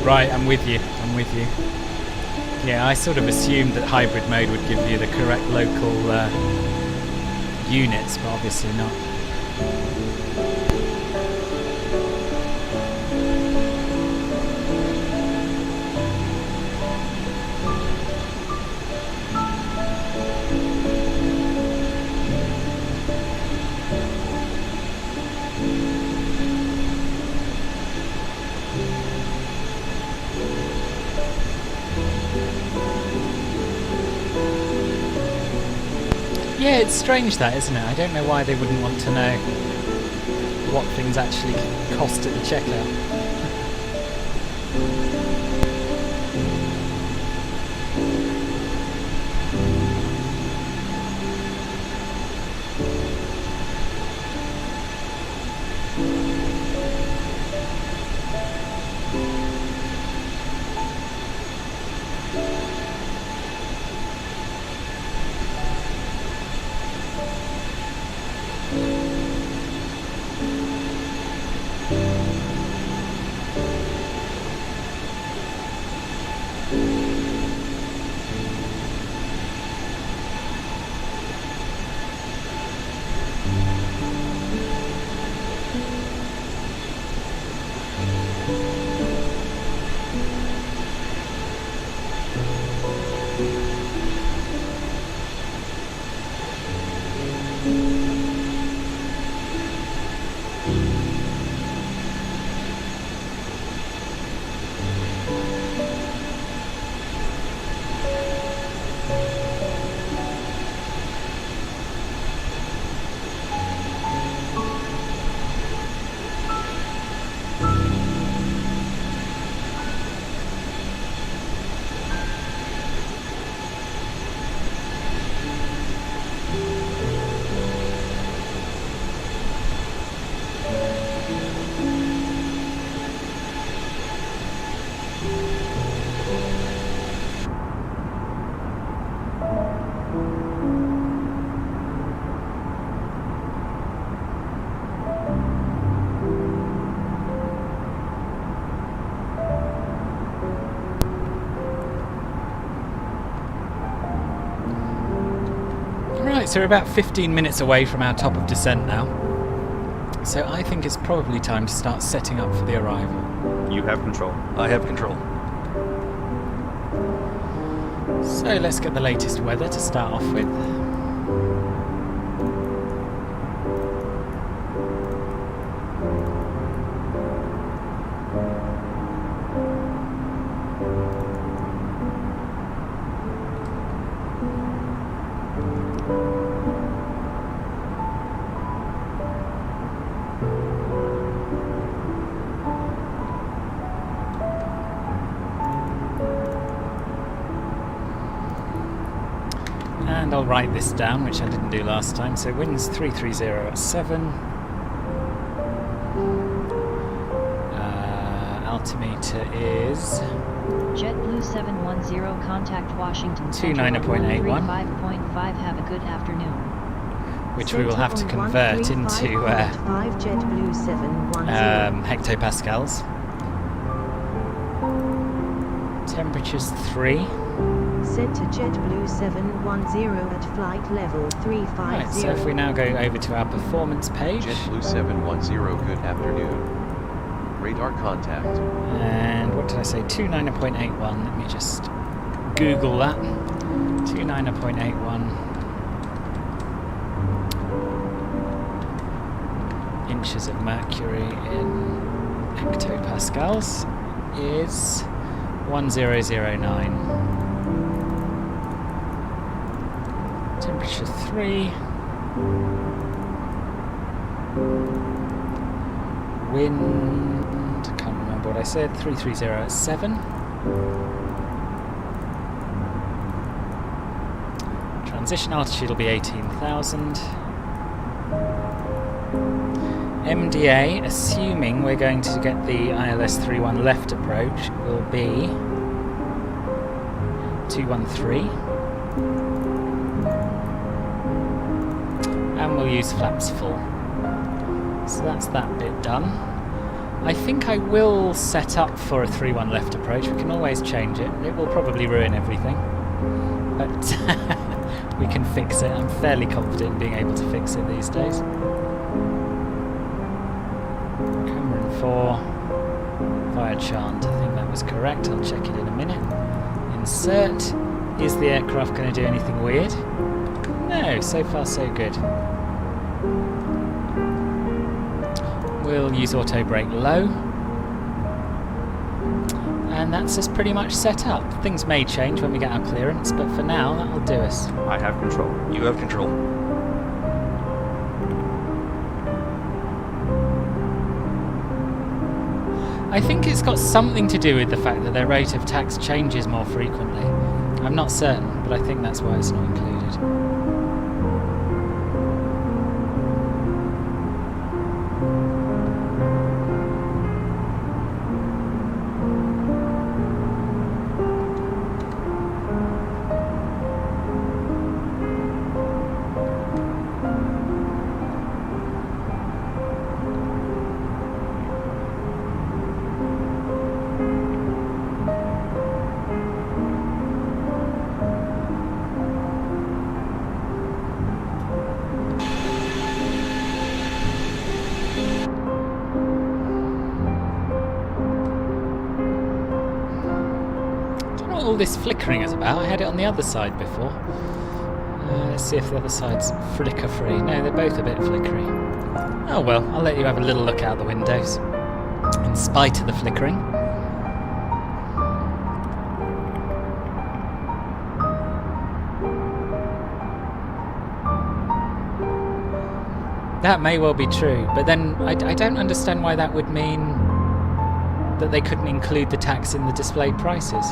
Right, I'm with you. I'm with you. Yeah, I sort of assumed that hybrid mode would give you the correct local units, but obviously not. Yeah, it's strange that, isn't it? I don't know why they wouldn't want to know what things actually cost at the checkout. So we're about 15 minutes away from our top of descent now. So I think it's probably time to start setting up for the arrival. You have control. I have control. So let's get the latest weather to start off with. And I'll write this down, which I didn't do last time. So winds 330 at 7. Altimeter is JetBlue 710, contact Washington 29.81. 5.5. Have a good afternoon. Which we will have to convert into JetBlue 710. hectopascals. Temperature's 3. Set to JetBlue 710 at flight level 350. Right, so if we now go over to our performance page. JetBlue 710, good afternoon. Radar contact. And what did I say? 29.81. Let me just Google that. 29.81 inches of mercury in hectopascals is 1009. Temperature 3. Wind, I can't remember what I said, 330 at 7. Transition altitude will be 18,000. MDA, assuming we're going to get the ILS 31 left approach, will be 213. And we'll use flaps full. So that's that bit done. I think I will set up for a 3-1 left approach. We can always change it. It will probably ruin everything. But we can fix it. I'm fairly confident in being able to fix it these days. Cameron 4. Via Chant. I think that was correct. I'll check it in a minute. Insert. Is the aircraft going to do anything weird? No, so far so good. We'll use auto brake low. And that's us pretty much set up. Things may change when we get our clearance, but for now that'll do us. I have control. You have control. I think it's got something to do with the fact that their rate of tax changes more frequently. I'm not certain, but I think that's why it's not included. All this flickering is about. I had it on the other side before. Let's see if the other side's flicker free. No, they're both a bit flickery. Oh well, I'll let you have a little look out the windows in spite of the flickering. That may well be true, but then I don't understand why that would mean that they couldn't include the tax in the displayed prices.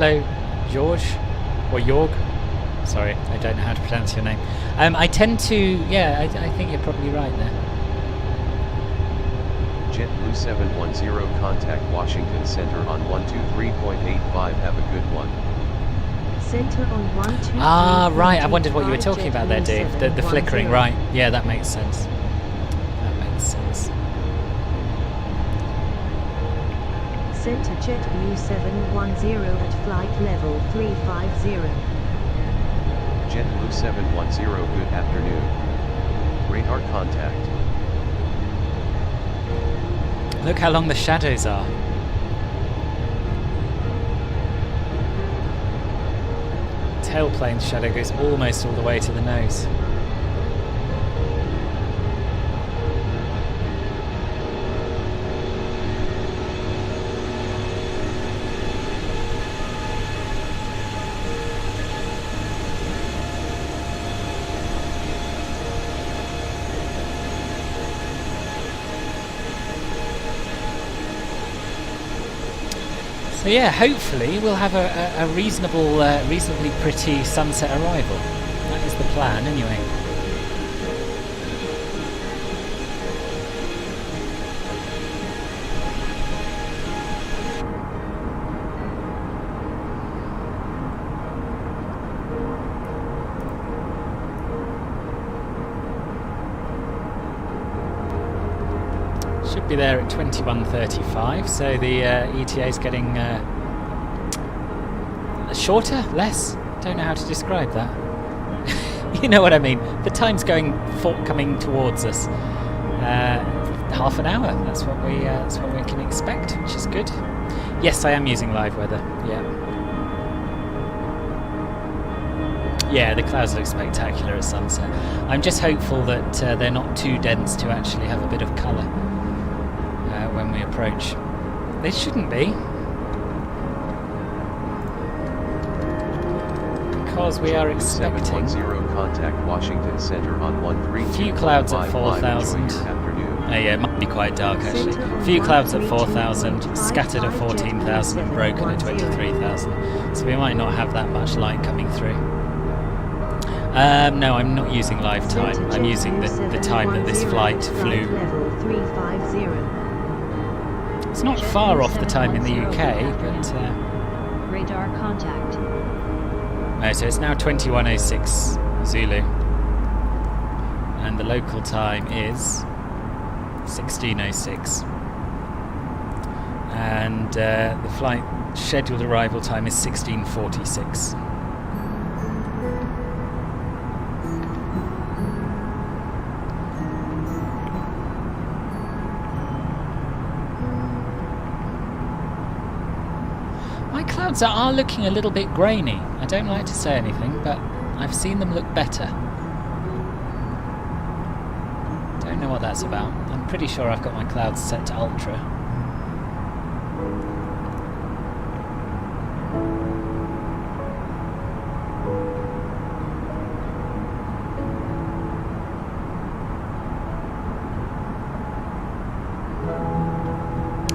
Hello, George, or Jorg. Sorry, I don't know how to pronounce your name. I tend to, yeah, I think you're probably right there. JetBlue 710 contact Washington Center on 123.85. Have a good one. Center on 123. Ah, right. I wondered what you were talking about there, Dave. The flickering, right? Yeah, that makes sense. That makes sense. Center JetBlue 710 at flight level 350. JetBlue 710, good afternoon. Radar contact. Look how long the shadows are. Tailplane's shadow goes almost all the way to the nose. So yeah, hopefully we'll have a reasonably pretty sunset arrival. That is the plan, anyway. Should be there at 21:35, so the ETA is getting shorter, less. Don't know how to describe that. You know what I mean. The time's coming towards us. Half an hour. That's what we can expect, which is good. Yes, I am using live weather. Yeah. Yeah, the clouds look spectacular at sunset. I'm just hopeful that they're not too dense to actually have a bit of colour when we approach. They shouldn't be. because we are expecting JBU710 contact Washington Center on 132.55. few clouds at 4,000. Enjoy your afternoon. Yeah, it might be quite dark actually. Few clouds at 4,000, scattered at 14,000 and broken at 23,000. So we might not have that much light coming through. No, I'm not using live time. I'm using the time that this flight flew. It's not far off the time in the UK, but... Radar contact. No, so it's now 21:06 Zulu. And the local time is 16:06. And the flight scheduled arrival time is 16:46. My clouds are looking a little bit grainy. I don't like to say anything, but I've seen them look better. Don't know what that's about. I'm pretty sure I've got my clouds set to ultra.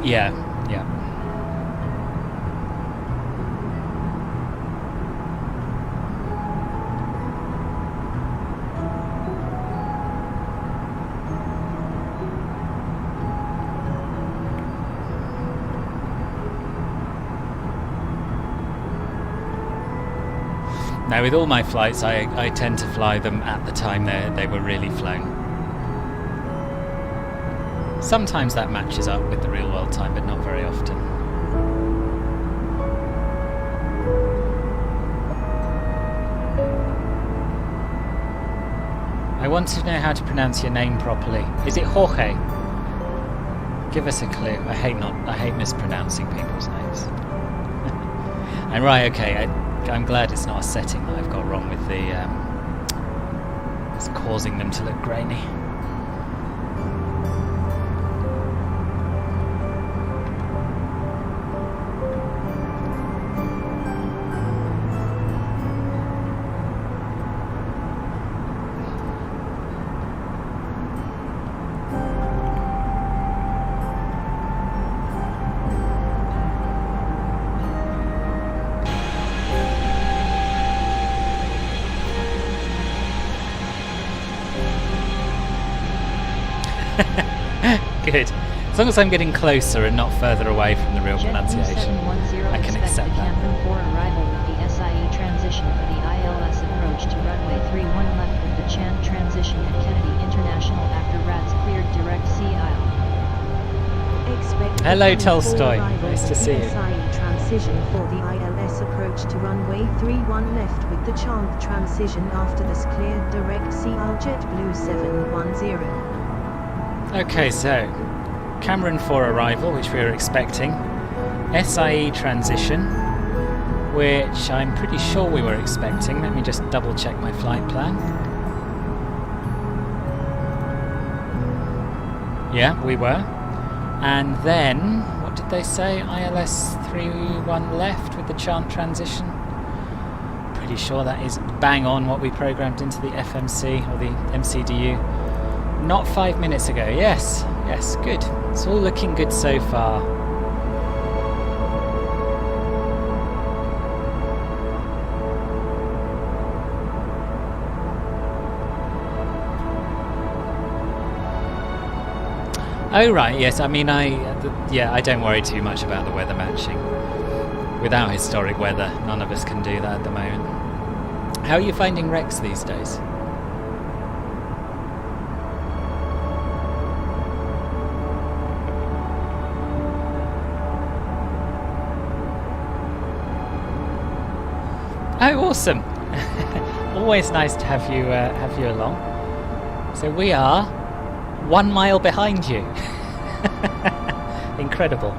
Yeah. Now with all my flights I tend to fly them at the time they were really flown. Sometimes that matches up with the real world time, but not very often. I want to know how to pronounce your name properly. Is it Jorge? Give us a clue. I hate mispronouncing people's names. And right, okay, I'm glad it's not a setting that I've got wrong with the... it's causing them to look grainy. Good. As long as I'm getting closer and not further away from the real pronunciation, I can accept that. Cameron for arrival with the SIE transition for the ILS approach to runway 31 left with the Chan transition at Kennedy International after RADS cleared direct sea aisle. Hello Tolstoy, nice to see you. Transition for the ILS approach to runway 31 left with the Chan transition after this cleared direct sea aisle JetBlue 710. Okay, so Cameron for arrival, which we were expecting. SIE transition, which I'm pretty sure we were expecting. Let me just double check my flight plan. Yeah, we were. And then, what did they say? ILS 31 left with the Chan transition. Pretty sure that is bang on what we programmed into the FMC or the MCDU. Not 5 minutes ago. Yes, good. It's all looking good so far. Oh right, yes. I mean, I don't worry too much about the weather matching. Without historic weather, none of us can do that at the moment. How are you finding Rex these days? Oh, awesome! Always nice to have you along. So we are 1 mile behind you. Incredible.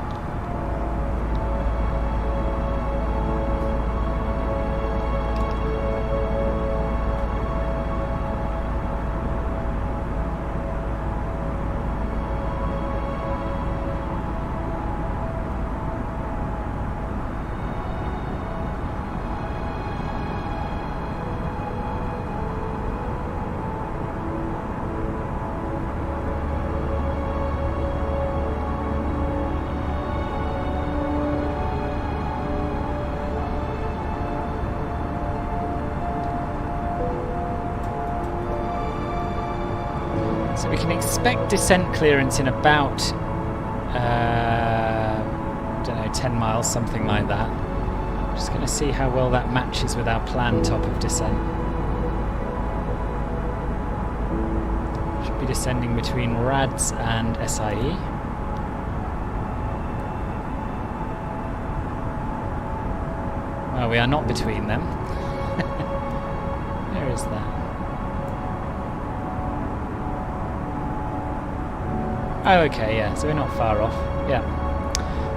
So we can expect descent clearance in about, I don't know, 10 miles, something like that. Just going to see how well that matches with our planned top of descent. Should be descending between RADS and SIE. Well, we are not between them. Where is that? Oh, okay, yeah, so we're not far off. Yeah,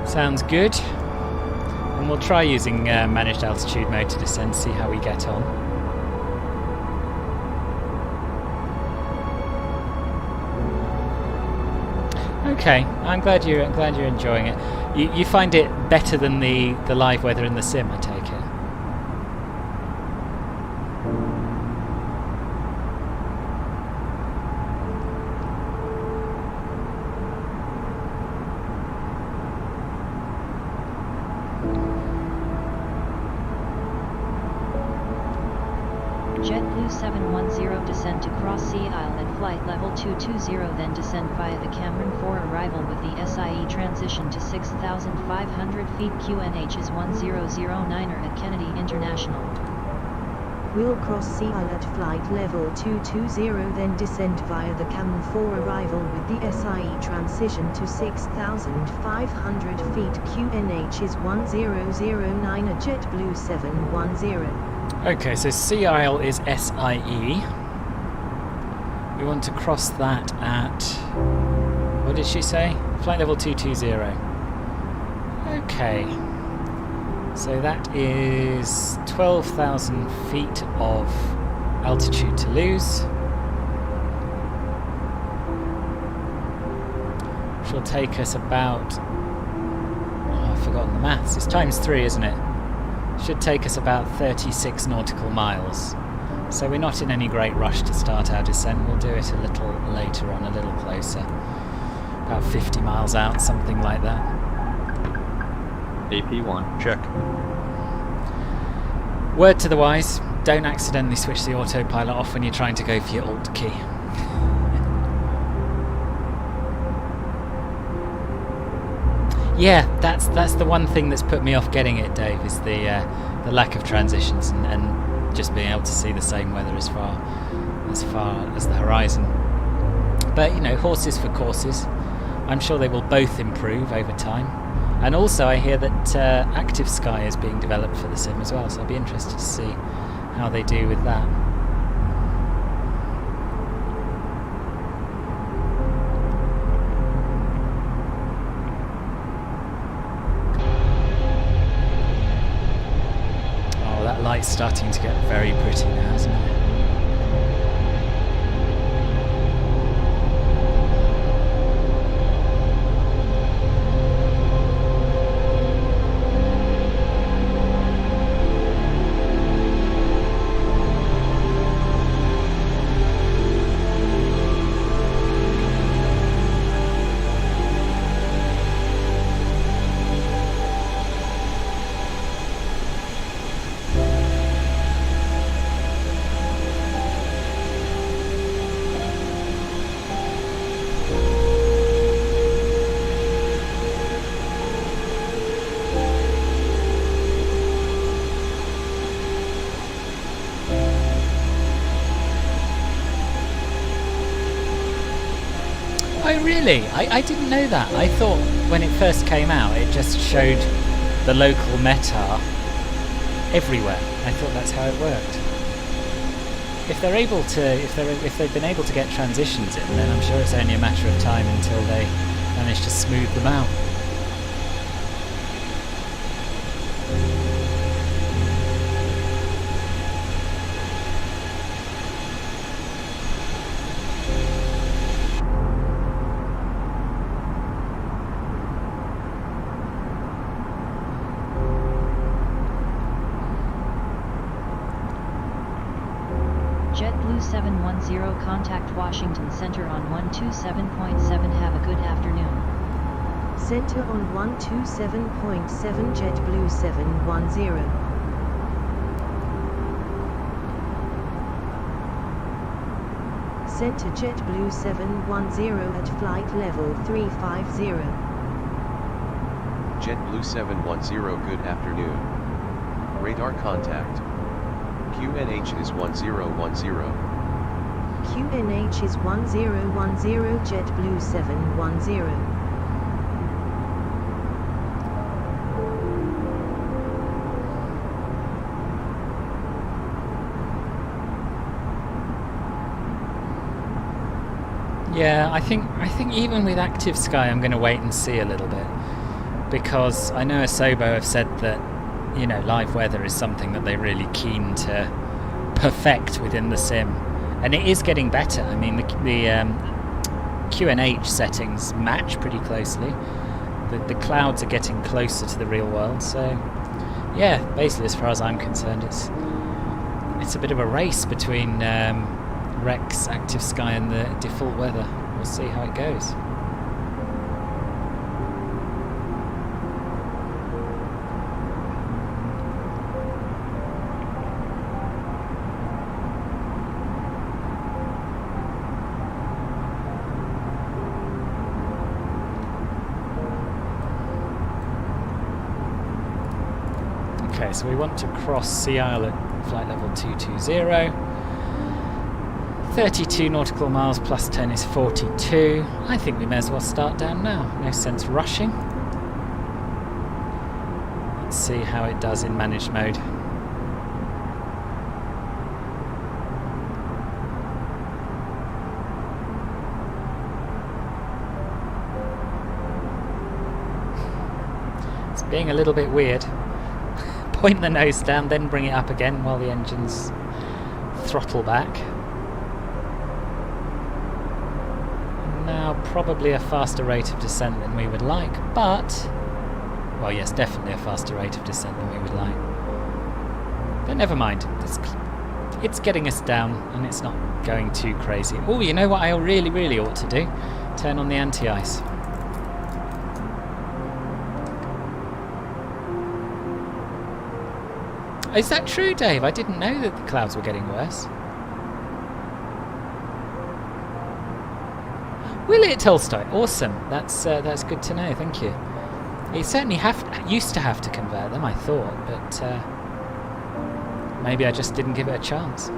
sounds good. And we'll try using managed altitude mode to descend, see how we get on. Okay, I'm glad you're enjoying it. You find it better than the live weather in the sim, I take it. JetBlue 710 descend to cross Sea Isle at flight level 220, then descend via the Cameron for arrival with the SIE transition to 6,500 feet. QNH is 1009er at Kennedy International. Will cross Sea Isle at flight level 220, then descend via the Cameron for arrival with the SIE transition to 6,500 feet. QNH is 1009 at JetBlue 710. Okay, so Sea Isle is SIE. We want to cross that at... what did she say? Flight level 220. Okay. So that is 12,000 feet of altitude to lose. Which will take us about... oh, I've forgotten the maths. It's times 3, isn't it? Should take us about 36 nautical miles. So we're not in any great rush to start our descent. We'll do it a little later on, a little closer. About 50 miles out, something like that. AP1. Check. Word to the wise, don't accidentally switch the autopilot off when you're trying to go for your Alt key. Yeah, that's the one thing that's put me off getting it, Dave, is the lack of transitions and just being able to see the same weather as far as the horizon. But, you know, horses for courses. I'm sure they will both improve over time. And also I hear that Active Sky is being developed for the sim as well, so I'll be interested to see how they do with that. Light's starting to get very pretty now, isn't it? Oh really? I didn't know that. I thought when it first came out it just showed the local METAR everywhere. I thought that's how it worked. If they're able to, if they've been able to get transitions in, then I'm sure it's only a matter of time until they manage to smooth them out. JetBlue 710 contact Washington Center on 127.7. Have a good afternoon. Center on 127.7 JetBlue 710. Sent to JetBlue 710 at flight level 350. JetBlue 710, good afternoon. Radar contact. QNH is 1010. QNH is 1010 JetBlue 710. Yeah, I think even with active sky I'm going to wait and see a little bit, because I know Asobo have said that, you know, live weather is something that they're really keen to perfect within the sim, and it is getting better. I mean, the QNH settings match pretty closely. The clouds are getting closer to the real world, so yeah, basically as far as I'm concerned it's a bit of a race between Rex, active sky and the default weather. We'll see how it goes. Okay, so we want to cross Sea Isle at flight level 220. 32 nautical miles plus 10 is 42. I think we may as well start down now. No sense rushing. Let's see how it does in managed mode. It's being a little bit weird. Point the nose down, then bring it up again while the engines throttle back. Now probably a faster rate of descent than we would like, but, well, yes, definitely a faster rate of descent than we would like. But never mind, it's getting us down and it's not going too crazy. Oh, you know what I really ought to do? Turn on the anti-ice. Is that true, Dave? I didn't know that the clouds were getting worse. Will it, Tolstoy? Awesome. That's good to know. Thank you. You certainly used to have to convert them, I thought, but maybe I just didn't give it a chance.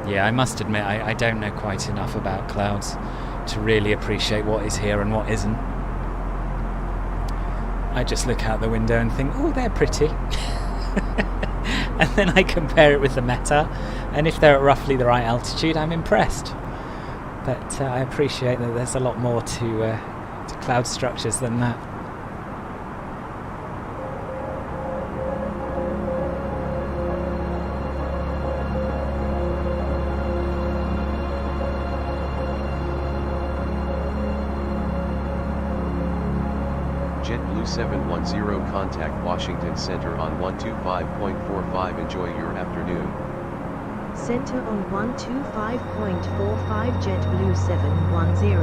Yeah, I must admit I don't know quite enough about clouds to really appreciate what is here and what isn't. I just look out the window and think, oh, they're pretty. And then I compare it with the meta, and if they're at roughly the right altitude, I'm impressed. But I appreciate that there's a lot more to cloud structures than that. JetBlue 710 contact Washington Center on 125.45. Enjoy your afternoon. Center on 125.45 JetBlue 710.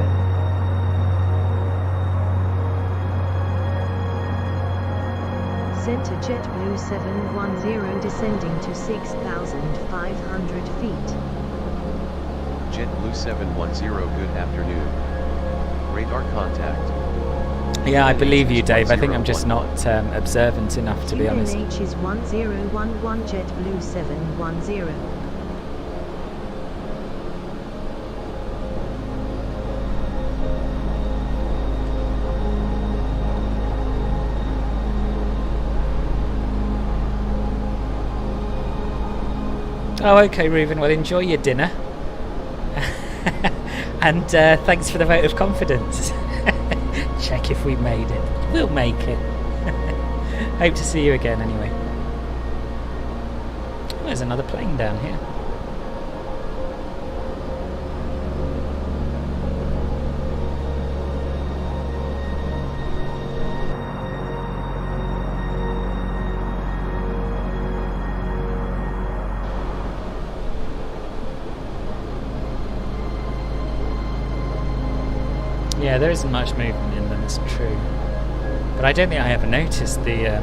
Center JetBlue 710 descending to 6,500 feet. JetBlue 710, good afternoon. Radar contact. Yeah, I believe you, Dave. I think I'm just not observant enough, to be honest. QNH is 1011 JetBlue 710. Oh, okay, Reuben. Well, enjoy your dinner. And thanks for the vote of confidence. Check if we made it. We'll make it. Hope to see you again anyway. Oh, there's another plane down here. Yeah, there isn't much movement in them, it's true. But I don't think I ever noticed the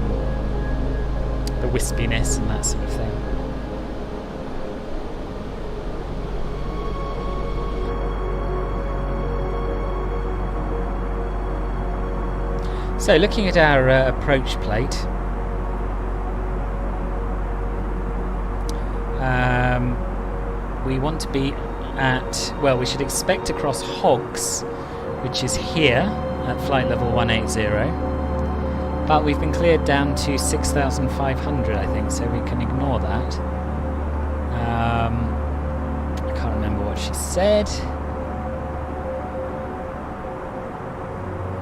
wispiness and that sort of thing. So looking at our approach plate, we want to be at, well, we should expect to cross Hogs, which is here at flight level 180, but we've been cleared down to 6,500, I think, so we can ignore that. I can't remember what she said.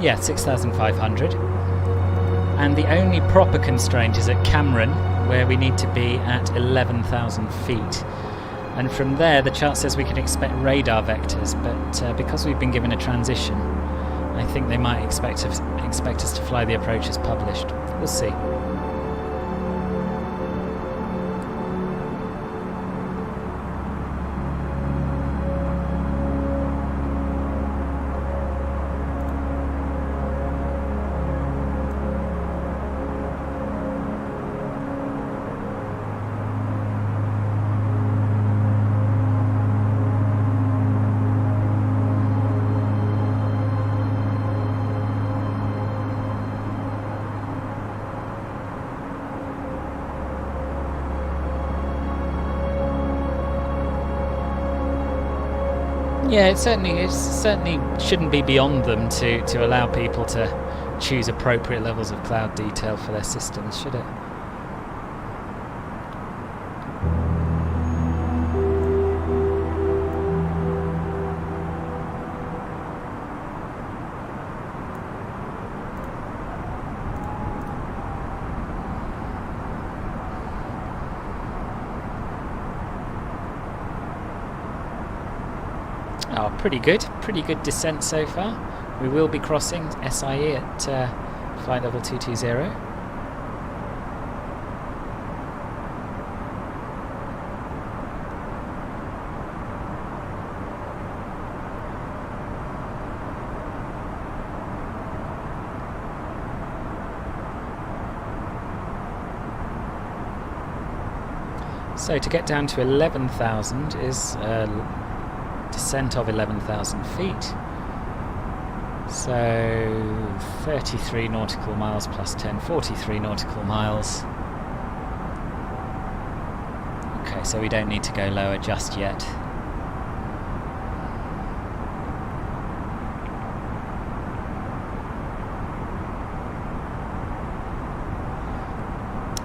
Yeah, 6,500. And the only proper constraint is at Cameron, where we need to be at 11,000 feet. And from there, the chart says we can expect radar vectors, but because we've been given a transition, I think they might expect us to fly the approach as published. We'll see. Yeah, it certainly shouldn't be beyond them to allow people to choose appropriate levels of cloud detail for their systems, should it? Oh, pretty good descent so far. We will be crossing SIE at flight level 220. So to get down to 11,000 is descent of 11,000 feet. So 33 nautical miles plus 10, 43 nautical miles. Okay, so we don't need to go lower just yet.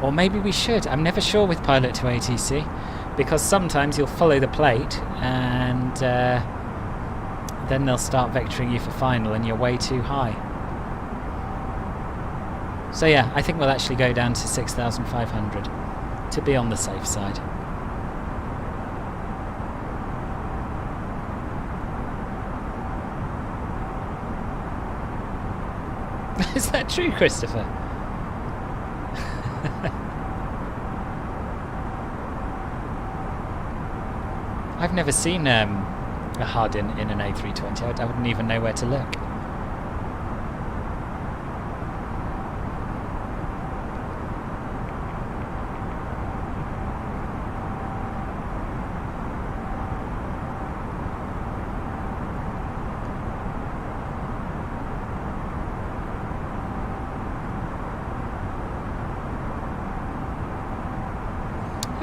Or maybe we should. I'm never sure with Pilot to ATC, because sometimes you'll follow the plate and then they'll start vectoring you for final and you're way too high. So yeah, I think we'll actually go down to 6,500 to be on the safe side. Is that true, Christopher? I've never seen a HUD in an A320. I wouldn't even know where to look.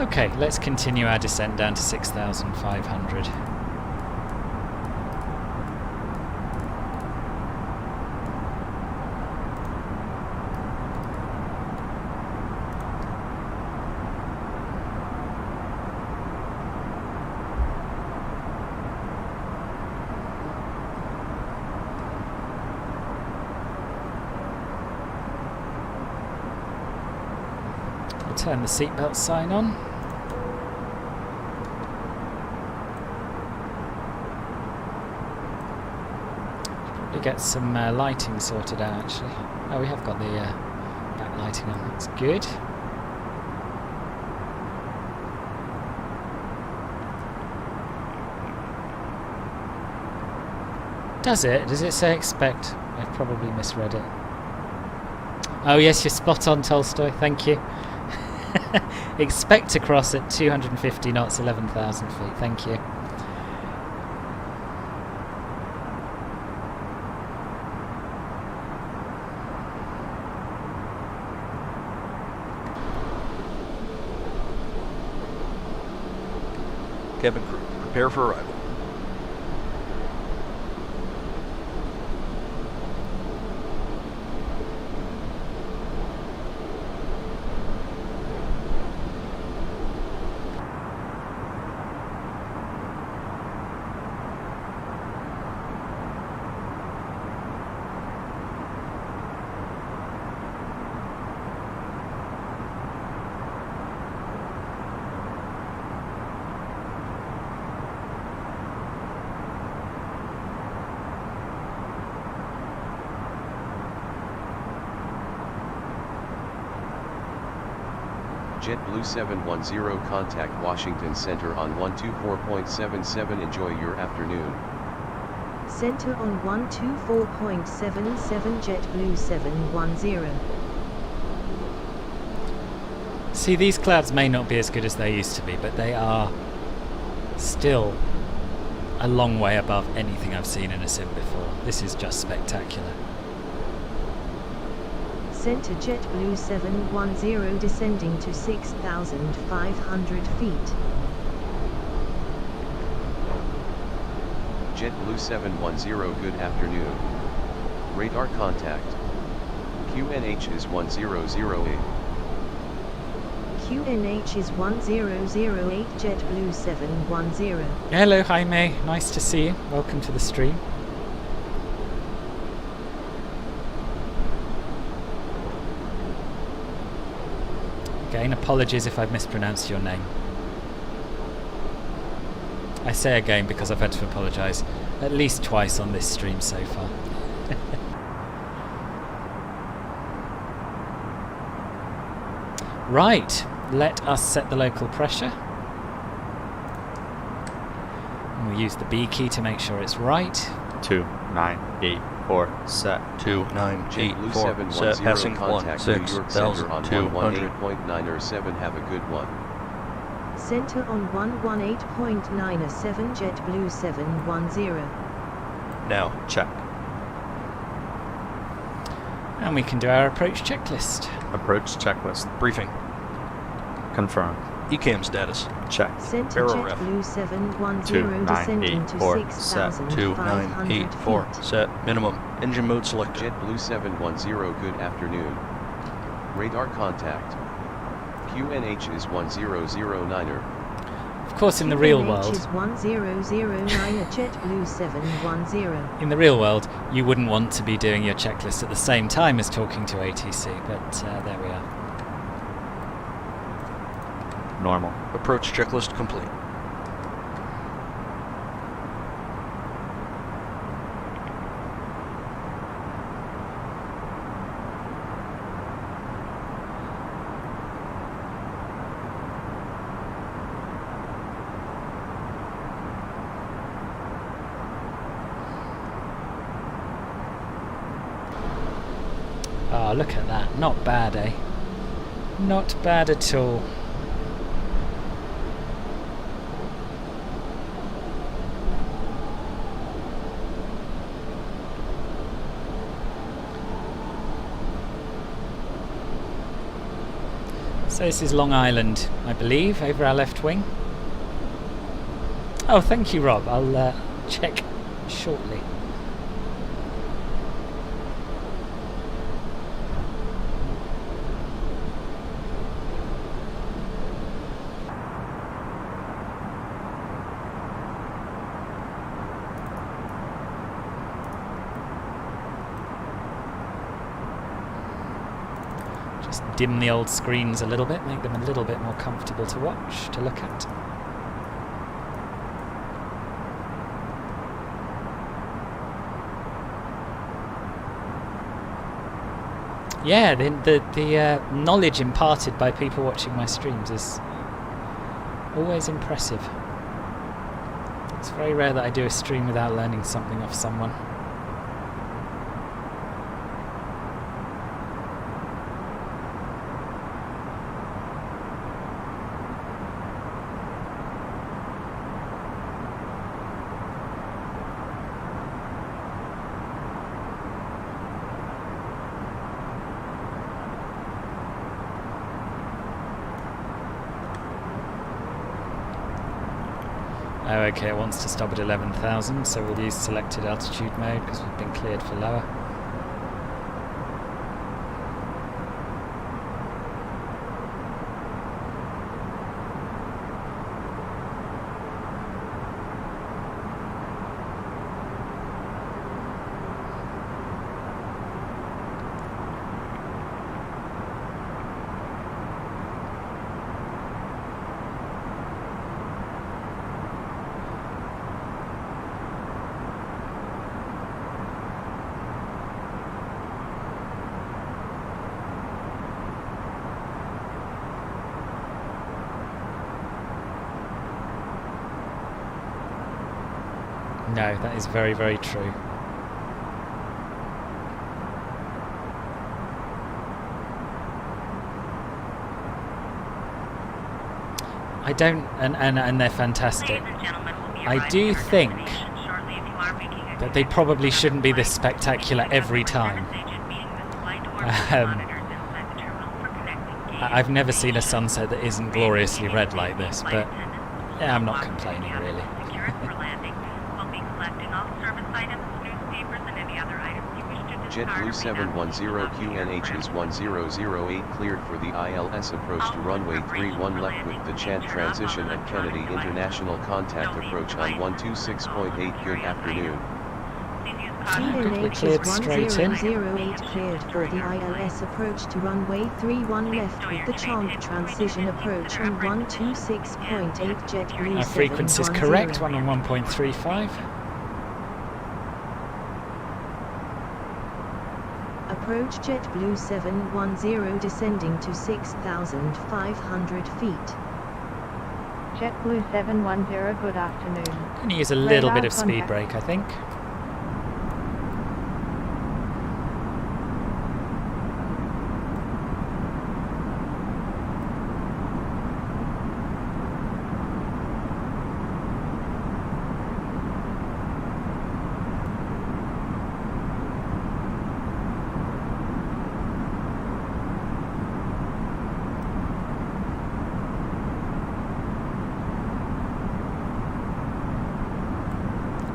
Okay, let's continue our descent down to 6,500. We'll turn the seatbelt sign on. Get some lighting sorted out actually. Oh, we have got the back lighting on, that's good. Does it? Does it say expect? I've probably misread it. Oh yes, you're spot on, Tolstoy. Thank you. Expect to cross at 250 knots, 11,000 feet. Thank you. Cabin crew, prepare for arrival. JetBlue 710 contact Washington Center on 124.77. Enjoy your afternoon. Center on 124.77 JetBlue 710. See, these clouds may not be as good as they used to be, but they are still a long way above anything I've seen in a sim before. This is just spectacular. Center JetBlue 710 descending to 6,500 feet. JetBlue 710 good afternoon. Radar contact. QNH is 1008. QNH is 1008 JetBlue 710. Hello Jaime, nice to see you. Welcome to the stream. Again, apologies if I've mispronounced your name. I say again because I've had to apologise at least twice on this stream so far. Right, let us set the local pressure. And we'll use the B key to make sure it's right. 2984 set. 2984 set. Passing 16,200. Have a good one. Center on 118.97 JetBlue 710. Now, check. And we can do our approach checklist. Approach checklist. Briefing. Confirmed. ECAM status. Check. Center Barrel ref. JetBlue 710 descending to 6,500 2984 feet. set. Minimum. Engine mode selected. JetBlue 710 good afternoon. Radar contact. QNH is 1009er. Of course, in the real QNH world, is 1009 at JetBlue 710. in the real world, you wouldn't want to be doing your checklist at the same time as talking to ATC, but there we are. Normal. Approach checklist complete. Oh, look at that. Not bad, eh? Not bad at all. So this is Long Island, I believe, over our left wing. Oh, thank you, Rob. I'll check shortly. Just dim the old screens a little bit, make them a little bit more comfortable to watch, to look at. Yeah, the knowledge imparted by people watching my streams is always impressive. It's very rare that I do a stream without learning something off someone. Oh, okay, it wants to stop at 11,000, so we'll use selected altitude mode because we've been cleared for lower. No, that is very, very true. I don't, and they're fantastic. I do think that they probably shouldn't be this spectacular every time. I've never seen a sunset that isn't gloriously red like this, but yeah, I'm not complaining really. JetBlue 710 QNH is 1008 cleared for the ILS approach to runway 31 left with the chant transition at Kennedy International contact approach on 126.8. Good afternoon. QNH is 1008 cleared for the ILS approach to runway 31 left with the chant transition approach on 126.8. JetBlue Our frequency is correct, 111.35. Approach JetBlue 710 descending to 6,500 feet. JetBlue 710, good afternoon. Going to use a little bit of speed brake, I think.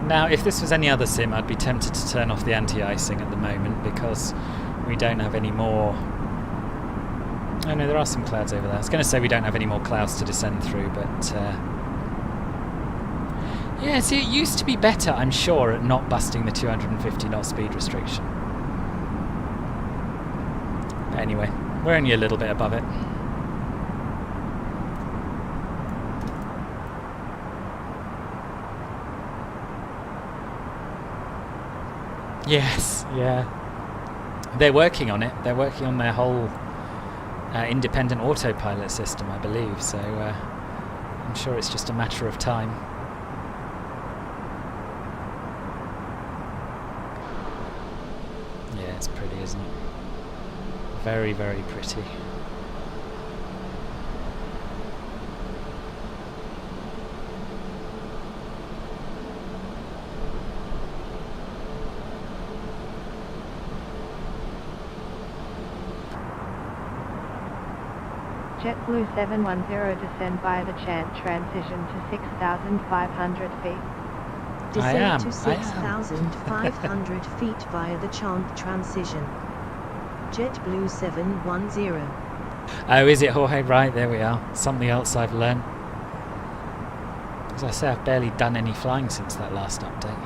Now, if this was any other sim, I'd be tempted to turn off the anti-icing at the moment because we don't have any more... Oh no, there are some clouds over there. I was going to say we don't have any more clouds to descend through, but... Yeah, see, it used to be better, I'm sure, at not busting the 250 knot speed restriction. But anyway, we're only a little bit above it. Yes, yeah. They're working on it. They're working on their whole independent autopilot system, I believe, so I'm sure it's just a matter of time. Yeah, it's pretty, isn't it? Very, very pretty. JetBlue 710 descend via the chant transition to 6,500 feet. Descend to 6,500 feet via the chant transition. JetBlue 710. Oh, is it, Jorge? Right, there we are. Something else I've learned. As I say, I've barely done any flying since that last update.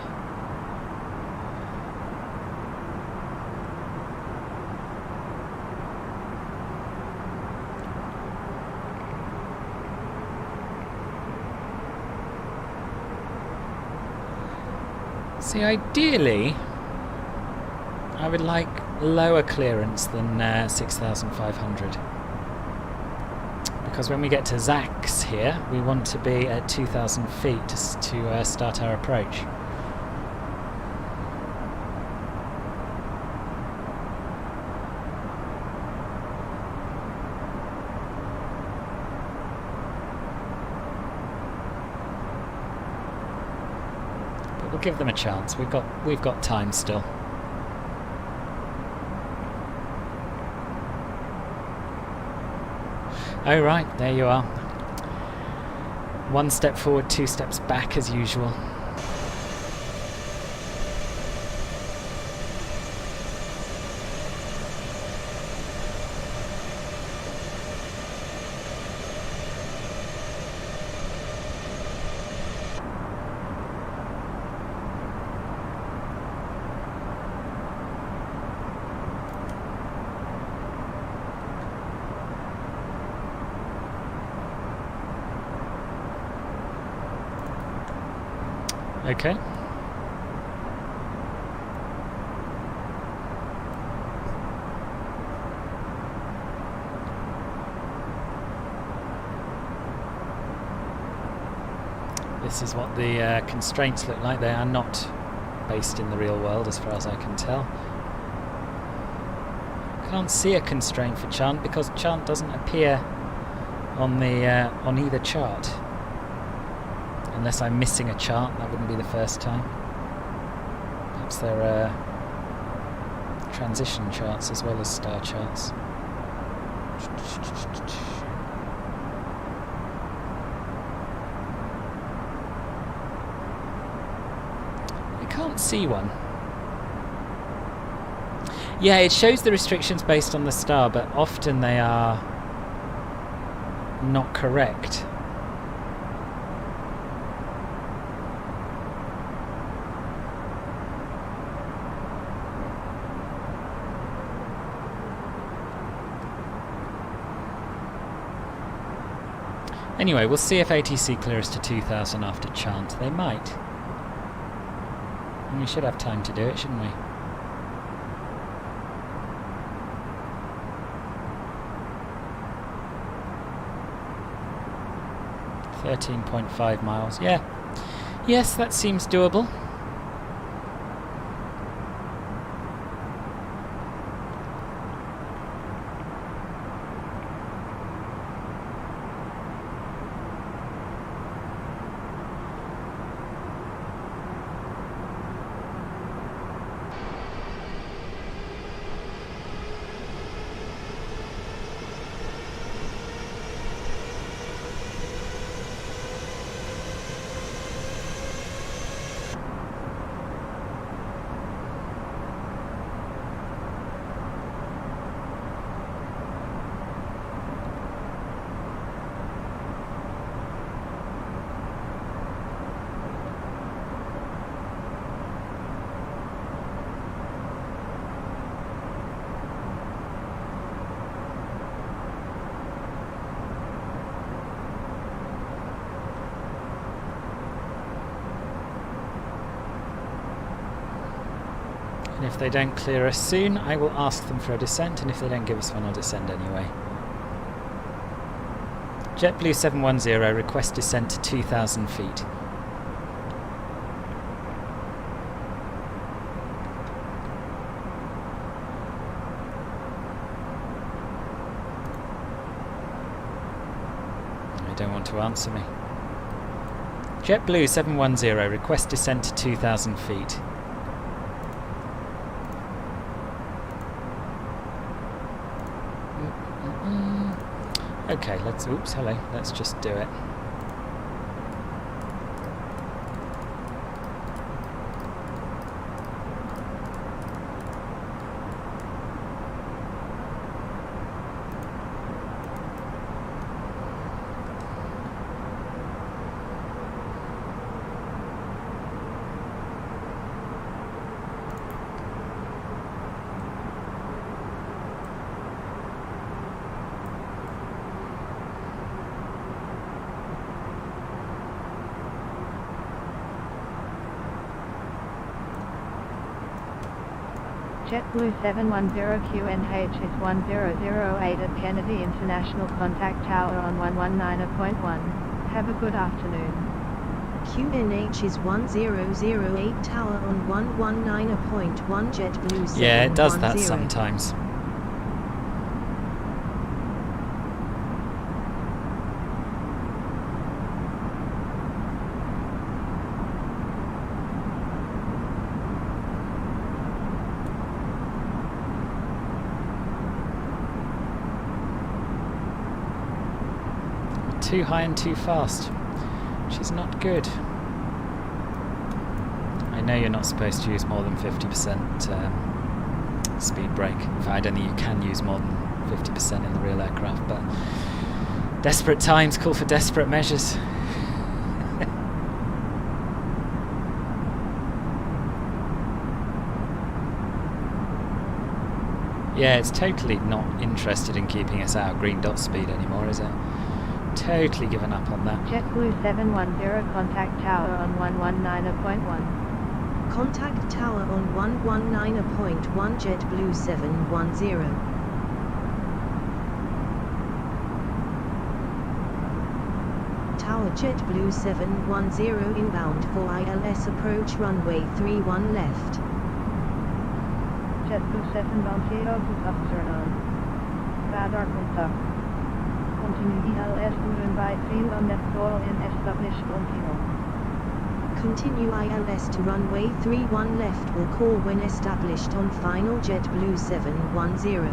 See, ideally, I would like lower clearance than 6,500. Because when we get to Zax here, we want to be at 2,000 feet to start our approach. We'll give them a chance. We've got time still. Oh right, there you are. One step forward, 2 steps back as usual. Okay. This is what the constraints look like. They are not based in the real world as far as I can tell. Can't see a constraint for chant because chant doesn't appear on the on either chart. Unless I'm missing a chart, that wouldn't be the first time. Perhaps there are transition charts as well as star charts. I can't see one. Yeah, it shows the restrictions based on the star, but often they are not correct. Anyway, we'll see if ATC clears to 2000 after chant. They might. And we should have time to do it, shouldn't we? .5 miles. Yeah. Yes, that seems doable. And if they don't clear us soon, I will ask them for a descent, and if they don't give us one, I'll descend anyway. JetBlue 710, request descent to 2,000 feet. They don't want to answer me. JetBlue 710, request descent to 2,000 feet. Okay, let's just do it. JetBlue 710QNH is 1008 at Kennedy International, contact tower on 119.1. Have a good afternoon. QNH is 1008 tower on 119.1 JetBlue 710. Yeah, it does that sometimes. Too high and too fast. which is not good. I know you're not supposed to use more than 50% speed brake. In fact, I don't think you can use more than 50% in the real aircraft, but desperate times call for desperate measures. Yeah, it's totally not interested in keeping us out of green dot speed anymore, is it? Totally given up on that. JetBlue 710, contact tower on 119.1. Contact tower on 119.1 JetBlue 710. Tower JetBlue 710 inbound for ILS approach runway 31 left. JetBlue 710 goed afturnen. Radar contact. Continue ILS to runway 31 left call and establish continuum. Continue ILS to runway 31 left will call when established on final JetBlue 710.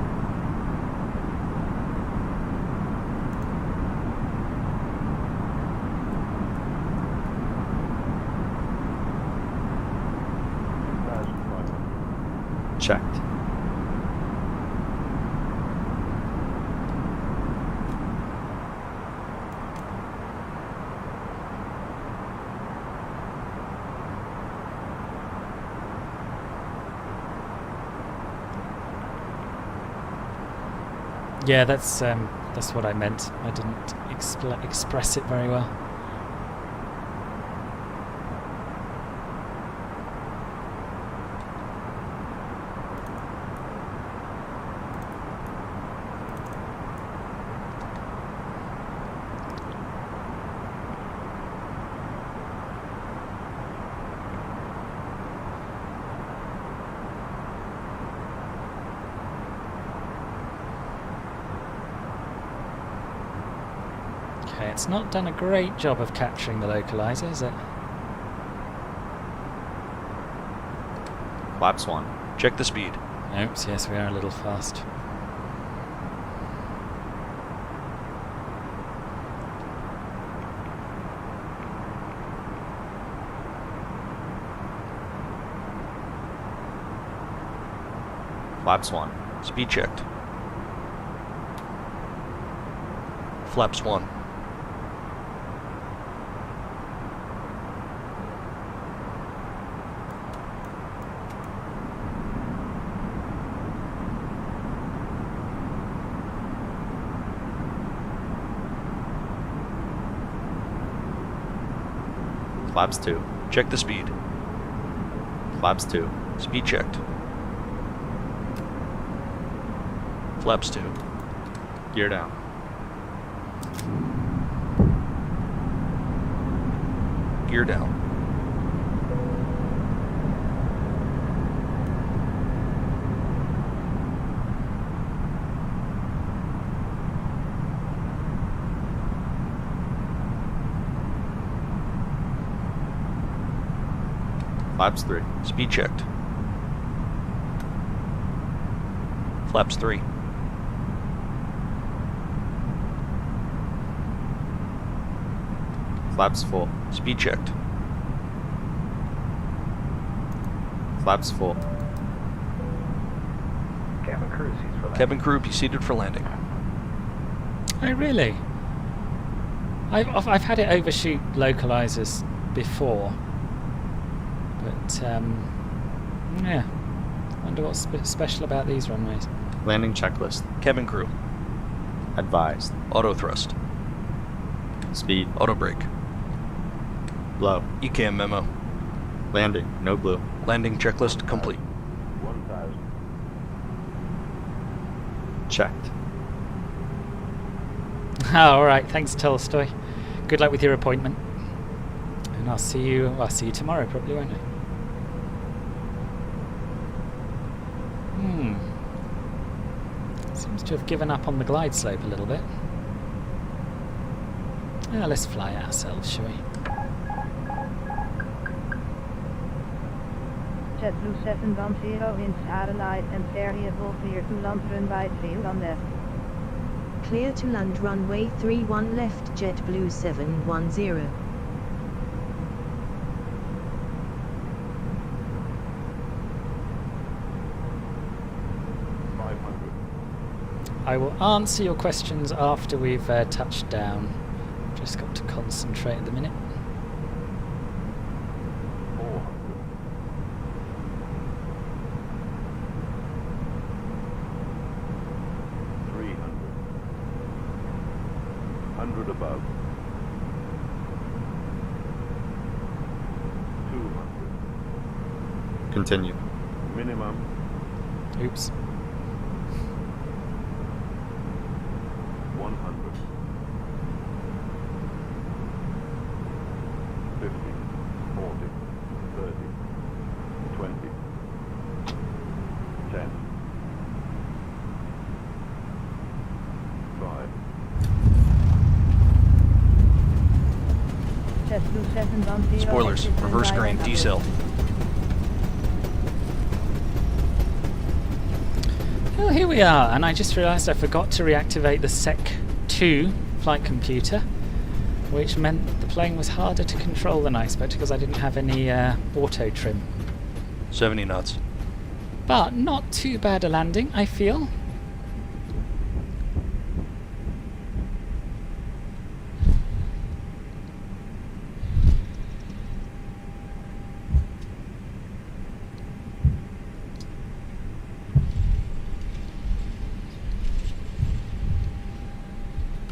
Checked. Yeah, that's what I meant. I didn't express it very well. Okay, it's not done a great job of capturing the localizer, is it? Flaps 1. Check the speed. Oops, yes, we are a little fast. Flaps 1. Speed checked. Flaps 1. Flaps 2. Check the speed. Flaps 2. Speed checked. Flaps 2. Gear down. Gear down. Flaps 3. Speed checked. Flaps 3. Flaps full. Speed checked. Flaps full. Cabin crew seats for landing. Cabin crew be seated for landing. Oh, really? I've had it overshoot localizers before, but yeah. Wonder what's special about these runways. Landing checklist. Cabin crew. Advised. Auto thrust. Speed. Auto brake. Blow. ECAM memo. Landing. No blue. Landing checklist complete. 1,000. Checked. Oh, all right. Thanks, Tolstoy. Good luck with your appointment. And I'll see you tomorrow, probably, won't I? Seems to have given up on the glide slope a little bit. Let's fly it ourselves, shall we? JetBlue 710 in satellite and variable clear to land runway 31 left. Clear to land runway 31 left JetBlue 710. I will answer your questions after we've touched down. Just got to concentrate at the minute. 400. 300. 100 above. 200. Continue. Minimum. Oops. 100. 50. 40. 30. 20. 10. 5. JetBlue 710. Spoilers. Reverse grain. Decel. Well, here we are, and I just realised I forgot to reactivate the Sec2 flight computer, which meant the plane was harder to control than I expected because I didn't have any auto trim. 70 knots. But not too bad a landing, I feel.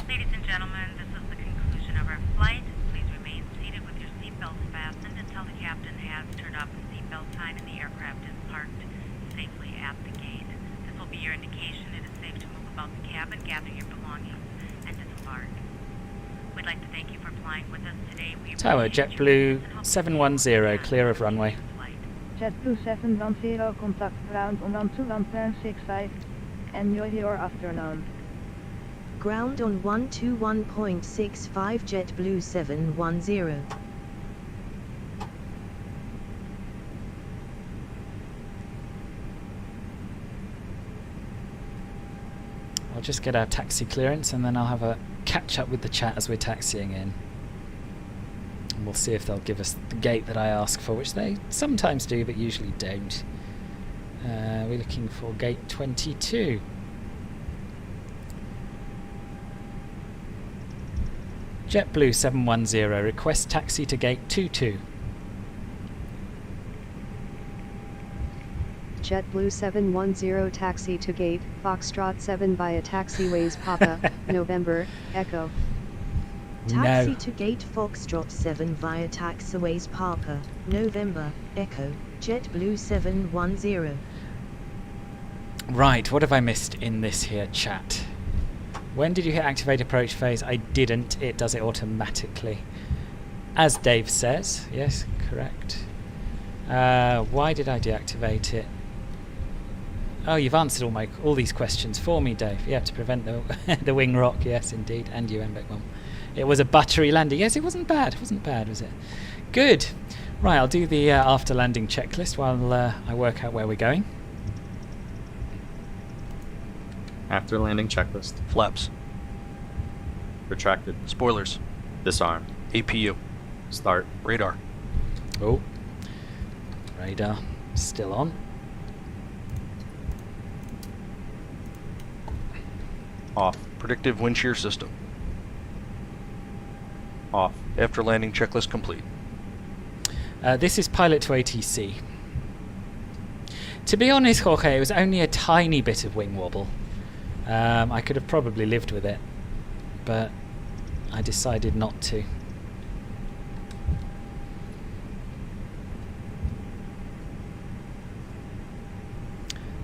Ladies and gentlemen, this is the conclusion of our flight. Please remain seated with your seatbelts fastened until the captain has turned off the seatbelt sign and the aircraft is parked safely at the gate. This will be your indication it is safe to move about the cabin, gather your belongings, and disembark. We'd like to thank you for flying with us today. We Tower, JetBlue 710, clear of runway. JetBlue 710, contact ground on 121.65. Enjoy your afternoon. Ground on 121.65 JetBlue 710. I'll just get our taxi clearance and then I'll have a catch up with the chat as we're taxiing in. And we'll see if they'll give us the gate that I ask for, which they sometimes do but usually don't. We're looking for gate 22. JetBlue 710, request taxi to gate 22. JetBlue 710 taxi to gate, Foxtrot 7 via taxiways Papa, November, Echo. Taxi No. to gate Foxtrot 7 via taxiways Papa, November, Echo, JetBlue 710. Right, what have I missed in this here chat? When did you hit activate approach phase? I didn't. It does it automatically. As Dave says. Yes, correct. Why did I deactivate it? Oh, you've answered all these questions for me, Dave. Yeah, to prevent the the wing rock. Yes, indeed. And you, Mbek Mom. It was a buttery landing. Yes, it wasn't bad. It wasn't bad, was it? Good. Right, I'll do the after landing checklist while I work out where we're going. After landing checklist. Flaps. Retracted. Spoilers. Disarm. APU. Start. Radar. Oh. Radar still on. Off. Predictive wind shear system. Off. After landing checklist complete. This is pilot to ATC. To be honest, Jorge, it was only a tiny bit of wing wobble. I could have probably lived with it, but I decided not to.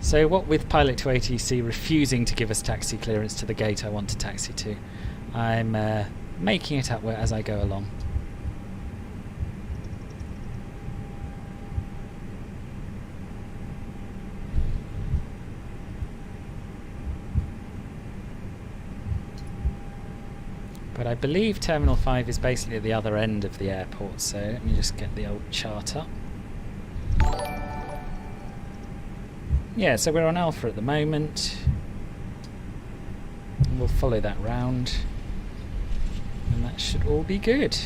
So what with pilot to ATC refusing to give us taxi clearance to the gate I want to taxi to, I'm making it up as I go along. But I believe Terminal 5 is basically at the other end of the airport, so let me just get the old chart up. Yeah, so we're on Alpha at the moment. And we'll follow that round. And that should all be good.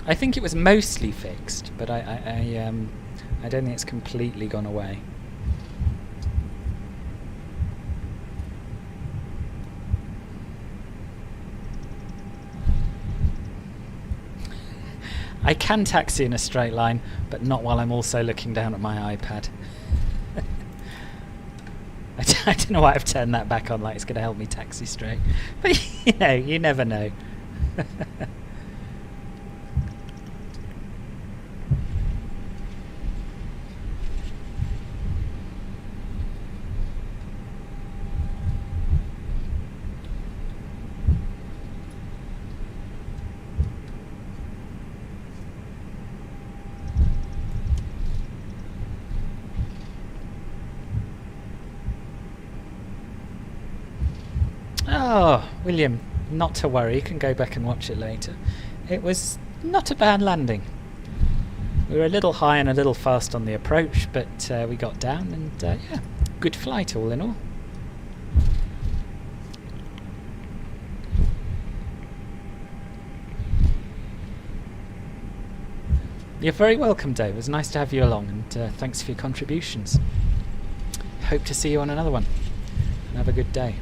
I think it was mostly fixed, but I don't think it's completely gone away. I can taxi in a straight line, but not while I'm also looking down at my iPad. I don't know why I've turned that back on, like it's going to help me taxi straight. But you know, you never know. Oh, William, not to worry, you can go back and watch it later. It was not a bad landing. We were a little high and a little fast on the approach, but we got down and yeah, good flight all in all. You're very welcome, Dave. It was nice to have you along, and thanks for your contributions. Hope to see you on another one, and have a good day.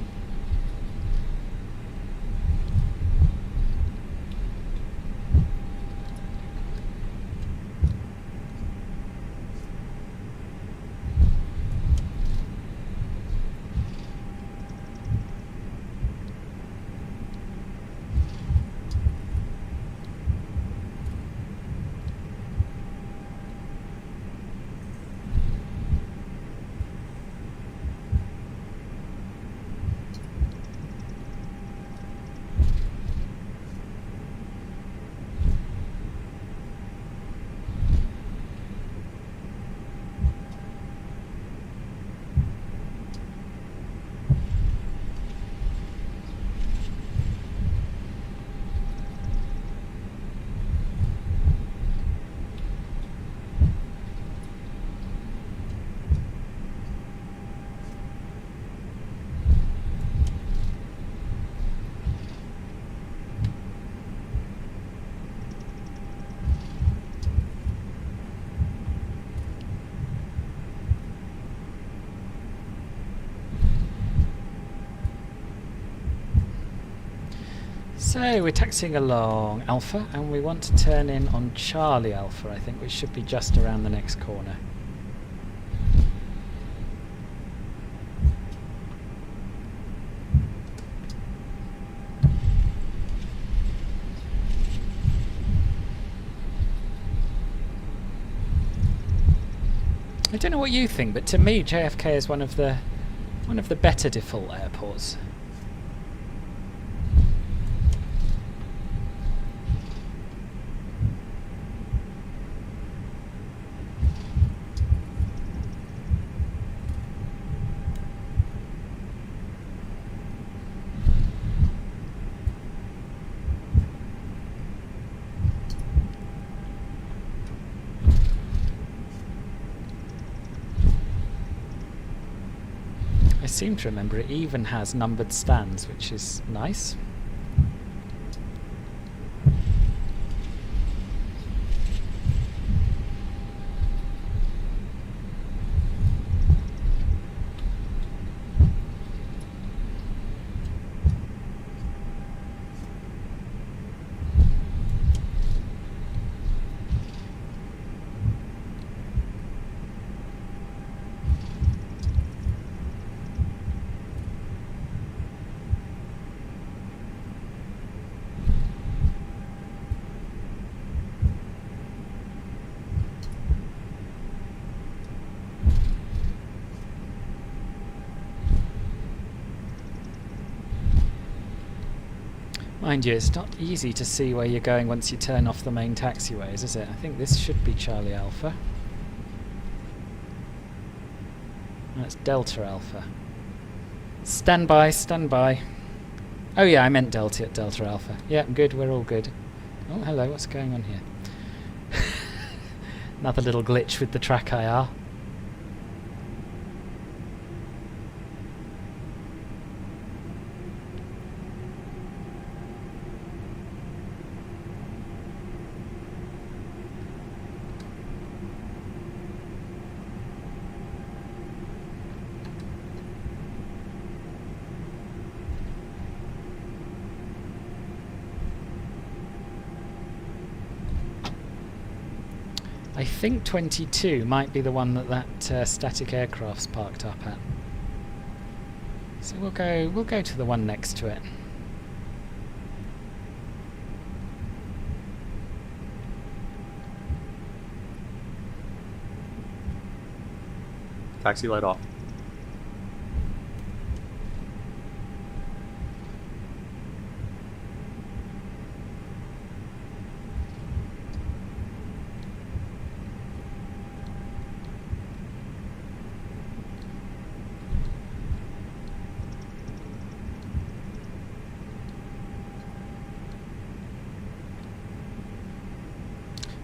So we're taxiing along Alpha, and we want to turn in on Charlie Alpha, I think, which should be just around the next corner. I don't know what you think, but to me JFK is one of the better default airports. I seem to remember it even has numbered stands, which is nice. Mind you, it's not easy to see where you're going once you turn off the main taxiways, is it? I think this should be Charlie Alpha. That's Delta Alpha. Stand by, stand by. Oh yeah, I meant Delta Alpha. Yeah, good, we're all good. Oh, hello, what's going on here? Another little glitch with the track IR. think 22 might be the one that static aircraft's parked up at. So we'll go to the one next to it. Taxi light off.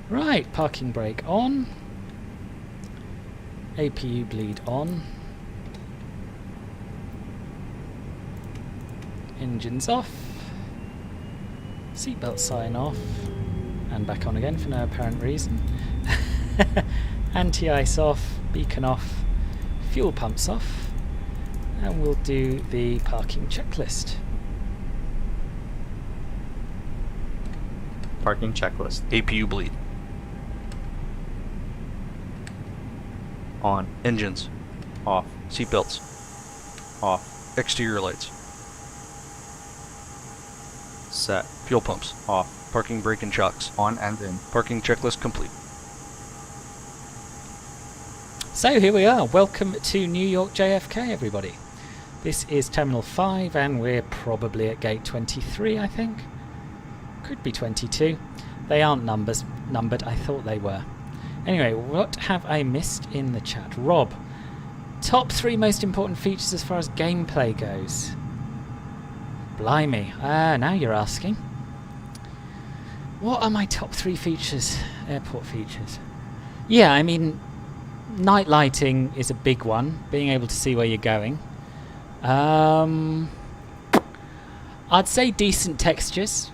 Right, parking brake on. APU bleed on. Engines off. Seatbelt sign off. And back on again for no apparent reason. Anti-ice off. Beacon off. Fuel pumps off. And we'll do the parking checklist. Parking checklist. APU bleed. On. Engines. Off. Seatbelts. Off. Exterior lights. Set. Fuel pumps. Off. Parking brake and shocks. On and in. Parking checklist complete. So here we are. Welcome to New York JFK, everybody. This is Terminal 5 and we're probably at gate 23, I think. Could be 22. They aren't numbered. I thought they were. Anyway, what have I missed in the chat? Rob, top 3 most important features as far as gameplay goes. Blimey. Now you're asking. What are my top 3 features? Airport features. Yeah, I mean, night lighting is a big one. Being able to see where you're going. I'd say decent textures.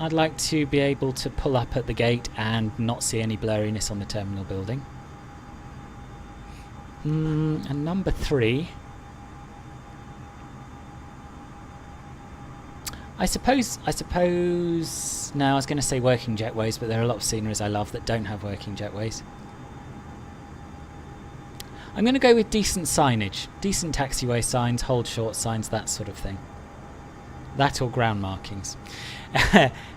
I'd like to be able to pull up at the gate and not see any blurriness on the terminal building. And number 3, I suppose now I was going to say working jetways, but there are a lot of sceneries I love that don't have working jetways. I'm going to go with decent signage, decent taxiway signs, hold short signs, that sort of thing. That or ground markings.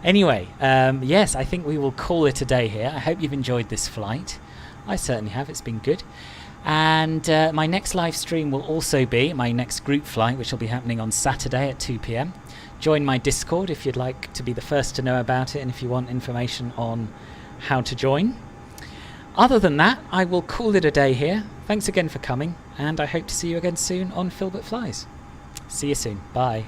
Anyway, yes, I think we will call it a day here. I hope you've enjoyed this flight. I certainly have. It's been good. And my next live stream will also be my next group flight, which will be happening on Saturday at 2 PM. Join my Discord if you'd like to be the first to know about it and if you want information on how to join. Other than that, I will call it a day here. Thanks again for coming, and I hope to see you again soon on Filbert Flies. See you soon. Bye.